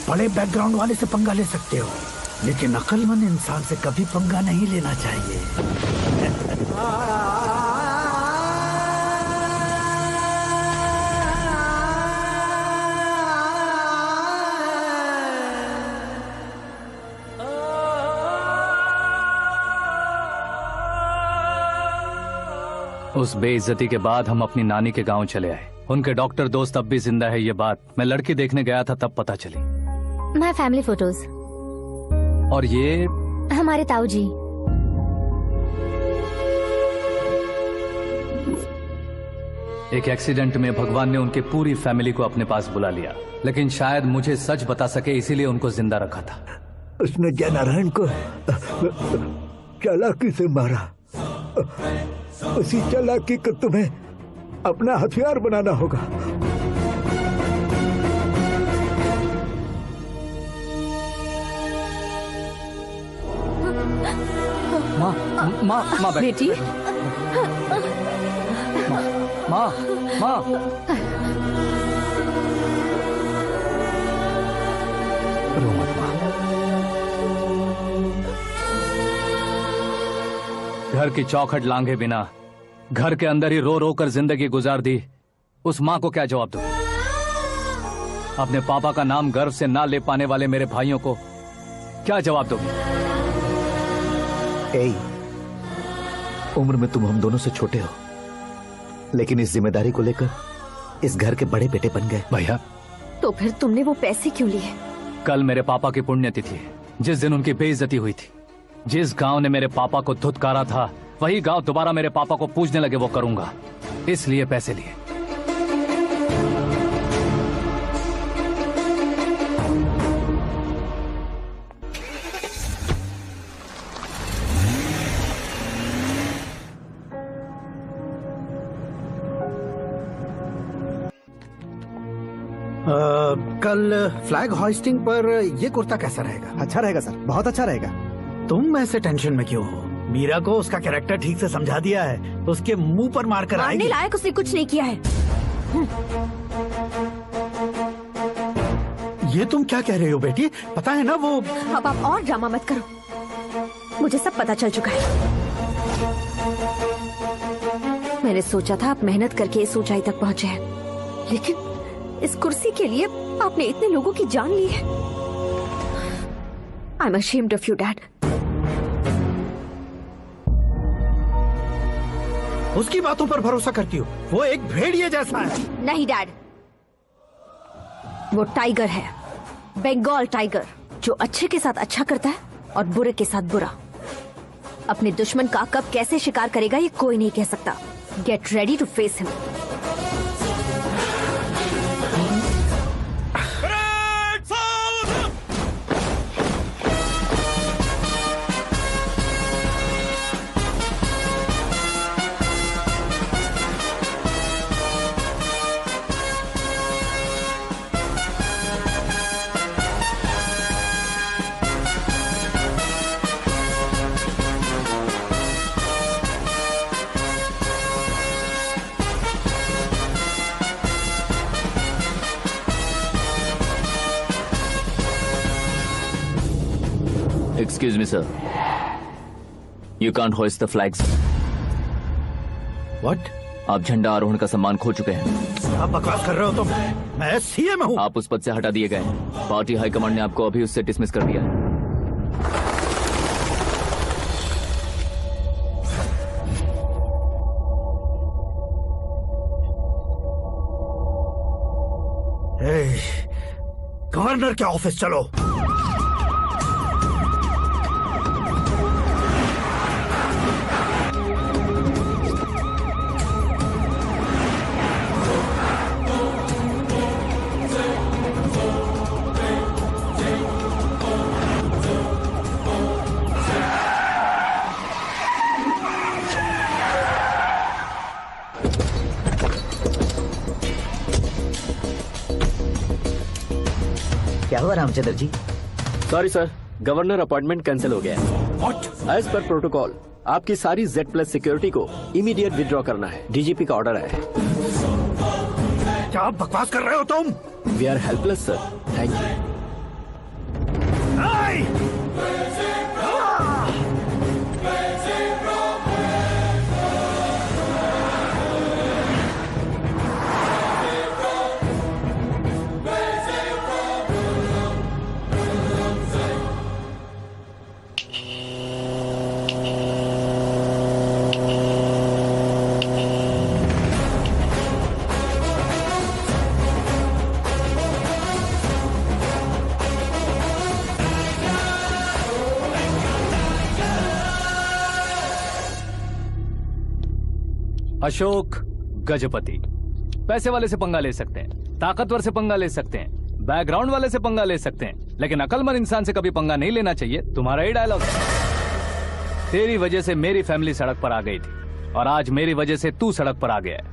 बड़े बैकग्राउंड वाले से पंगा ले सकते हो, लेकिन अक्लमंद इंसान से कभी पंगा नहीं लेना चाहिए। उस बेइज्जती के बाद हम अपनी नानी के गांव चले आए। उनके डॉक्टर दोस्त अब भी जिंदा है, ये बात मैं लड़की देखने गया था तब पता चली। My family photos. और ये हमारे ताऊ जी। एक एक्सीडेंट में भगवान ने उनकी पूरी फैमिली को अपने पास बुला लिया, लेकिन शायद मुझे सच बता सके इसीलिए उनको जिंदा रखा था। उसने जयनारायण को चालाकी से मारा। उसी चालाकी को तुम्हें अपना हथियार बनाना होगा। माँ बेटी। माँ रो मत माँ। घर की चौखट लांघे बिना घर के अंदर ही रो रो कर जिंदगी गुजार दी उस माँ को क्या जवाब दूं? अपने पापा का नाम गर्व से ना ले पाने वाले मेरे भाइयों को क्या जवाब दोगे? उम्र में तुम हम दोनों से छोटे हो, लेकिन इस जिम्मेदारी को लेकर इस घर के बड़े बेटे बन गए। भैया तो फिर तुमने वो पैसे क्यों लिए? कल मेरे पापा की पुण्यतिथि है, जिस दिन उनकी बेइज्जती हुई थी। जिस गांव ने मेरे पापा को धुतकारा था वही गांव दोबारा मेरे पापा को पूजने लगे, वो करूंगा, इसलिए पैसे लिए। कल फ्लैग होइस्टिंग पर ये कुर्ता कैसा रहेगा? अच्छा रहेगा सर, बहुत अच्छा रहेगा। तुम ऐसे टेंशन में क्यों हो? मीरा को उसका कैरेक्टर ठीक से समझा दिया है, उसके मुंह पर मारकर मारने आएगी। लायक उसने कुछ नहीं किया है। ये तुम क्या कह रहे हो बेटी? पता है ना वो। अब आप और ड्रामा मत करो, मुझे सब पता चल चुका है। मैंने सोचा था आप मेहनत करके इस ऊंचाई तक पहुंचे हैं, लेकिन इस कुर्सी के लिए आपने इतने लोगों की जान ली है। I am ashamed of you dad. उसकी बातों पर भरोसा करती हो? वो एक भेड़िए जैसा है। नहीं डैड, वो टाइगर है, बंगाल टाइगर, जो अच्छे के साथ अच्छा करता है और बुरे के साथ बुरा। अपने दुश्मन का कब कैसे शिकार करेगा ये कोई नहीं कह सकता। Get ready to face him. Excuse me, sir. You can't hoist the flags. What? आप झंडा आरोहण का सम्मान खो चुके हैं। आप बकवास कर रहे हो तुम? मैं सीएम हूँ। आप उस पद से हटा दिए गए हैं। पार्टी हाईकमांड ने आपको अभी उससे डिसमिस कर दिया है। गवर्नर के ऑफिस चलो। क्या हुआ Ramchandra ji? Sorry sir, governor appointment cancel हो गया है। What? एज पर प्रोटोकॉल आपकी सारी Z+ सिक्योरिटी को इमीडिएट विड्रॉ करना है। डीजीपी का ऑर्डर आया है। क्या आप बकवास कर रहे हो तुम? We are helpless sir. Thank you. Ashok Gajapati पैसे वाले से पंगा ले सकते हैं, ताकतवर से पंगा ले सकते हैं, बैकग्राउंड वाले से पंगा ले सकते हैं, लेकिन अकलमंद इंसान से कभी पंगा नहीं लेना चाहिए। तुम्हारा ही डायलॉग है। तेरी वजह से मेरी फैमिली सड़क पर आ गई थी और आज मेरी वजह से तू सड़क पर आ गया है।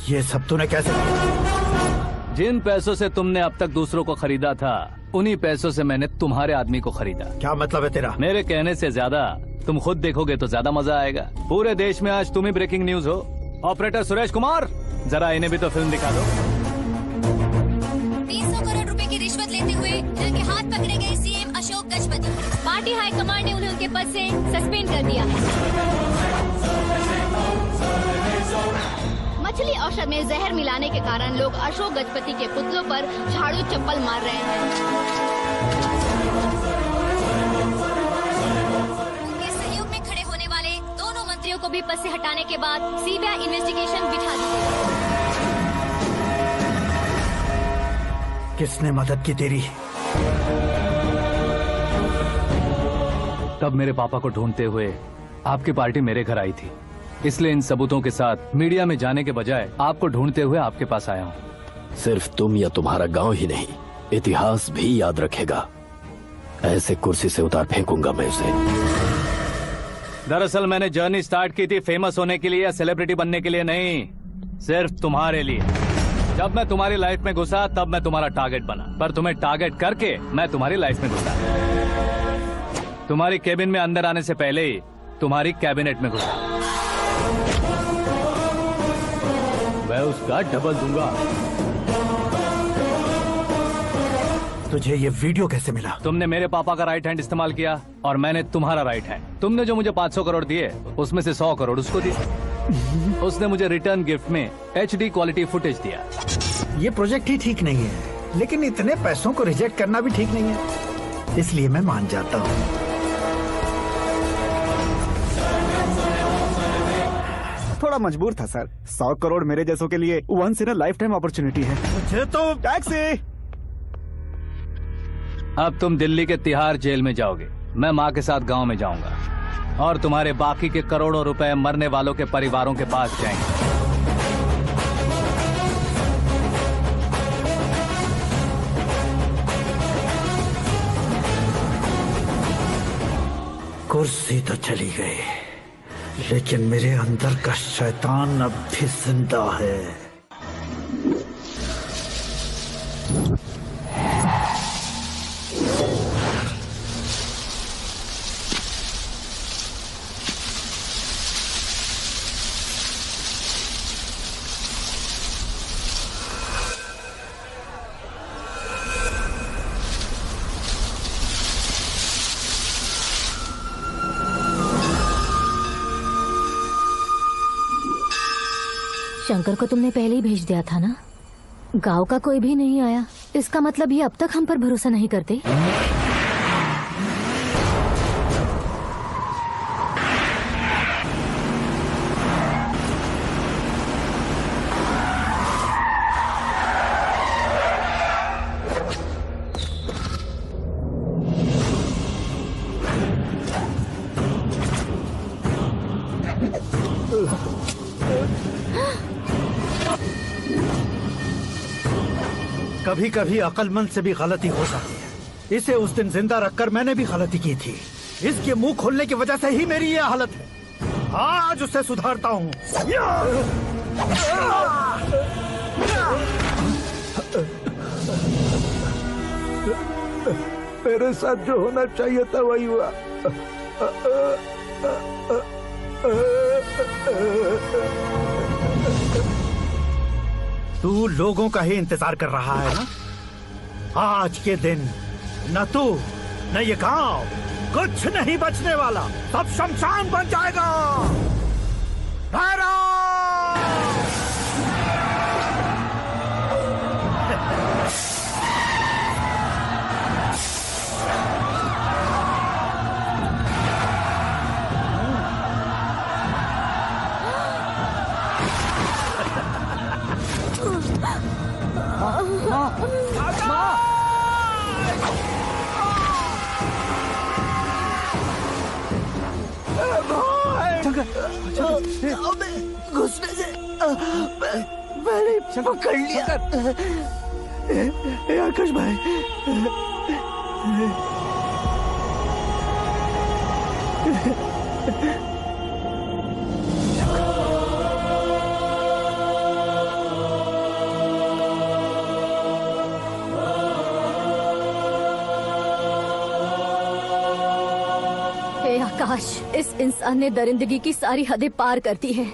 ये सब तूने कैसे किया? जिन पैसों से तुमने अब तक दूसरों को खरीदा था, उन्हीं पैसों से मैंने तुम्हारे आदमी को खरीदा। क्या मतलब है तेरा? मेरे कहने से ज्यादा तुम खुद देखोगे तो ज्यादा मजा आएगा। पूरे देश में आज तुम ही ब्रेकिंग न्यूज हो। ऑपरेटर सुरेश कुमार, जरा इन्हें भी तो फिल्म दिखा दो। 300 करोड़ रुपए की रिश्वत लेते हुए इनके हाथ पकड़े गए CM Ashok Gajapati. Party high command ने उन्हें उनके पद से सस्पेंड कर दिया है। मछली औषध में जहर मिलाने के कारण लोग अशोक गजपति के पुतलों पर झाड़ू चप्पल मार रहे हैं। उनके सहयोग में खड़े होने वाले दोनों मंत्रियों को भी पद से हटाने के बाद सीबीआई इन्वेस्टिगेशन बिठा दी गई। किसने मदद की तेरी? तब मेरे पापा को ढूंढते हुए आपकी पार्टी मेरे घर आई थी, इसलिए इन सबूतों के साथ मीडिया में जाने के बजाय आपको ढूंढते हुए आपके पास आया हूँ। सिर्फ तुम या तुम्हारा गांव ही नहीं, इतिहास भी याद रखेगा। ऐसे कुर्सी से उतार फेंकूंगा मैं उसे। दरअसल मैंने जर्नी स्टार्ट की थी फेमस होने के लिए या सेलिब्रिटी बनने के लिए नहीं, सिर्फ तुम्हारे लिए। जब मैं तुम्हारी लाइफ में घुसा तब मैं तुम्हारा टारगेट बना, पर तुम्हें टारगेट करके मैं तुम्हारी लाइफ में घुसा। तुम्हारी केबिन में अंदर आने से पहले ही तुम्हारी कैबिनेट में घुसा। मैं उसका डबल दूंगा। तुझे ये वीडियो कैसे मिला? तुमने मेरे पापा का राइट हैंड इस्तेमाल किया और मैंने तुम्हारा राइट हैंड। तुमने जो मुझे 500 करोड़ दिए, उसमें से 100 करोड़ उसको दिए। उसने मुझे रिटर्न गिफ्ट में HD क्वालिटी फुटेज दिया। ये प्रोजेक्ट ही ठीक नहीं है, लेकिन इतने पैसों को रिजेक्ट करना भी ठीक नहीं है, इसलिए मैं मान जाता हूँ। थोड़ा मजबूर था सर। 100 करोड़ मेरे जैसों के लिए once in a life time opportunity है। मुझे तो टैक्सी। अब तुम दिल्ली के तिहाड़ जेल में जाओगे, मैं माँ के साथ गांव में जाऊंगा और तुम्हारे बाकी के करोड़ों रुपए मरने वालों के परिवारों के पास जाएंगे। कुर्सी तो चली गई, लेकिन मेरे अंदर का शैतान अब भी जिंदा है। शंकर को तुमने पहले ही भेज दिया था ना? गांव का कोई भी नहीं आया, इसका मतलब ये अब तक हम पर भरोसा नहीं करते। कभी कभी अक्लमंद से भी गलती हो जाती है। इसे उस दिन जिंदा रखकर मैंने भी गलती की थी। इसके मुंह खोलने की वजह से ही मेरी ये हालत है। आज उसे सुधारता हूँ। मेरे साथ जो होना चाहिए था वही हुआ। तू लोगों का ही इंतजार कर रहा है ना? आज के दिन न तू न ये गांव कुछ नहीं बचने वाला, सब शमशान बन जाएगा। घुसने से मैंने पकड़ लिया। आकाश भाई, हे आकाश, इस इंसान ने दरिंदगी की सारी हदें पार कर दी है।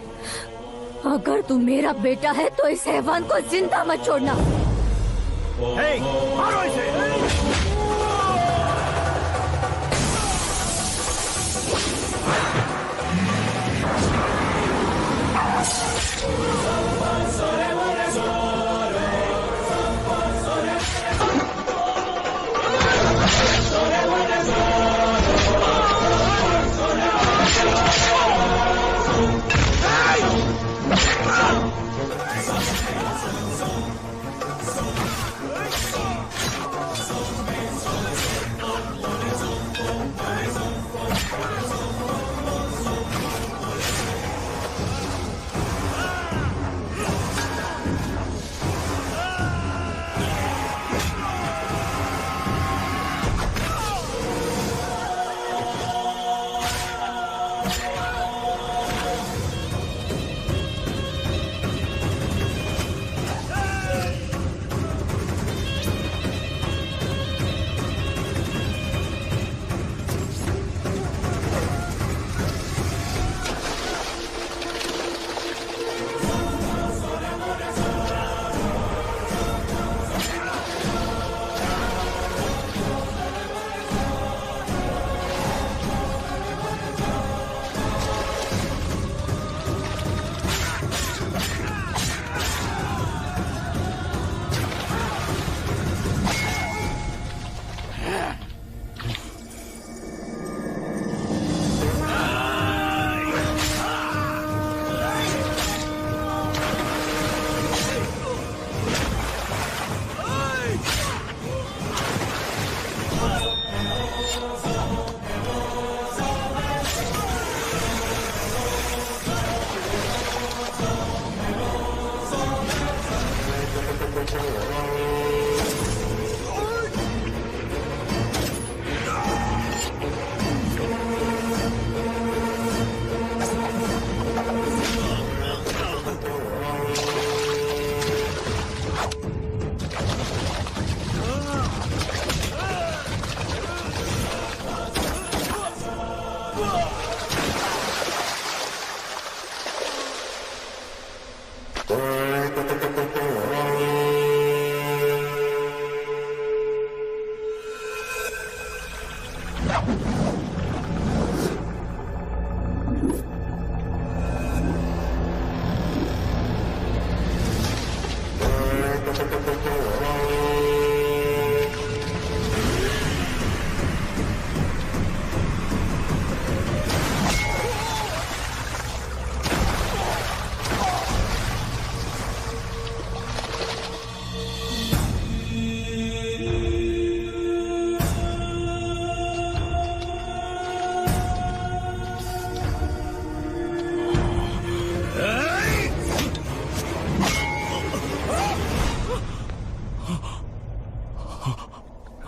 अगर तू मेरा बेटा है तो इस हैवान को जिंदा मत छोड़ना। मारो इसे।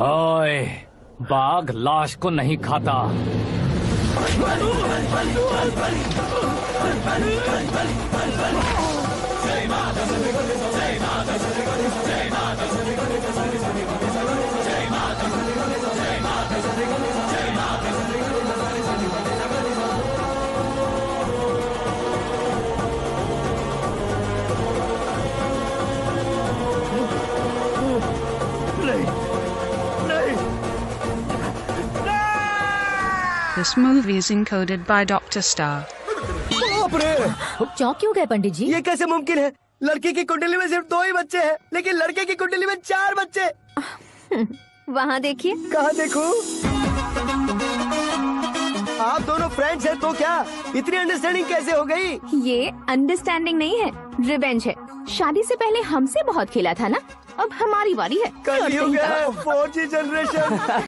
ओए, बाघ लाश को नहीं खाता। This movie is encoded by Dr. Star. बाप रे! चौंक क्यों गए पंडित जी? ये कैसे मुमकिन है? लड़की की कुंडली में सिर्फ 2 ही बच्चे हैं, लेकिन लड़के की कुंडली में 4 बच्चे। वहाँ देखिए। कहाँ देखूं? आप दोनों फ्रेंड्स हैं तो क्या? इतनी अंडरस्टैंडिंग कैसे हो गई? ये अंडरस्टैंडिंग नहीं है, रिवेंज है। शादी से पहले हमसे बहुत खेला था ना, अब हमारी बारी है। कलयुग है, 4G जनरेशन।